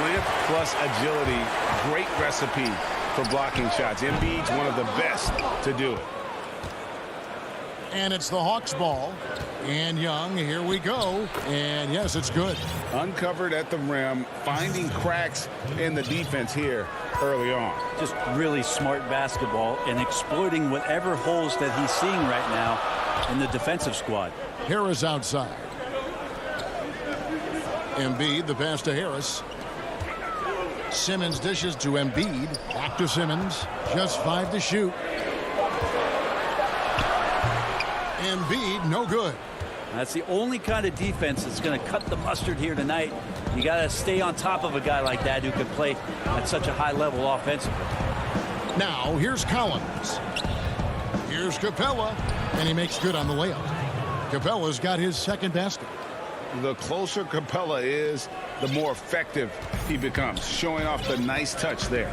Length plus agility. Great recipe for blocking shots. Embiid's one of the best to do it.
And it's the Hawks ball. And Young, here we go. And yes, it's good.
Uncovered at the rim, finding cracks in the defense here early on.
Just really smart basketball and exploiting whatever holes that he's seeing right now in the defensive squad.
Harris outside. Embiid, the pass to Harris. Simmons dishes to Embiid. Back to Simmons. Just 5 to shoot. Embiid, no good.
That's the only kind of defense that's going to cut the mustard here tonight. You got to stay on top of a guy like that who can play at such a high level offensively.
Now, here's Collins. Here's Capella, and he makes good on the layup. Capella's got his second basket.
The closer Capella is, the more effective he becomes, showing off the nice touch there.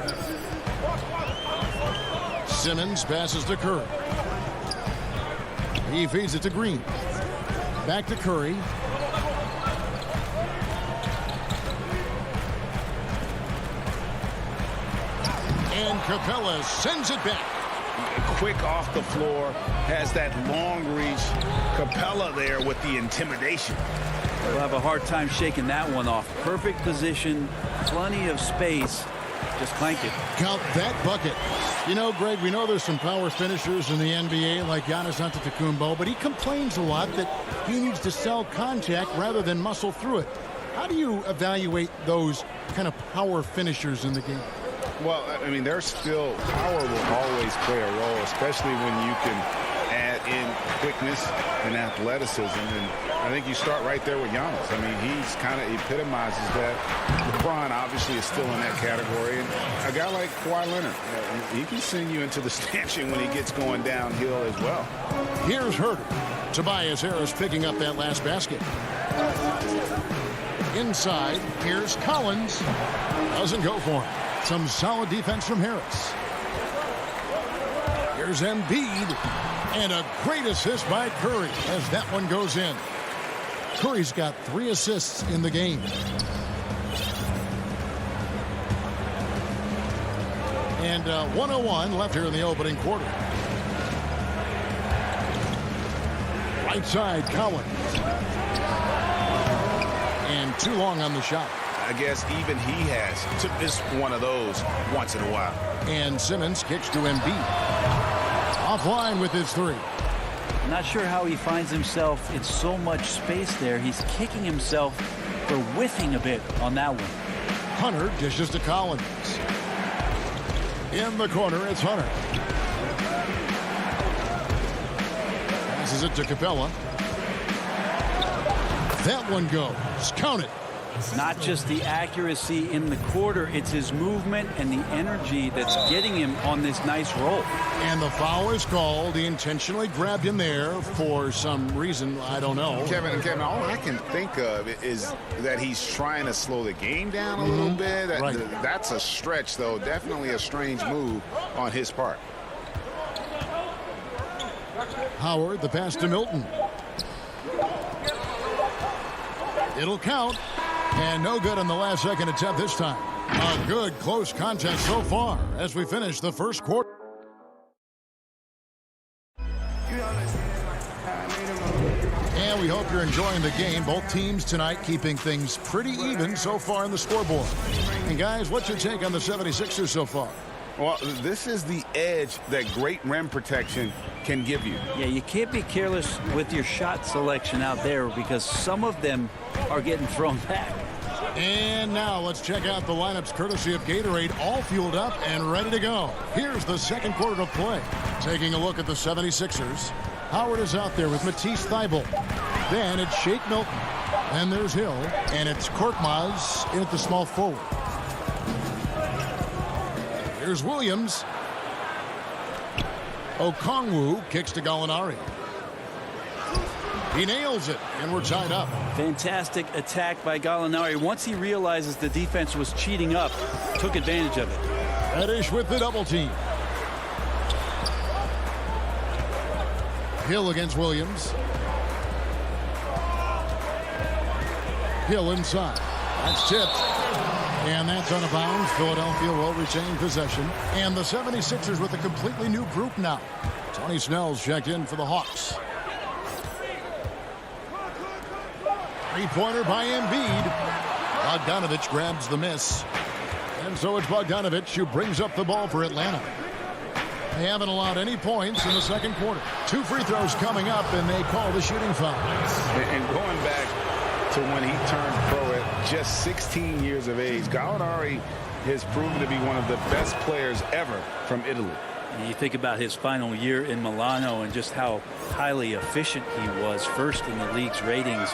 Simmons passes to Curry. He feeds it to Green. Back to Curry. And Capella sends it back.
Quick off the floor, has that long reach. Capella there with the intimidation.
We'll have a hard time shaking that one off. Perfect position, plenty of space. Just clank it.
Count that bucket. You know, Greg, we know there's some power finishers in the NBA like Giannis Antetokounmpo, but he complains a lot that he needs to sell contact rather than muscle through it. How do you evaluate those kind of power finishers in the game?
Well, I mean, there's still power will always play a role, especially when you can add in quickness and athleticism. And I think you start right there with Giannis. I mean, he's kind of epitomizes that. LeBron obviously is still in that category. And a guy like Kawhi Leonard, he can send you into the stanchion when he gets going downhill as well.
Here's Herter. Tobias Harris picking up that last basket. Inside, here's Collins. Doesn't go for him. Some solid defense from Harris. Here's Embiid. And a great assist by Curry as that one goes in. Curry's got 3 assists in the game. And 1:01 left here in the opening quarter. Right side, Collins. And too long on the shot.
I guess even he has to miss one of those once in a while.
And Simmons kicks to Embiid. Offline with his 3.
I'm not sure how he finds himself in so much space there. He's kicking himself for whiffing a bit on that one.
Hunter dishes to Collins. In the corner, it's Hunter. Passes it to Capella. That one goes. Count it.
not just the accuracy in the quarter, it's his movement and the energy that's getting him on this nice roll.
And the foul is called. He intentionally grabbed him there for some reason. I don't know.
Kevin, all I can think of is that he's trying to slow the game down a little bit. That's a stretch, though. Definitely a strange move on his part.
Howard, the pass to Milton. It'll count. And no good on the last second attempt this time. A good close contest so far as we finish the first quarter. And we hope you're enjoying the game. Both teams tonight keeping things pretty even so far in the scoreboard. And guys, what's your take on the 76ers so far?
Well, this is the edge that great rim protection can give you.
Yeah, you can't be careless with your shot selection out there because some of them are getting thrown back.
And now let's check out the lineups courtesy of Gatorade, all fueled up and ready to go. Here's the second quarter of play. Taking a look at the 76ers. Howard is out there with Matisse Thybulle. Then it's Shake Milton. Then there's Hill. And it's Korkmaz in at the small forward. Here's Williams. Okongwu kicks to Gallinari. He nails it, and we're tied up.
Fantastic attack by Gallinari. Once he realizes the defense was cheating up, took advantage of it.
Reddish with the double team. Hill against Williams. Hill inside. That's tipped. And that's on a bounce. Philadelphia will retain possession. And the 76ers with a completely new group now. Tony Snell's checked in for the Hawks. Three-pointer by Embiid. Bogdanovich grabs the miss. And so it's Bogdanovich who brings up the ball for Atlanta. They haven't allowed any points in the second quarter. 2 free throws coming up, and they call the shooting foul.
And going back to when he turned pro at just 16 years of age, Gallinari has proven to be one of the best players ever from Italy.
You think about his final year in Milano and just how highly efficient he was, first in the league's ratings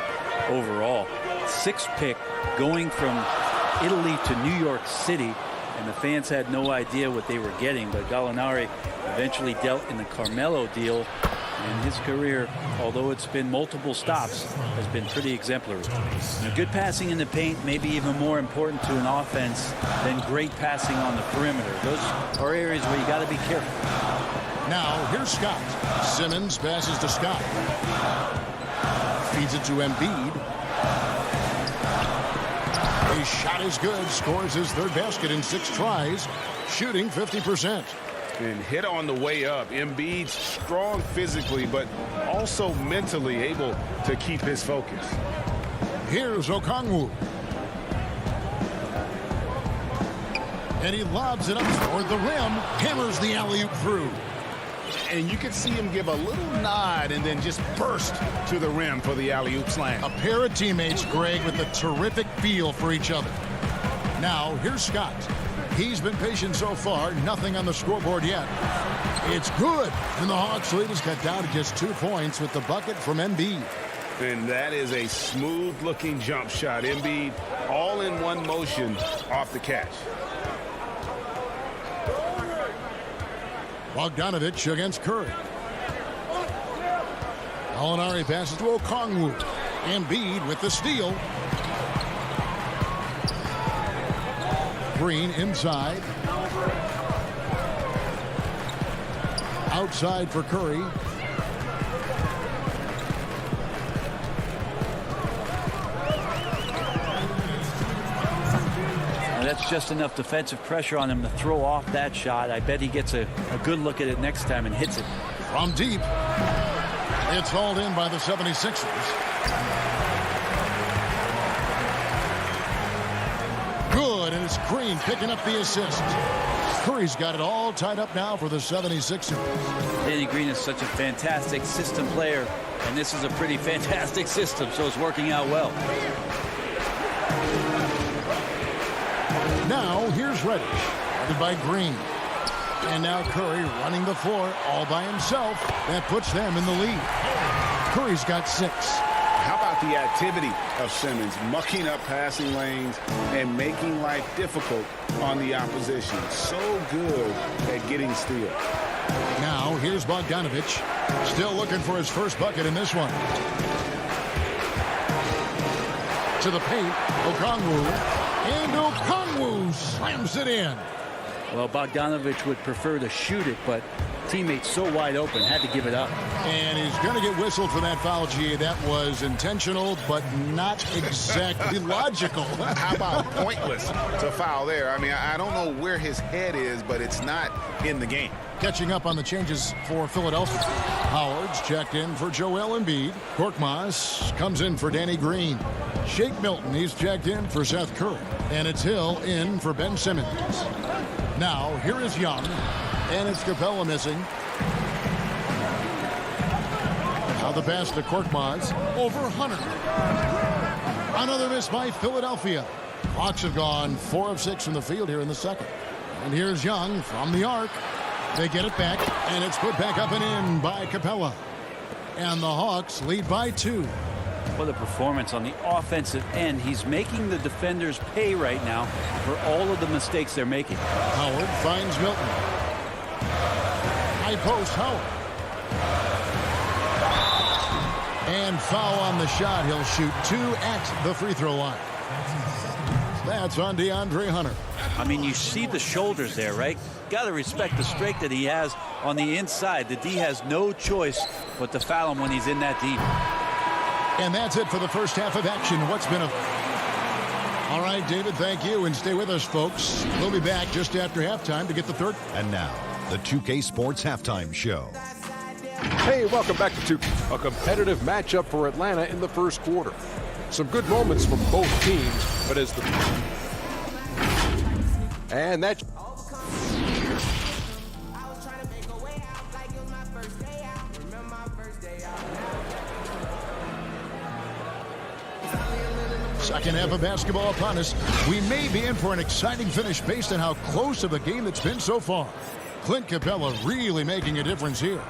overall. 6th pick going from Italy to New York City, and the fans had no idea what they were getting, but Gallinari eventually dealt in the Carmelo deal, and his career, although it's been multiple stops, has been pretty exemplary. Good passing in the paint may be even more important to an offense than great passing on the perimeter. Those are areas where you got to be careful.
Now, here's Scott. Simmons passes to Scott. Feeds it to Embiid. His shot is good. Scores his 3rd basket in 6 tries. Shooting 50%.
And hit on the way up. Embiid's strong physically, but also mentally able to keep his focus.
Here's Okongwu. And he lobs it up toward the rim. Hammers the alley-oop through.
And you can see him give a little nod and then just burst to the rim for the alley-oop slam.
A pair of teammates, Greg, with a terrific feel for each other. Now, here's Scott. He's been patient so far. Nothing on the scoreboard yet. It's good. And the Hawks lead is cut down to just 2 points with the bucket from Embiid.
And that is a smooth-looking jump shot. Embiid all in one motion off the catch.
Bogdanovich against Curry. Gallinari passes to Okongwu. Embiid with the steal. Green inside. Outside for Curry.
And that's just enough defensive pressure on him to throw off that shot. I bet he gets a good look at it next time and hits it.
From deep. It's hauled in by the 76ers. Good, and it's Green picking up the assist. Curry's got it all tied up now for the 76ers.
Danny Green is such a fantastic system player, and this is a pretty fantastic system, so it's working out well.
Now, here's Reddish, guarded by Green. And now Curry running the floor all by himself. That puts them in the lead. Curry's got 6.
How about the activity of Simmons, mucking up passing lanes and making life difficult on the opposition. So good at getting steals.
Now, here's Bogdanovich. Still looking for his first bucket in this one. To the paint, Okongwu. And Okongwu slams it in.
Well, Bogdanovich would prefer to shoot it, but teammates so wide open, had to give it up.
And he's going to get whistled for that foul, G. That was intentional, but not exactly logical.
How about pointless to foul there? I mean, I don't know where his head is, but it's not in the game.
Catching up on the changes for Philadelphia. Howard's checked in for Joel Embiid. Korkmaz comes in for Danny Green. Shake Milton, he's checked in for Seth Curry. And it's Hill in for Ben Simmons. Now, here is Young. And it's Capella missing. Now the pass to Korkmaz. Over Hunter. Another miss by Philadelphia. Hawks have gone 4 of 6 from the field here in the second. And here's Young from the arc. They get it back, and it's put back up and in by Capella. And the Hawks lead by 2.
What a performance on the offensive end. He's making the defenders pay right now for all of the mistakes they're making.
Howard finds Milton. High post, Howard. And foul on the shot. He'll shoot 2 at the free throw line. That's on DeAndre Hunter.
I mean, you see the shoulders there, right? Got to respect the strength that he has on the inside. The D has no choice but to foul him when he's in that deep.
And that's it for the first half of action. What's been a... All right, David, thank you. And stay with us, folks. We'll be back just after halftime to get the third.
And now, the 2K Sports Halftime Show.
Hey, welcome back to 2K. A competitive matchup for Atlanta in the first quarter. Some good moments from both teams, but as the... And that's...
Second half of basketball upon us. We may be in for an exciting finish based on how close of a game it's been so far. Clint Capella really making a difference here.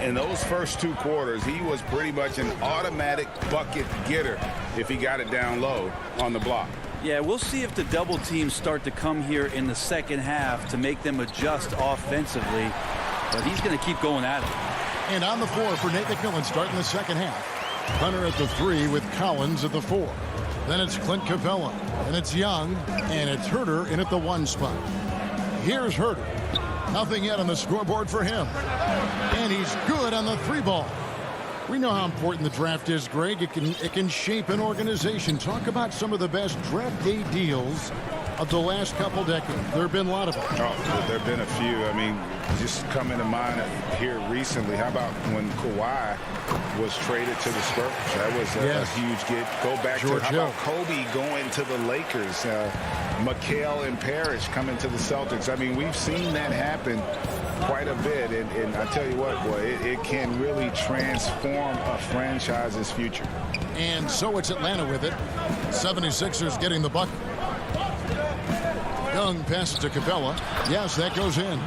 In those first 2 quarters, he was pretty much an automatic bucket getter if he got it down low on the block.
Yeah, we'll see if the double teams start to come here in the second half to make them adjust offensively. But he's going to keep going at it.
And on the floor for Nate McMillan starting the second half. Hunter at the 3 with Collins at the 4. Then it's Clint Capella. And it's Young. And it's Herter in at the 1 spot. Here's Herter. Nothing yet on the scoreboard for him. And he's good on the 3 ball. We know how important the draft is, Greg. It can shape an organization. Talk about some of the best draft day deals of the last couple decades. There have been a lot of them.
Oh, there have been a few. I mean, just coming to mind here recently, how about when Kawhi was traded to the Spurs? That was a huge get. Go back
George
to how
Hill.
about Kobe going to the Lakers? McHale and Parrish coming to the Celtics. I mean, we've seen that happen quite a bit, and I tell you what, boy, it can really transform a franchise's future.
And so it's Atlanta with it. 76ers getting the bucket. Young passes to Capella. Yes, that goes in.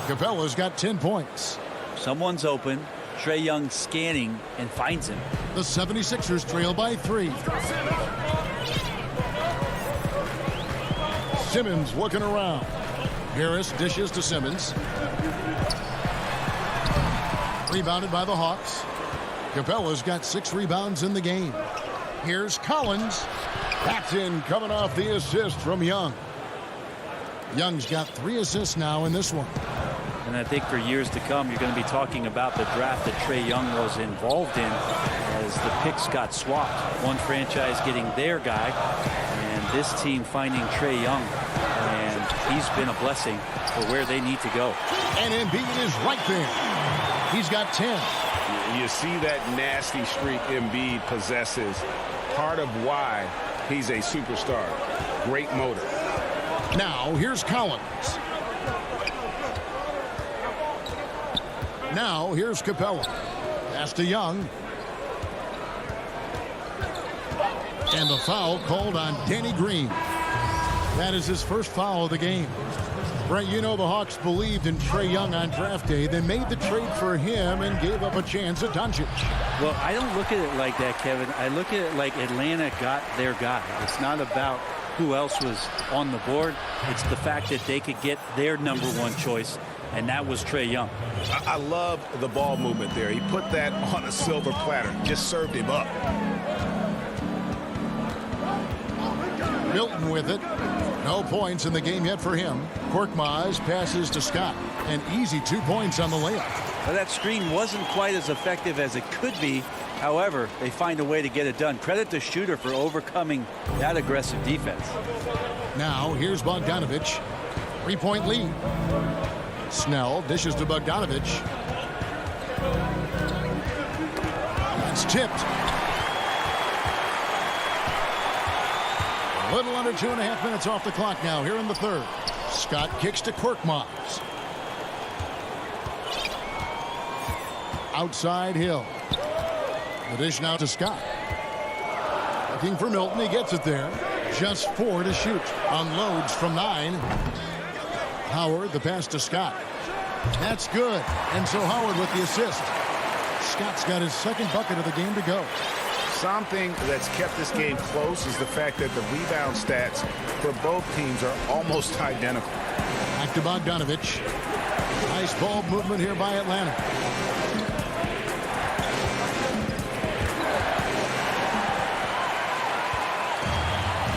Capella's got 10 points.
Someone's open. Trae Young scanning and finds him.
The 76ers trail by 3. Simmons looking around. Harris dishes to Simmons. Rebounded by the Hawks. Capella's got 6 rebounds in the game. Here's Collins. That's in, coming off the assist from Young. Young's got 3 assists now in this one.
And I think for years to come, you're going to be talking about the draft that Trae Young was involved in as the picks got swapped. One franchise getting their guy, and this team finding Trae Young. And he's been a blessing for where they need to go.
And Embiid is right there. He's got 10.
You see that nasty streak Embiid possesses. Part of why he's a superstar. Great motor.
Now, here's Collins. Now, here's Capella. Pass to Young. And the foul called on Danny Green. That is his first foul of the game. Brent, you know the Hawks believed in Trae Young on draft day. They made the trade for him and gave up a chance at Doncic.
Well, I don't look at it like that, Kevin. I look at it like Atlanta got their guy. It's not about who else was on the board. It's the fact that they could get their number one choice, and that was Trae Young.
I love the ball movement there. He put that on a silver platter, just served him up.
Milton with it. No points in the game yet for him. Korkmaz passes to Scott. An easy 2 points on the layup.
Well, that screen wasn't quite as effective as it could be. However, they find a way to get it done. Credit to Shooter for overcoming that aggressive defense.
Now, here's Bogdanovich. 3-point lead. Snell dishes to Bogdanovich. It's tipped. A little under 2.5 minutes off the clock now here in the third. Scott kicks to Korkmaz. Outside Hill. The dish now to Scott. Looking for Milton. He gets it there. Just 4 to shoot. Unloads from 9. Howard, the pass to Scott. That's good. And so Howard with the assist. Scott's got his second bucket of the game to go.
Something that's kept this game close is the fact that the rebound stats for both teams are almost identical.
Back to Bogdanovich. Nice ball movement here by Atlanta.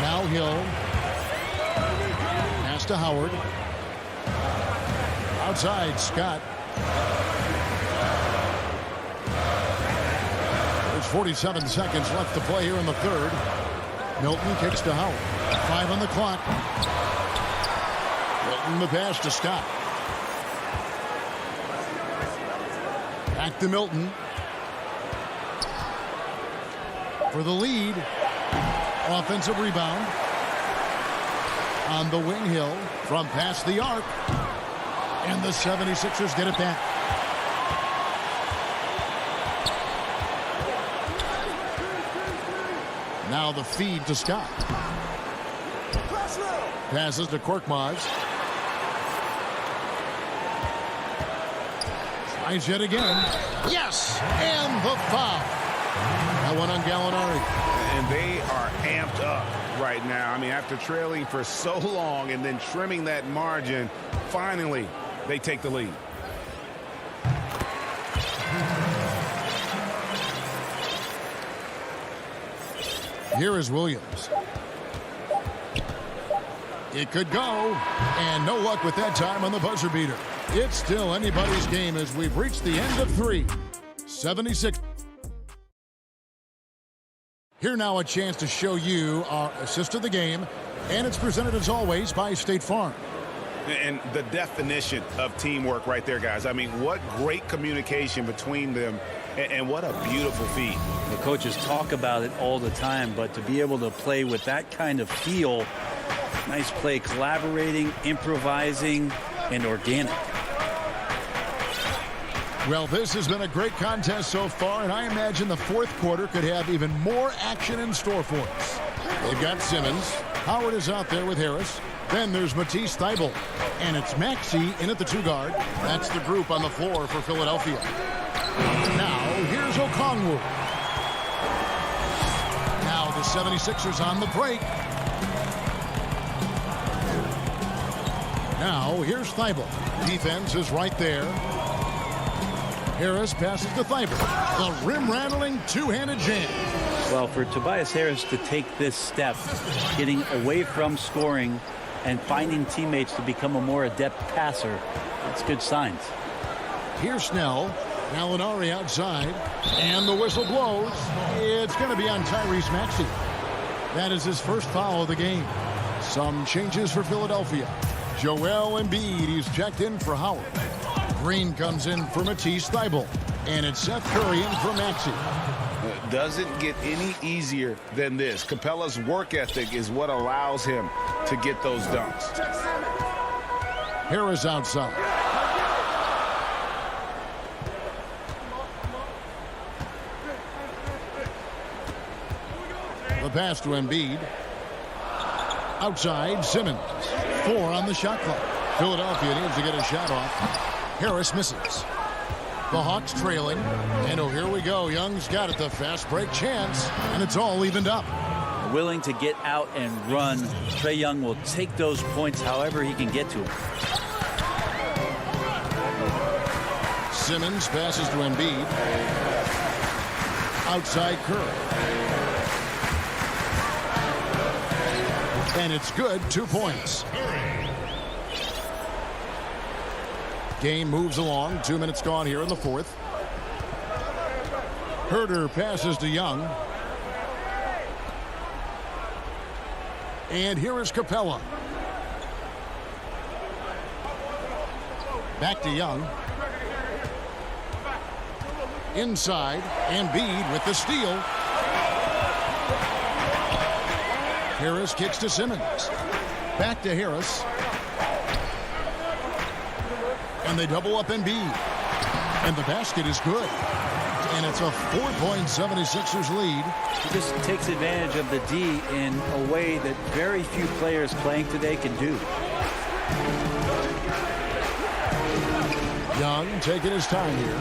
Now Hill. Pass to Howard. Outside Scott. There's 47 seconds left to play here in the third. Milton kicks to Howard. 5 on the clock. Milton the pass to Scott. Back to Milton. For the lead. Offensive rebound. On the wing, Hill. From past the arc. And the 76ers get it back. Now the feed to Scott. Passes to Korkmaz. Tries yet again. Yes! And the foul. That one on Gallinari.
And they are amped up right now. I mean, after trailing for so long and then trimming that margin, finally they take the lead.
Here is Williams. It could go. And no luck with that time on the buzzer beater. It's still anybody's game as we've reached the end of 3. 76. Here now a chance to show you our assist of the game. And it's presented as always by State Farm.
And the definition of teamwork right there, guys. I mean, what great communication between them, and what a beautiful feed.
The coaches talk about it all the time, but to be able to play with that kind of feel, nice play, collaborating, improvising, and organic.
Well, this has been a great contest so far, and I imagine the fourth quarter could have even more action in store for us. They've got Simmons. Howard is out there with Harris. Then there's Matisse Thybulle. And it's Maxey in at the 2 guard. That's the group on the floor for Philadelphia. Now, here's Okongwu. Now the 76ers on the break. Now, here's Thybulle. Defense is right there. Harris passes to Thybulle. The rim-rattling two-handed jam.
Well, for Tobias Harris to take this step, getting away from scoring and finding teammates to become a more adept passer, that's good signs.
Here's Snell. Gallinari outside. And the whistle blows. It's going to be on Tyrese Maxey. That is his first foul of the game. Some changes for Philadelphia. Joel Embiid, he's checked in for Howard. Green comes in for Matisse Thybulle. And it's Seth Curry in for Maxey.
Doesn't get any easier than this. Capella's work ethic is what allows him to get those dunks.
Harris outside. The pass to Embiid. Outside, Simmons. 4 on the shot clock. Philadelphia needs to get a shot off. Harris misses. The Hawks trailing. And oh, here we go. Young's got it. The fast break chance. And it's all evened up.
Willing to get out and run. Trae Young will take those points however he can get to them.
Simmons passes to Embiid. Outside Curry. And it's good. 2 points. Game moves along. 2 minutes gone here in the fourth. Herter passes to Young. And here is Capella. Back to Young. Inside, Embiid with the steal. Harris kicks to Simmons. Back to Harris. And they double up Embiid. And the basket is good. And it's a 4-point 76ers lead.
He just takes advantage of the D in a way that very few players playing today can do.
Young taking his time here.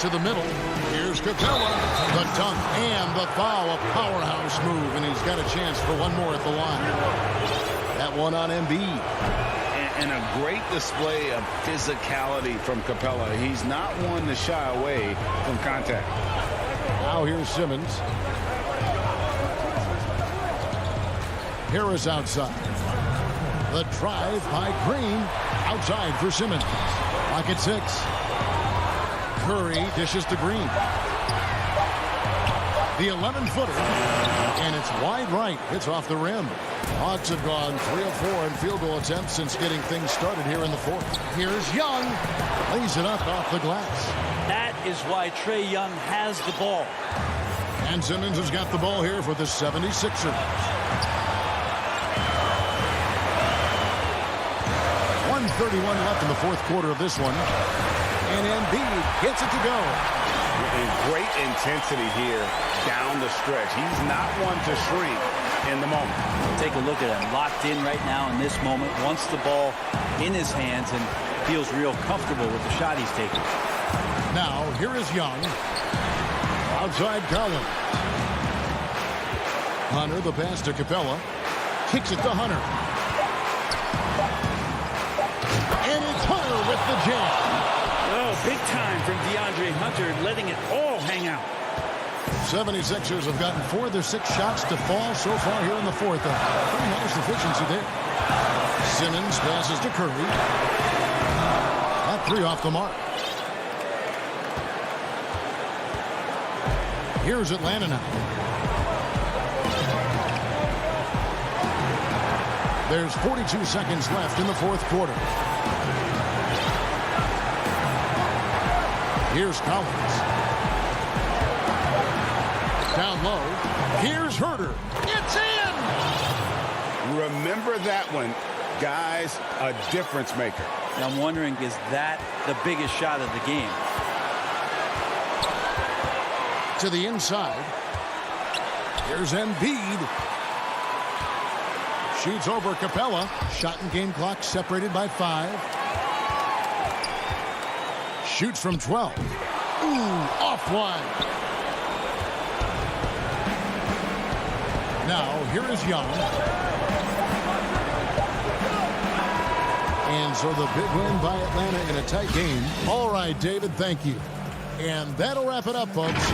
To the middle. Here's Capella. The dunk and the foul. A powerhouse move. And he's got a chance for one more at the line. That one on Embiid.
And a great display of physicality from Capella. He's not one to shy away from contact.
Now here's Simmons. Harris outside. The drive by Green. Outside for Simmons. Clock at 6. Curry dishes to Green. The 11-footer. And it's wide right. It's off the rim. Hawks have gone 3 of 4 in field goal attempts since getting things started here in the fourth. Here's Young. Lays it up off the glass.
That is why Trae Young has the ball.
And Simmons has got the ball here for the 76ers. 1:31 left in the fourth quarter of this one. And Embiid gets it to go.
Great intensity here down the stretch. He's not one to shrink in the moment.
Take a look at him. Locked in right now in this moment. Wants the ball in his hands and feels real comfortable with the shot he's taking.
Now, here is Young. Outside Collins. Hunter, the pass to Capella. Kicks it to Hunter. And it's Hunter with the jam.
Oh, big time from DeAndre Hunter, letting it all hang out.
76ers have gotten 4 of their 6 shots to fall so far here in the fourth. Pretty nice efficiency there. Simmons passes to Curry. That 3 off the mark. Here's Atlanta now. There's 42 seconds left in the fourth quarter. Here's Collins. Down low. Here's Herter. It's in!
Remember that one. Guys, a difference maker.
And I'm wondering, is that the biggest shot of the game?
To the inside. Here's Embiid. Shoots over Capella. Shot and game clock separated by 5. Shoots from 12. Ooh, offline. Now, here is Young. And so the big win by Atlanta in a tight game. All right, David, thank you. And that'll wrap it up, folks.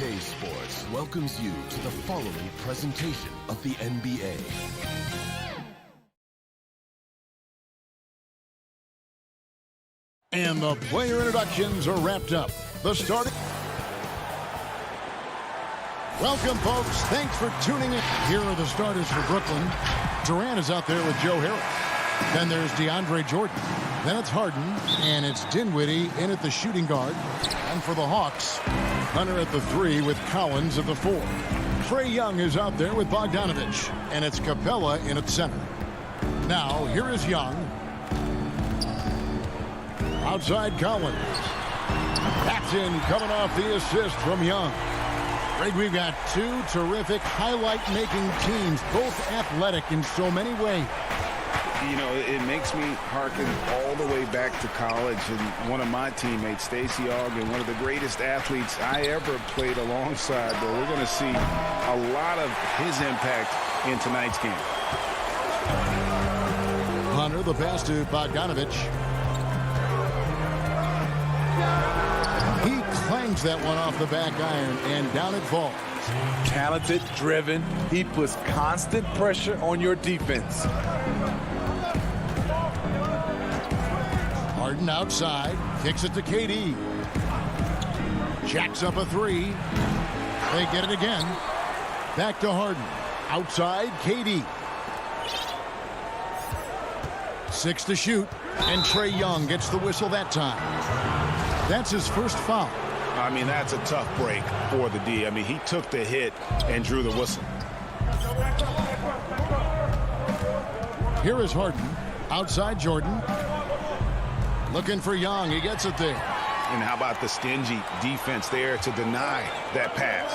2K Sports welcomes you to the following presentation of the NBA.
And the player introductions are wrapped up. The starting. Welcome, folks. Thanks for tuning in. Here are the starters for Brooklyn. Durant is out there with Joe Harris. Then there's DeAndre Jordan. Then it's Harden, and it's Dinwiddie in at the shooting guard. And for the Hawks, Hunter at the 3 with Collins at the 4. Trae Young is out there with Bogdanovich, and it's Capella in at center. Now, here is Young. Outside Collins. That's in, coming off the assist from Young. Greg, we've got two terrific highlight-making teams, both athletic in so many ways.
You know, it makes me hearken all the way back to college, and one of my teammates, Stacey Ogden, one of the greatest athletes I ever played alongside. But we're going to see a lot of his impact in tonight's game.
Hunter, the pass to Bogdanovich. He clangs that one off the back iron, and down it falls.
Talented, driven. He puts constant pressure on your defense.
Harden outside, kicks it to KD. Jacks up a 3. They get it again. Back to Harden. Outside, KD. 6 to shoot, and Trae Young gets the whistle that time. That's his first foul.
I mean, that's a tough break for the D. I mean, he took the hit and drew the whistle.
Here is Harden. Outside Jordan. Looking for Young. He gets it there.
And how about the stingy defense there to deny that pass?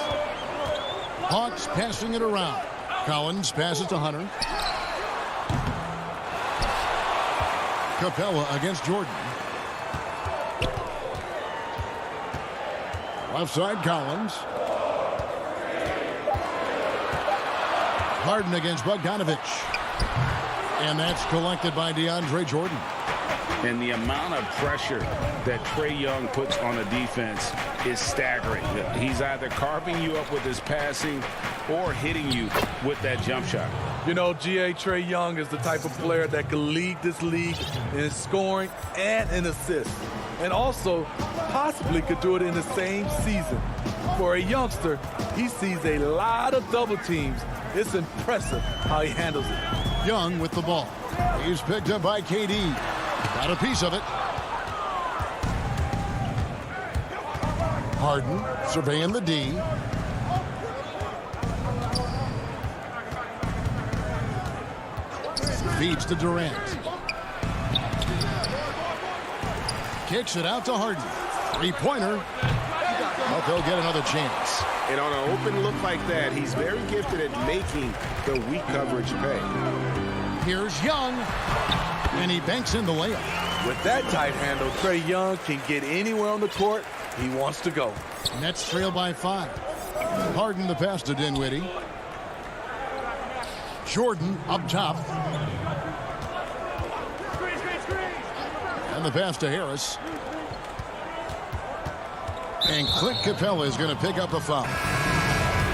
Hawks passing it around. Collins passes to Hunter. Capella against Jordan. Left side, Collins. Harden against Bogdanovich. And that's collected by DeAndre Jordan.
And the amount of pressure that Trae Young puts on a defense is staggering. He's either carving you up with his passing or hitting you with that jump shot.
You know, Trae Young is the type of player that can lead this league in scoring and in assists. And also possibly could do it in the same season. For a youngster, he sees a lot of double teams. It's impressive how he handles it.
Young with the ball. He's picked up by KD. Got a piece of it. Harden surveying the D. Feeds to Durant. Kicks it out to Harden. Three-pointer. But they'll get another chance.
And on an open look like that, he's very gifted at making the weak coverage pay.
Here's Young. And he banks in the layup.
With that tight handle, Trae Young can get anywhere on the court he wants to go.
Nets trail by 5. Harden the pass to Dinwiddie. Jordan up top. And the pass to Harris. And Clint Capella is going to pick up a foul.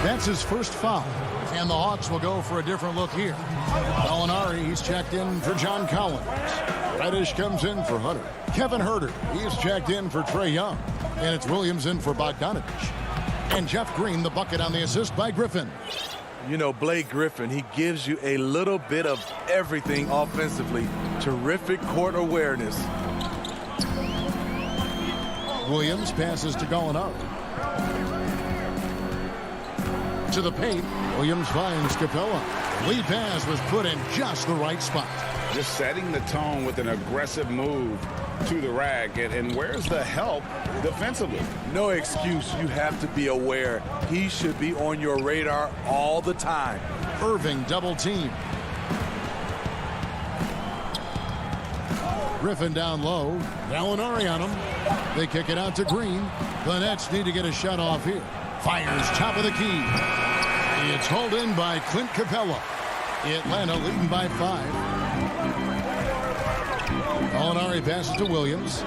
That's his first foul. And the Hawks will go for a different look here. Gallinari, he's checked in for John Collins. Reddish comes in for Hunter. Kevin Huerter, he's checked in for Trae Young. And it's Williams in for Bogdanovich. And Jeff Green, the bucket on the assist by Griffin.
You know, Blake Griffin, he gives you a little bit of everything offensively. Terrific court awareness.
Williams passes to Gallinari. To the paint, Williams finds Capella. Lead pass was put in just the right spot.
Just setting the tone with an aggressive move to the rack. And where's the help defensively?
No excuse. You have to be aware. He should be on your radar all the time.
Irving double team. Griffin down low. Gallinari on him. They kick it out to Green. The Nets need to get a shot off here. Fires top of the key. It's hauled in by Clint Capella. Atlanta leading by 5. Gallinari passes to Williams.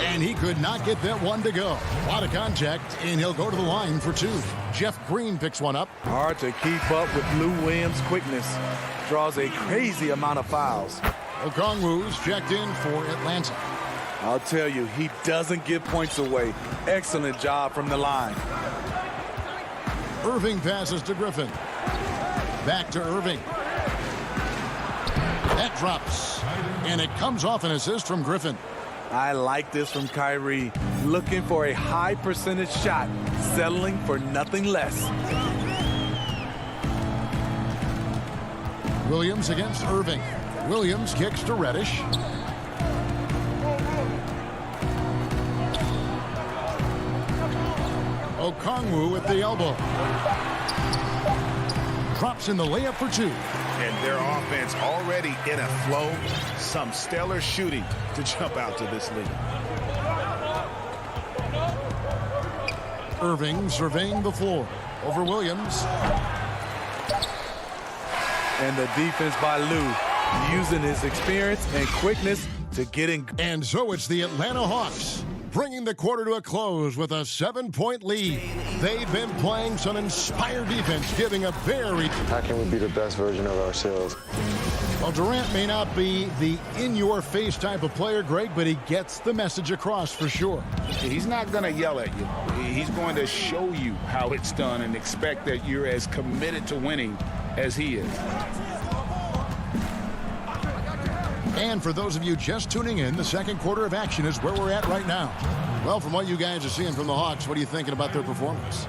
And he could not get that one to go. A lot of contact, and he'll go to the line for 2. Jeff Green picks one up.
Hard to keep up with Lou Williams' quickness. Draws a crazy amount of fouls.
Okongwu's checked in for Atlanta.
I'll tell you, he doesn't give points away. Excellent job from the line.
Irving passes to Griffin. Back to Irving. That drops. And it comes off an assist from Griffin.
I like this from Kyrie. Looking for a high percentage shot. Settling for nothing less.
Williams against Irving. Williams kicks to Reddish. Okongwu at the elbow. Drops in the layup for 2.
And their offense already in a flow. Some stellar shooting to jump out to this lead.
Irving surveying the floor. Over Williams.
And the defense by Lou, using his experience and quickness to get in.
And so it's the Atlanta Hawks, bringing the quarter to a close with a 7-point lead. They've been playing some inspired defense, giving a very...
How can we be the best version of ourselves?
Well, Durant may not be the in-your-face type of player, Greg, but he gets the message across for sure.
He's not going to yell at you. He's going to show you how it's done and expect that you're as committed to winning as he is.
And for those of you just tuning in, the second quarter of action is where we're at right now. Well, from what you guys are seeing from the Hawks, what are you thinking about their performance?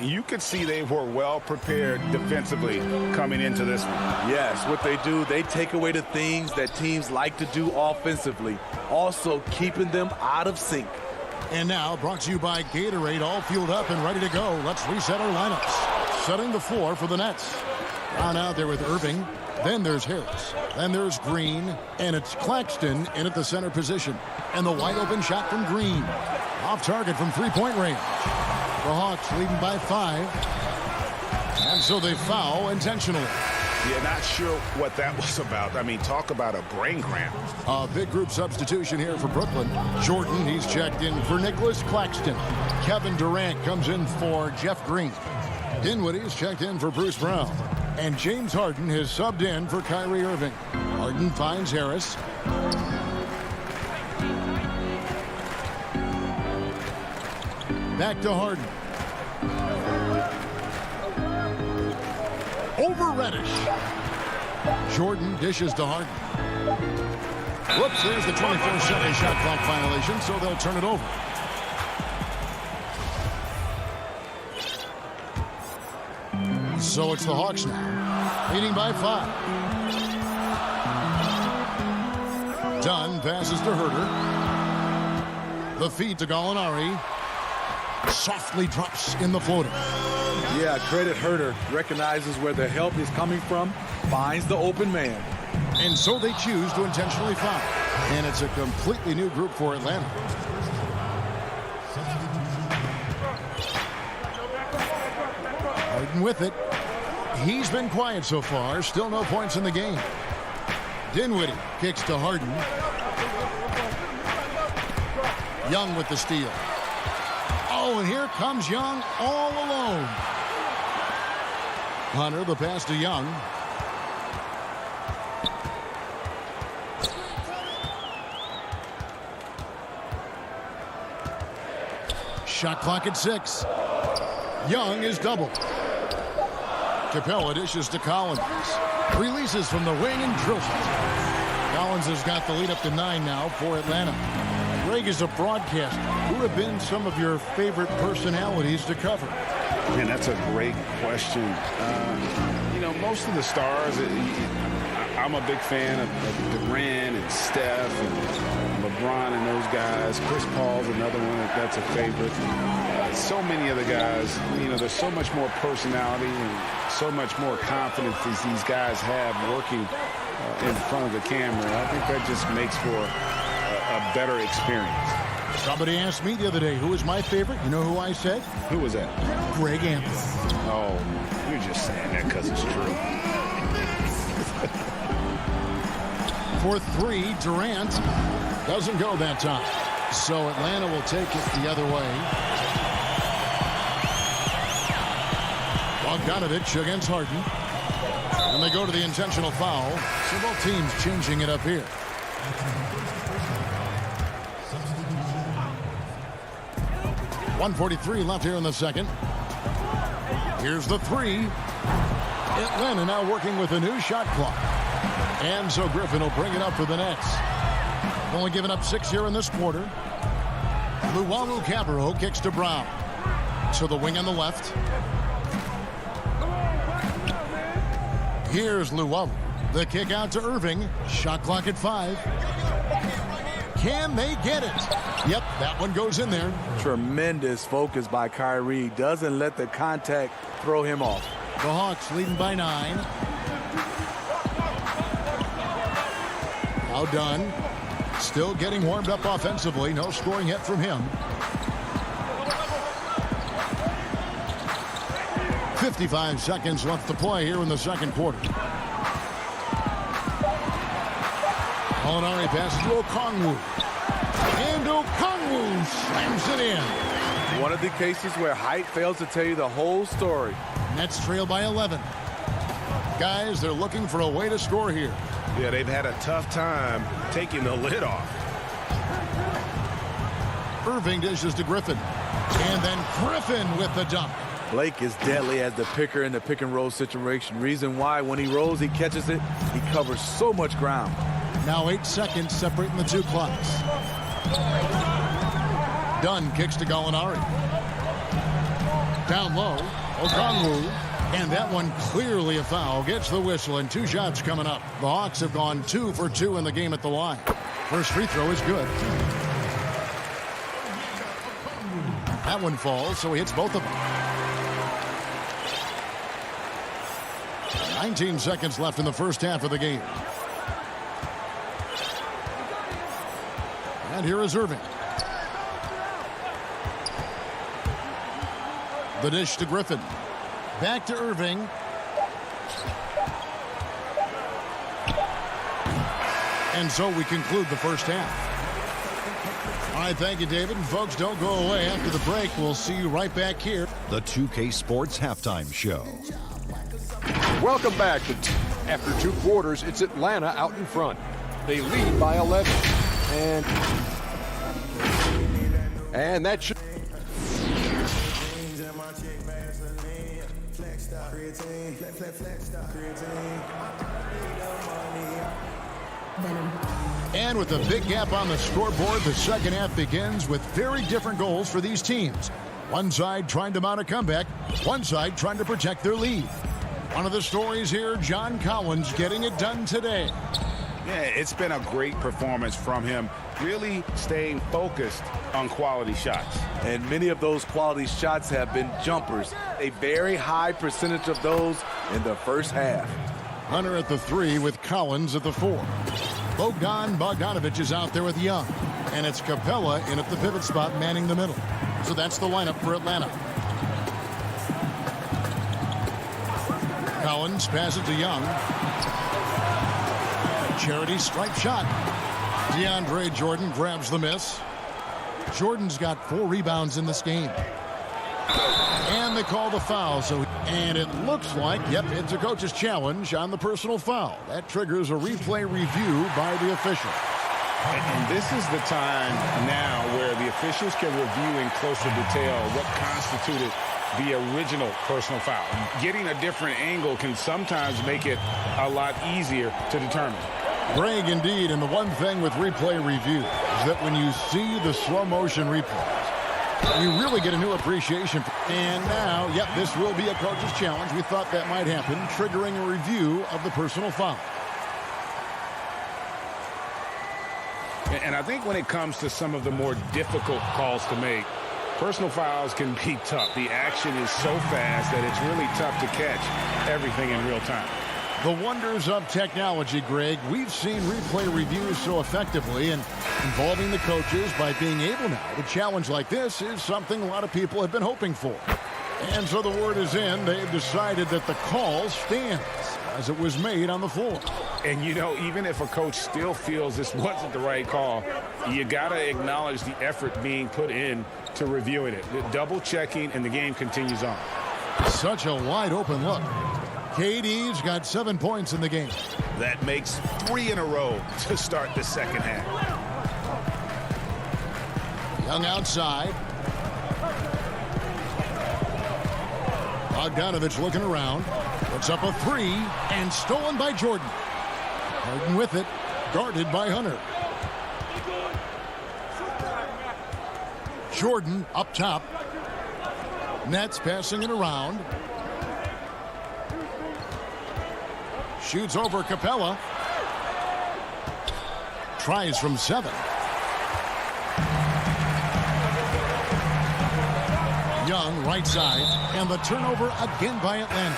You could see they were well prepared defensively coming into this one.
Yes, what they do, they take away the things that teams like to do offensively, also keeping them out of sync.
And now, brought to you by Gatorade, all fueled up and ready to go. Let's reset our lineups. Setting the floor for the Nets. Down out there with Irving. Then there's Harris. Then there's Green. And it's Claxton in at the center position. And the wide open shot from Green. Off target from three-point range. The Hawks leading by 5. And so they foul intentionally.
Yeah, not sure what that was about. I mean, talk about a brain cramp.
A big group substitution here for Brooklyn. Jordan, he's checked in for Nicholas Claxton. Kevin Durant comes in for Jeff Green. Dinwiddie's checked in for Bruce Brown. And James Harden has subbed in for Kyrie Irving. Harden finds Harris. Back to Harden. Over Reddish. Jordan dishes to Harden. Whoops, there's the 24-second shot clock violation, so they'll turn it over. So it's the Hawks now, leading by 5. Dunn passes to Herter. The feed to Gallinari. Softly drops in the floater.
Yeah, credit Herter. Recognizes where the help is coming from. Finds the open man.
And so they choose to intentionally foul. And it's a completely new group for Atlanta. Harden with it. He's been quiet so far. Still no points in the game. Dinwiddie kicks to Harden. Young with the steal. Oh, and here comes Young all alone. Hunter, the pass to Young. Shot clock at 6. Young is doubled. Capella dishes to Collins. Releases from the wing and drills it. Collins has got the lead up to 9 now for Atlanta. Greg, is a broadcaster, who have been some of your favorite personalities to cover?
Man, that's a great question. You know, most of the stars, I'm a big fan of Durant and Steph and LeBron and those guys. Chris Paul's another one that's a favorite. So many of the guys, you know, there's so much more personality and so much more confidence as these guys have working in front of the camera. I think that just makes for a better experience.
Somebody asked me the other day, who is my favorite? You know who I said?
Who was that?
Greg Anthony.
Oh, you're just saying that because it's true.
For 3, Durant doesn't go that time. So Atlanta will take it the other way. Bogdanovich against Harden. And they go to the intentional foul. So both teams changing it up here. .143 left here in the second. Here's the three. Atlanta now working with a new shot clock. And so Griffin will bring it up for the Nets. Only giving up 6 here in this quarter. Luwawu-Cabarrot kicks to Brown. To the wing on the left. Here's Luwawu. The kick out to Irving. Shot clock at 5. Can they get it? Yep, that one goes in there.
Tremendous focus by Kyrie. Doesn't let the contact throw him off.
The Hawks leading by 9. Now done. Still getting warmed up offensively. No scoring yet from him. 55 seconds left to play here in the second quarter. Molinari passes to Okongwu. And Okongwu slams it in.
One of the cases where height fails to tell you the whole story.
Nets trail by 11. Guys, they're looking for a way to score here.
Yeah, they've had a tough time taking the lid off.
Irving dishes to Griffin. And then Griffin with the dunk.
Blake is deadly as the picker in the pick and roll situation. Reason why when he rolls, he catches it. He covers so much ground.
Now 8 seconds separating the two clocks. Dunn kicks to Gallinari. Down low, Okongwu. And that one clearly a foul. Gets the whistle and 2 shots coming up. The Hawks have gone 2 for 2 in the game at the line. First free throw is good. That one falls, so he hits both of them. 19 seconds left in the first half of the game. And here is Irving. The dish to Griffin. Back to Irving. And so we conclude the first half. All right, thank you, David. And folks, don't go away. After the break, we'll see you right back here.
The 2K Sports Halftime Show.
Welcome back. After 2 quarters, it's Atlanta out in front. They lead by 11. And that should...
And with a big gap on the scoreboard, the second half begins with very different goals for these teams. One side trying to mount a comeback, one side trying to protect their lead. One of the stories here, John Collins getting it done today.
Yeah, it's been a great performance from him, really staying focused on quality shots.
And many of those quality shots have been jumpers. A very high percentage of those in the first half.
Hunter at the 3 with Collins at the 4. Bogdanovich is out there with Young. And it's Capella in at the pivot spot manning the middle. So that's the lineup for Atlanta. Collins passes to Young. Charity strike shot. DeAndre Jordan grabs the miss. Jordan's got 4 rebounds in this game. And they call the foul. And it looks like, yep, it's a coach's challenge on the personal foul. That triggers a replay review by the official.
And this is the time now where the officials can review in closer detail what constituted the original personal foul. Getting a different angle can sometimes make it a lot easier to determine.
Greg, indeed, and the one thing with replay review is that when you see the slow motion replays, you really get a new appreciation. And now, yep, this will be a coach's challenge. We thought that might happen, triggering a review of the personal foul.
And I think when it comes to some of the more difficult calls to make, personal fouls can be tough. The action is so fast that it's really tough to catch everything in real time.
The wonders of technology, Greg. We've seen replay reviews so effectively, and involving the coaches by being able now to challenge like this is something a lot of people have been hoping for. And so the word is in. They've decided that the call stands as it was made on the floor.
And, you know, even if a coach still feels this wasn't the right call, you got to acknowledge the effort being put in to reviewing it. The double checking, and the game continues on.
Such a wide open look. KD's got 7 points in the game.
That makes 3 in a row to start the second half.
Young outside. Bogdanovich looking around. Puts up a 3 and stolen by Jordan. Harden with it. Guarded by Hunter. Jordan up top. Nets passing it around. Shoots over Capella. Tries from 7. Young right side, and the turnover again by Atlanta.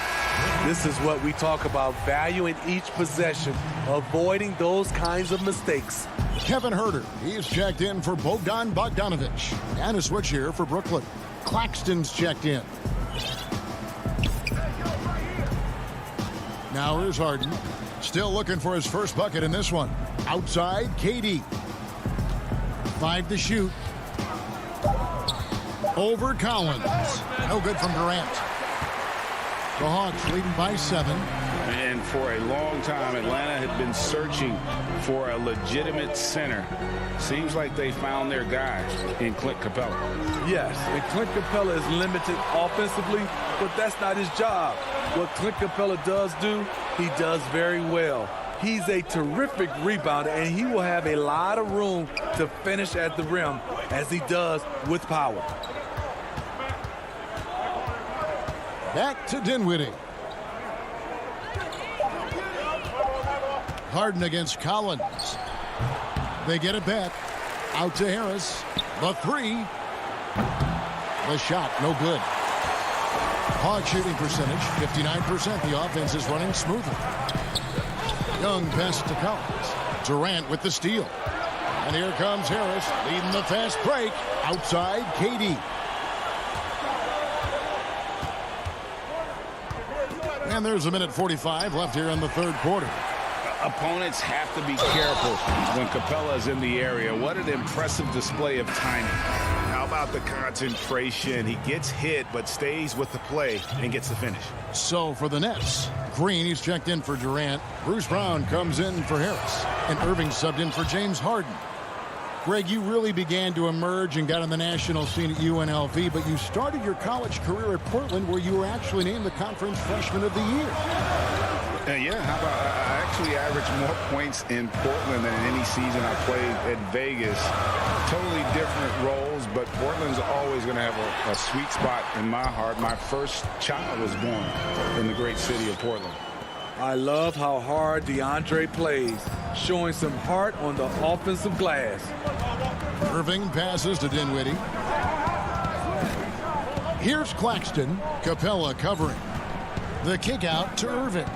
This is what we talk about, value in each possession, avoiding those kinds of mistakes.
Kevin Huerter, he's checked in for Bogdanovich. And a switch here for Brooklyn. Claxton's checked in. Now here's Harden. Still looking for his first bucket in this one. Outside, KD. 5 to shoot. Over Collins. No good from Durant. The Hawks leading by 7.
And for a long time, Atlanta had been searching for a legitimate center. Seems like they found their guy in Clint Capella.
Yes, and Clint Capella is limited offensively, but that's not his job. What Clint Capella does do, he does very well. He's a terrific rebounder, and he will have a lot of room to finish at the rim, as he does with power.
Back to Dinwiddie. Harden against Collins. They get it back. Out to Harris. The 3. The shot, no good. Hawk shooting percentage, 59%. The offense is running smoothly. Young pass to Collins. Durant with the steal. And here comes Harris leading the fast break. Outside, KD. And there's 1:45 left here in the third quarter.
Opponents have to be careful when Capella is in the area. What an impressive display of timing. How about the concentration? He gets hit but stays with the play and gets the finish.
So for the Nets, Green, he's checked in for Durant. Bruce Brown comes in for Harris. And Irving subbed in for James Harden. Greg, you really began to emerge and got on the national scene at UNLV, but you started your college career at Portland, where you were actually named the Conference Freshman of the Year.
Yeah, how about I actually averaged more points in Portland than in any season I played at Vegas. Totally different roles, but Portland's always going to have a sweet spot in my heart. My first child was born in the great city of Portland.
I love how hard DeAndre plays, showing some heart on the offensive glass.
Irving passes to Dinwiddie. Here's Claxton. Capella covering. The kick out to Irving.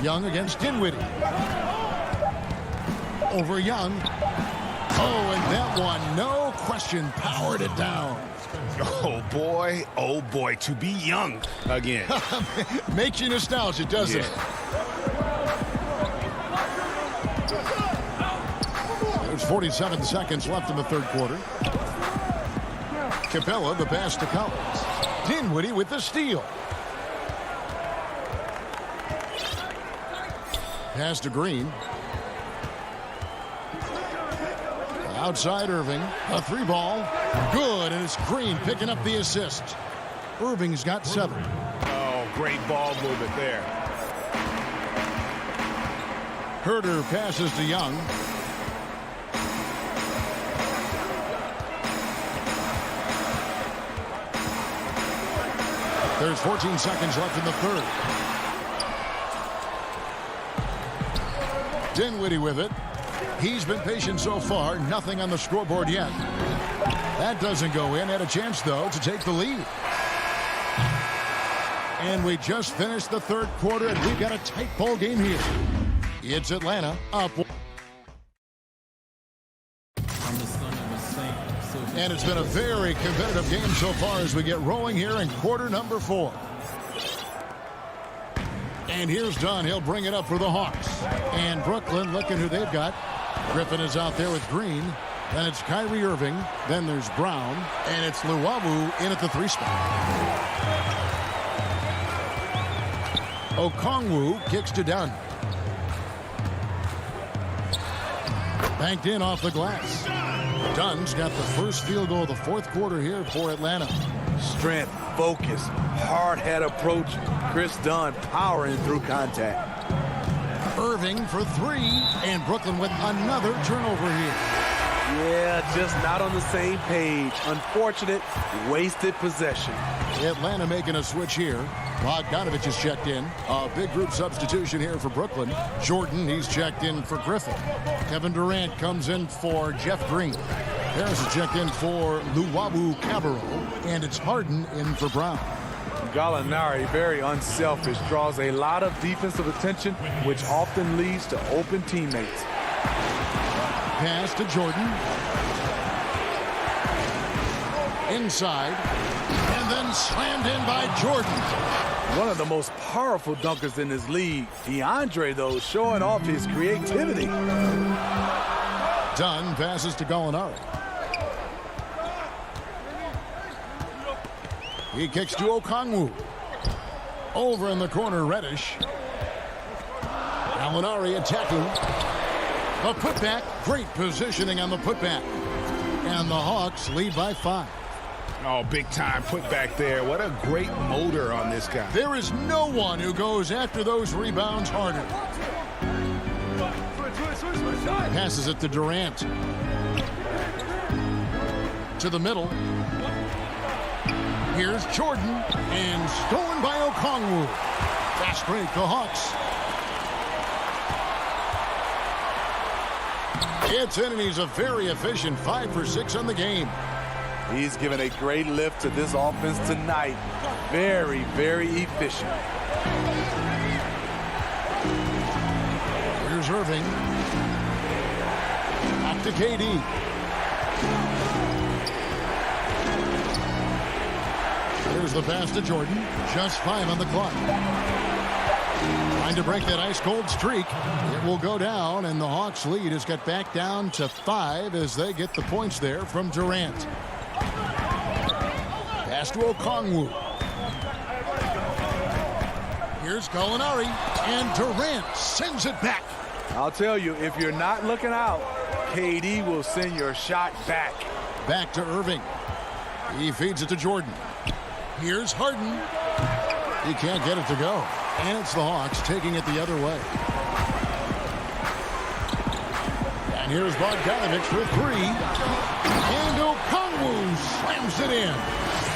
Young against Dinwiddie. Over Young. Oh, and that one, no question, powered it down.
Oh boy, to be young again.
Makes you nostalgic, doesn't it? There's 47 seconds left in the third quarter. Capella, the pass to Collins. Dinwiddie with the steal. Pass to Green. Outside Irving. A 3-ball. Good, and it's Green picking up the assist. Irving's got 7.
Oh, great ball movement there.
Huerter passes to Young. There's 14 seconds left in the third. Dinwiddie with it. He's been patient so far. Nothing on the scoreboard yet. That doesn't go in. Had a chance, though, to take the lead. And we just finished the third quarter, and we've got a tight ball game here. It's Atlanta up. And it's been a very competitive game so far as we get rolling here in quarter number 4. And here's Dunn. He'll bring it up for the Hawks. And Brooklyn, looking who they've got. Griffin is out there with Green. Then it's Kyrie Irving. Then there's Brown. And it's Luwawu in at the 3 spot. Okongwu kicks to Dunn. Banked in off the glass. Dunn's got the first field goal of the 4th quarter here for Atlanta.
Strength, focus, hard head approach. Chris Dunn powering through contact.
Irving for 3, and Brooklyn with another turnover here.
Yeah, just not on the same page. Unfortunate, wasted possession.
Atlanta making a switch here. Bogdanovich is checked in. A big group substitution here for Brooklyn. Jordan, he's checked in for Griffin. Kevin Durant comes in for Jeff Green. Harris is checked in for Luwawu Cabarro. And it's Harden in for Brown.
Gallinari, very unselfish, draws a lot of defensive attention, which often leads to open teammates.
Pass to Jordan. Inside. And then slammed in by Jordan.
One of the most powerful dunkers in this league. DeAndre, though, showing off his creativity.
Dunn passes to Gallinari. He kicks to Okongwu. Over in the corner, Reddish. Gallinari attacking. A putback. Great positioning on the putback. And the Hawks lead by 5.
Oh, big time putback there. What a great motor on this guy.
There is no one who goes after those rebounds harder. Passes it to Durant. To the middle. Here's Jordan, and stolen by Okongwu. Fast break, the Hawks. It's in, and he's a very efficient 5 for 6 on the game.
He's given a great lift to this offense tonight. Very, very efficient.
Here's Irving. Back to KD. Here's the pass to Jordan. Just 5 on the clock. Trying to break that ice-cold streak. It will go down, and the Hawks' lead has got back down to 5 as they get the points there from Durant. Pass to Okongwu. Here's Gallinari, and Durant sends it back.
I'll tell you, if you're not looking out, KD will send your shot back.
Back to Irving. He feeds it to Jordan. Here's Harden. He can't get it to go. And it's the Hawks taking it the other way. And here's Bogdanovich for 3. And Okongwu slams it in.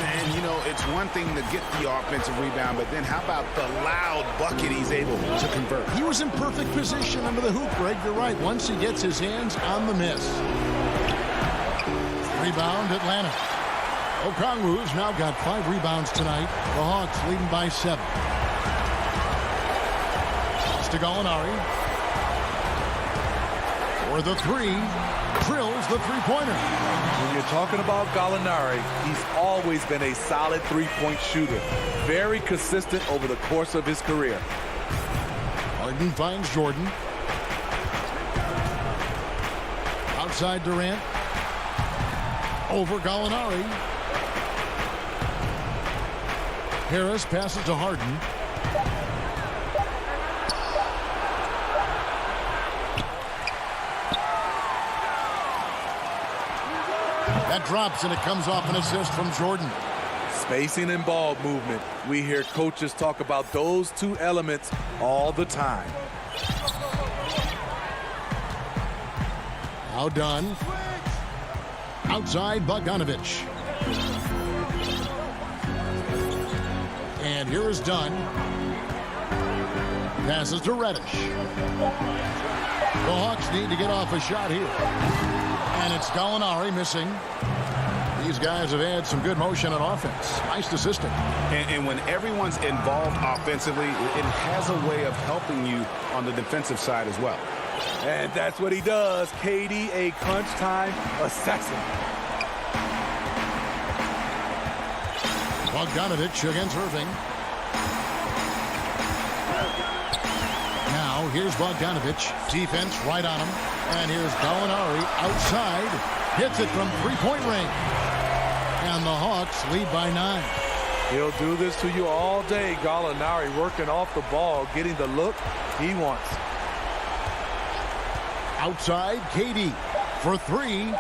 And, you know, it's one thing to get the offensive rebound, but then how about the loud bucket he's able to convert?
He was in perfect position under the hoop, Greg. You're right. Once he gets his hands on the miss. Rebound, Atlanta. Okongwu's now got 5 rebounds tonight. The Hawks leading by 7. It's to Gallinari. For the 3. Drills the three-pointer.
When you're talking about Gallinari, he's always been a solid three-point shooter. Very consistent over the course of his career.
Harden finds Jordan. Outside Durant. Over Gallinari. Harris passes to Harden. That drops, and it comes off an assist from Jordan.
Spacing and ball movement. We hear coaches talk about those 2 elements all the time.
Now done. Outside Bogdanovich. And here is Dunn. Passes to Reddish. The Hawks need to get off a shot here. And it's Gallinari missing. These guys have had some good motion on offense. Nice to system.
And when everyone's involved offensively, it has a way of helping you on the defensive side as well.
And that's what he does. KD, a crunch time assassin.
Bogdanovich against Irving. Now here's Bogdanovich. Defense right on him. And here's Gallinari outside. Hits it from three-point range. And the Hawks lead by 9.
He'll do this to you all day. Gallinari working off the ball, getting the look he wants.
Outside, KD for 3.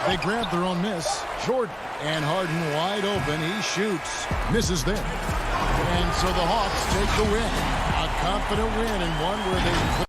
They grab their own miss. Jordan and Harden wide open. He shoots. Misses there. And so the Hawks take the win. A confident win and one where they...